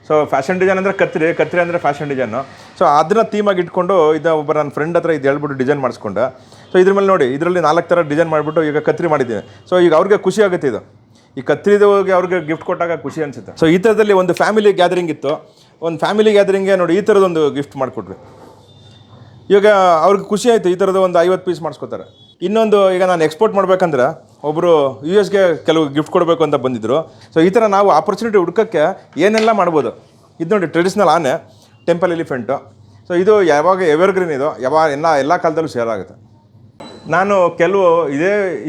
ಸೊ ಫ್ಯಾಷನ್ ಡಿಸೈನ್ ಅಂದರೆ ಕತ್ರಿ ಅಂದರೆ ಫ್ಯಾಷನ್ ಡಿಸೈನು. ಸೊ ಅದನ್ನ ಥೀಮಾಗಿ ಇಟ್ಕೊಂಡು ಒಬ್ಬ ನನ್ನ ಫ್ರೆಂಡ್ ಹತ್ರ ಇದು ಹೇಳ್ಬಿಟ್ಟು ಡಿಸೈನ್ ಮಾಡಿಸ್ಕೊಂಡೆ. ಸೊ ಇದ್ರ ಮೇಲೆ ನೋಡಿ, ಇದರಲ್ಲಿ 4 ಥರ ಡಿಸೈನ್ ಮಾಡಿಬಿಟ್ಟು ಈಗ ಕತ್ರಿ ಮಾಡಿದ್ದೀನಿ. ಸೊ ಈಗ ಅವ್ರಿಗೆ ಖುಷಿ ಆಗುತ್ತೆ. ಇದು ಈ ಕತ್ರಿದು ಹೋಗಿ ಅವ್ರಿಗೆ ಗಿಫ್ಟ್ ಕೊಟ್ಟಾಗ ಖುಷಿ ಅನಿಸುತ್ತೆ. ಸೊ ಈ ಥರದಲ್ಲಿ ಒಂದು ಫ್ಯಾಮಿಲಿ ಗ್ಯಾದರಿಂಗ್ ಇತ್ತು. ಒಂದು ಫ್ಯಾಮಿಲಿ ಗ್ಯಾದರಿಂಗ್ಗೆ ನೋಡಿ ಈ ಥರದೊಂದು ಗಿಫ್ಟ್ ಮಾಡಿಕೊಟ್ವಿ. ಇವಾಗ ಅವ್ರಿಗೆ ಖುಷಿ ಆಯಿತು. ಈ ಥರದ್ದು ಒಂದು 50 ಪೀಸ್ ಮಾಡಿಸ್ಕೋತಾರೆ. ಇನ್ನೊಂದು, ಈಗ ನಾನು ಎಕ್ಸ್ಪೋರ್ಟ್ ಮಾಡ್ಬೇಕಂದ್ರೆ ಒಬ್ಬರು US ಗೆ ಕೆಲವು ಗಿಫ್ಟ್ ಕೊಡಬೇಕು ಅಂತ ಬಂದಿದ್ದರು. ಸೊ ಈ ಥರ ನಾವು ಆಪರ್ಚುನಿಟಿ ಹುಡ್ಕೋಕ್ಕೆ ಏನೆಲ್ಲ ಮಾಡ್ಬೋದು. ಇದು ನೋಡಿ ಟ್ರೆಡಿಷ್ನಲ್ ಆನೆ, ಟೆಂಪಲ್ ಎಲಿಫೆಂಟು. ಸೊ ಇದು ಯಾವಾಗ ಎವರ್ಗ್ರೀನ್, ಇದು ಎಲ್ಲ ಕಾಲದಲ್ಲೂ ಸೇಲ್ ಆಗುತ್ತೆ. ನಾನು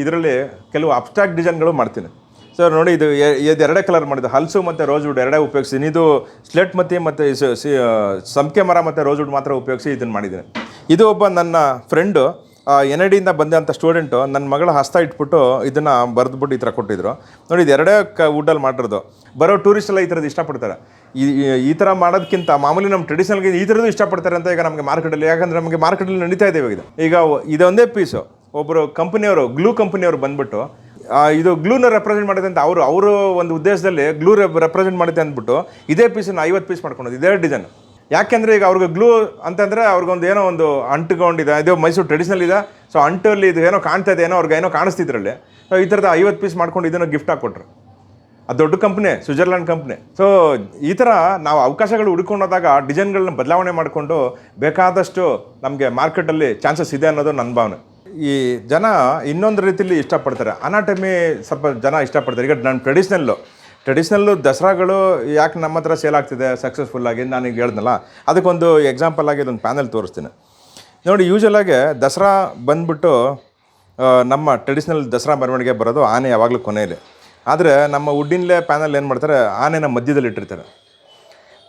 ಇದರಲ್ಲಿ ಕೆಲವು ಅಬ್ಸ್ಟ್ರಾಕ್ಟ್ ಡಿಸೈನ್ಗಳು ಮಾಡ್ತೀನಿ. ಸರ್ ನೋಡಿ, ಇದು ಎರಡೇ ಕಲರ್ ಮಾಡಿದ್ದು, ಹಲ್ಸು ಮತ್ತು ರೋಸ್ವುಡ್ ಎರಡೇ ಉಪಯೋಗಿಸ್ತೀನಿ. ಇದು ಸ್ಲೆಟ್ ಮತ್ತು ಸಂಕೆ ಮರ ಮತ್ತು ರೋಸ್ವುಡ್ ಮಾತ್ರ ಉಪಯೋಗಿಸಿ ಇದನ್ನು ಮಾಡಿದ್ದೀನಿ. ಇದು ಒಬ್ಬ ನನ್ನ ಫ್ರೆಂಡು NIDಯಿಂದ ಬಂದಂಥ ಸ್ಟೂಡೆಂಟು ನನ್ನ ಮಗಳ ಹಸ್ತ ಇಟ್ಬಿಟ್ಟು ಇದನ್ನು ಬರೆದ್ಬಿಟ್ಟು ಈ ಥರ ಕೊಟ್ಟಿದ್ರು. ನೋಡಿ, ಇದು ಎರಡೇ ವುಡ್ಡಲ್ಲಿ ಮಾಡಿರೋದು. ಬರೋ ಟೂರಿಸ್ಟೆಲ್ಲ ಈ ಥರದ್ದು ಇಷ್ಟಪಡ್ತಾರೆ. ಈ ಥರ ಮಾಡೋದಕ್ಕಿಂತ ಮಾಮೂಲಿ ನಮ್ಮ ಟ್ರೆಡಿಷನಲ್ಗೆ ಈ ಥರದ್ದು ಇಷ್ಟಪಡ್ತಾರೆ ಅಂತ ಈಗ ನಮಗೆ ಮಾರ್ಕೆಟಲ್ಲಿ, ಯಾಕಂದರೆ ನಮಗೆ ಮಾರ್ಕೆಟಲ್ಲಿ ನಡೀತಾ ಇದೆ ಇವಾಗ. ಈಗ ಇದೊಂದೇ ಪೀಸು ಒಬ್ಬರು ಗ್ಲೂ ಕಂಪನಿಯವರು ಬಂದ್ಬಿಟ್ಟು ಇದು ಗ್ಲೂನ ರೆಪ್ರೆಸೆಂಟ್ ಮಾಡುತ್ತೆ ಅಂತ ಅವರು ಒಂದು ಉದ್ದೇಶದಲ್ಲಿ ಗ್ಲೂ ರೆಪ್ರೆಸೆಂಟ್ ಮಾಡುತ್ತೆ ಅಂದ್ಬಿಟ್ಟು ಇದೇ ಪೀಸನ್ನು 50 ಪೀಸ್ ಮಾಡ್ಕೊಳೋದು, ಇದೇ ಡಿಸೈನ್. ಯಾಕೆಂದರೆ ಈಗ ಅವ್ರಿಗೆ ಗ್ಲೂ ಅಂತಂದರೆ ಅವ್ರಿಗೊಂದು ಏನೋ ಒಂದು ಅಂಟುಕೊಂಡಿದೆ, ಇದು ಮೈಸೂರು ಟ್ರೆಡಿಷನಲ್ ಇದೆ. ಸೊ ಅಂಟಲ್ಲಿ ಇದು ಏನೋ ಕಾಣ್ತಾ ಇದೆ, ಅವ್ರಿಗೆ ಕಾಣಿಸ್ತಿದ್ರಲ್ಲಿ. ಸೊ ಈ ಥರದ 50 ಪೀಸ್ ಮಾಡ್ಕೊಂಡು ಇದನ್ನು ಗಿಫ್ಟ್ ಹಾಕ್ಕೊಟ್ರು. ಅದು ದೊಡ್ಡ ಕಂಪ್ನಿ, ಸ್ವಿಟ್ಜರ್ಲ್ಯಾಂಡ್ ಕಂಪ್ನಿ. ಸೊ ಈ ಥರ ನಾವು ಅವಕಾಶಗಳು ಹುಡ್ಕೊಂಡೋದಾಗ ಡಿಸೈನ್ಗಳನ್ನ ಬದಲಾವಣೆ ಮಾಡಿಕೊಂಡು ಬೇಕಾದಷ್ಟು ನಮಗೆ ಮಾರ್ಕೆಟಲ್ಲಿ ಚಾನ್ಸಸ್ ಇದೆ ಅನ್ನೋದು ನನ್ನ ಭಾವನೆ. ಈ ಜನ ಇನ್ನೊಂದು ರೀತಿಯಲ್ಲಿ ಇಷ್ಟಪಡ್ತಾರೆ. ಅನಾಟಮಿ ಸ್ವಲ್ಪ ಜನ ಇಷ್ಟಪಡ್ತಾರೆ. ಈಗ ನಾನು ಟ್ರೆಡಿಷ್ನಲ್ಲು ದಸರಾಗಳು ಯಾಕೆ ನಮ್ಮ ಹತ್ರ ಸೇಲ್ ಆಗ್ತಿದೆ ಸಕ್ಸಸ್ಫುಲ್ಲಾಗಿ, ನಾನೀಗ ಹೇಳ್ದನಲ್ಲ, ಅದಕ್ಕೊಂದು ಎಕ್ಸಾಂಪಲ್ ಆಗಿ ಇದೊಂದು ಪ್ಯಾನೆಲ್ ತೋರಿಸ್ತೀನಿ ನೋಡಿ. ಯೂಶಲಾಗಿ ದಸರಾ ಬಂದ್ಬಿಟ್ಟು ನಮ್ಮ ಟ್ರೆಡಿಷ್ನಲ್ ದಸರಾ ಮೆರವಣಿಗೆ ಬರೋದು ಆನೆ ಯಾವಾಗಲೂ ಕೊನೆಯಲ್ಲಿ. ಆದರೆ ನಮ್ಮ ವುಡ್ಡಿನಲ್ಲೇ ಪ್ಯಾನಲ್ ಏನು ಮಾಡ್ತಾರೆ, ಆನೆನ ಮಧ್ಯದಲ್ಲಿ ಇಟ್ಟಿರ್ತಾರೆ.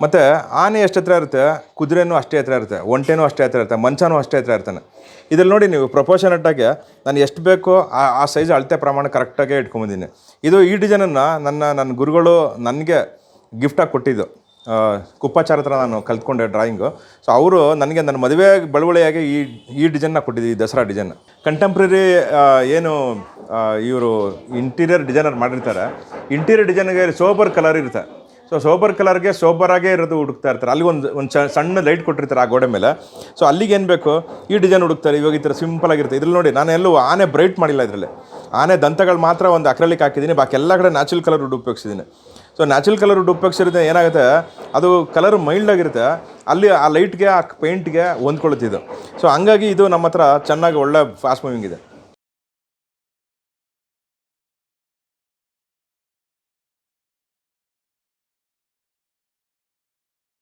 ಮತ್ತು ಆನೆ ಎಷ್ಟು ಹತ್ರ ಇರುತ್ತೆ, ಕುದುರೆನೂ ಅಷ್ಟೇ ಹತ್ರ ಇರುತ್ತೆ, ಒಂಟೆನೂ ಅಷ್ಟೇ ಹತ್ರ ಇರುತ್ತೆ, ಮಂಚನೂ ಅಷ್ಟೇ ಹತ್ರ ಇರ್ತಾನೆ. ಇದರಲ್ಲಿ ನೋಡಿ ನೀವು ಪ್ರಪೋರ್ಷನೇಟಾಗಿ ನಾನು ಎಷ್ಟು ಬೇಕೋ ಆ ಸೈಜ್ ಅಳತೆ ಪ್ರಮಾಣ ಕರೆಕ್ಟಾಗಿ ಇಟ್ಕೊಂಬಂದಿನಿ. ಈ ಡಿಸೈನನ್ನು ನನ್ನ ಗುರುಗಳು ನನಗೆ ಗಿಫ್ಟಾಗಿ ಕೊಟ್ಟಿದ್ದು. ಕುಪ್ಪಾಚಾರ ಹತ್ರ ನಾನು ಕಲ್ತ್ಕೊಂಡೆ ಡ್ರಾಯಿಂಗು. ಸೊ ಅವರು ನನಗೆ ನನ್ನ ಮದುವೆ ಬಳುವಳಿಯಾಗಿ ಈ ಡಿಸೈನ್ನ ಕೊಟ್ಟಿದ್ದು, ಈ ದಸರಾ ಡಿಸೈನ್. ಕಂಟೆಂಪ್ರರಿ ಏನು ಇವರು ಇಂಟೀರಿಯರ್ ಡಿಸೈನರ್ ಮಾಡಿರ್ತಾರೆ, ಇಂಟೀರಿಯರ್ ಡಿಸೈನ್ಗೆ ಸೋಬರ್ ಕಲರ್ ಇರುತ್ತೆ. ಸೊ ಸೋಬರ್ ಕಲರ್ಗೆ ಸೋಬರಾಗೇ ಇರೋದು ಹುಡುಕ್ತಾ ಇರ್ತಾರೆ. ಅಲ್ಲಿ ಒಂದು ಸಣ್ಣ ಲೈಟ್ ಕೊಟ್ಟಿರ್ತಾರೆ ಆ ಗೋಡೆ ಮೇಲೆ. ಸೊ ಅಲ್ಲಿಗೆ ಏನು ಬೇಕು ಈ ಡಿಸೈನ್ ಹುಡುಕ್ತಾರೆ. ಇವಾಗ ಈ ಥರ ಸಿಂಪಲ್ ಆಗಿರುತ್ತೆ. ಇದ್ರಲ್ಲಿ ನೋಡಿ, ನಾನು ಎಲ್ಲೂ ಆನೆ ಬ್ರೈಟ್ ಮಾಡಿಲ್ಲ. ಇದರಲ್ಲಿ ಆನೆ ದಂತಗಳು ಮಾತ್ರ ಒಂದು ಅಕ್ರಲಿಕ್ ಹಾಕಿದ್ದೀನಿ, ಬಾಕಿ ಎಲ್ಲ ಕಡೆ ನ್ಯಾಚುರಲ್ ಕಲರ್ ವುಡ್ ಉಪಯೋಗಿಸಿದ್ದೀನಿ. ಸೊ ನ್ಯಾಚುರಲ್ ಕಲರ್ ವುಡ್ ಉಪಯೋಗಿಸಿರುತ್ತೆ ಏನಾಗುತ್ತೆ, ಅದು ಕಲರ್ ಮೈಲ್ಡಾಗಿರುತ್ತೆ, ಅಲ್ಲಿ ಆ ಲೈಟ್ಗೆ ಆ ಪೇಂಟ್ಗೆ ಹೊಂದ್ಕೊಳ್ತಿದ್ದು. ಸೊ ಹಂಗಾಗಿ ಇದು ನಮ್ಮ ಹತ್ರ ಚೆನ್ನಾಗಿ ಒಳ್ಳೆ ಫಾಸ್ಟ್ ಮೂವಿಂಗ್ ಇದೆ.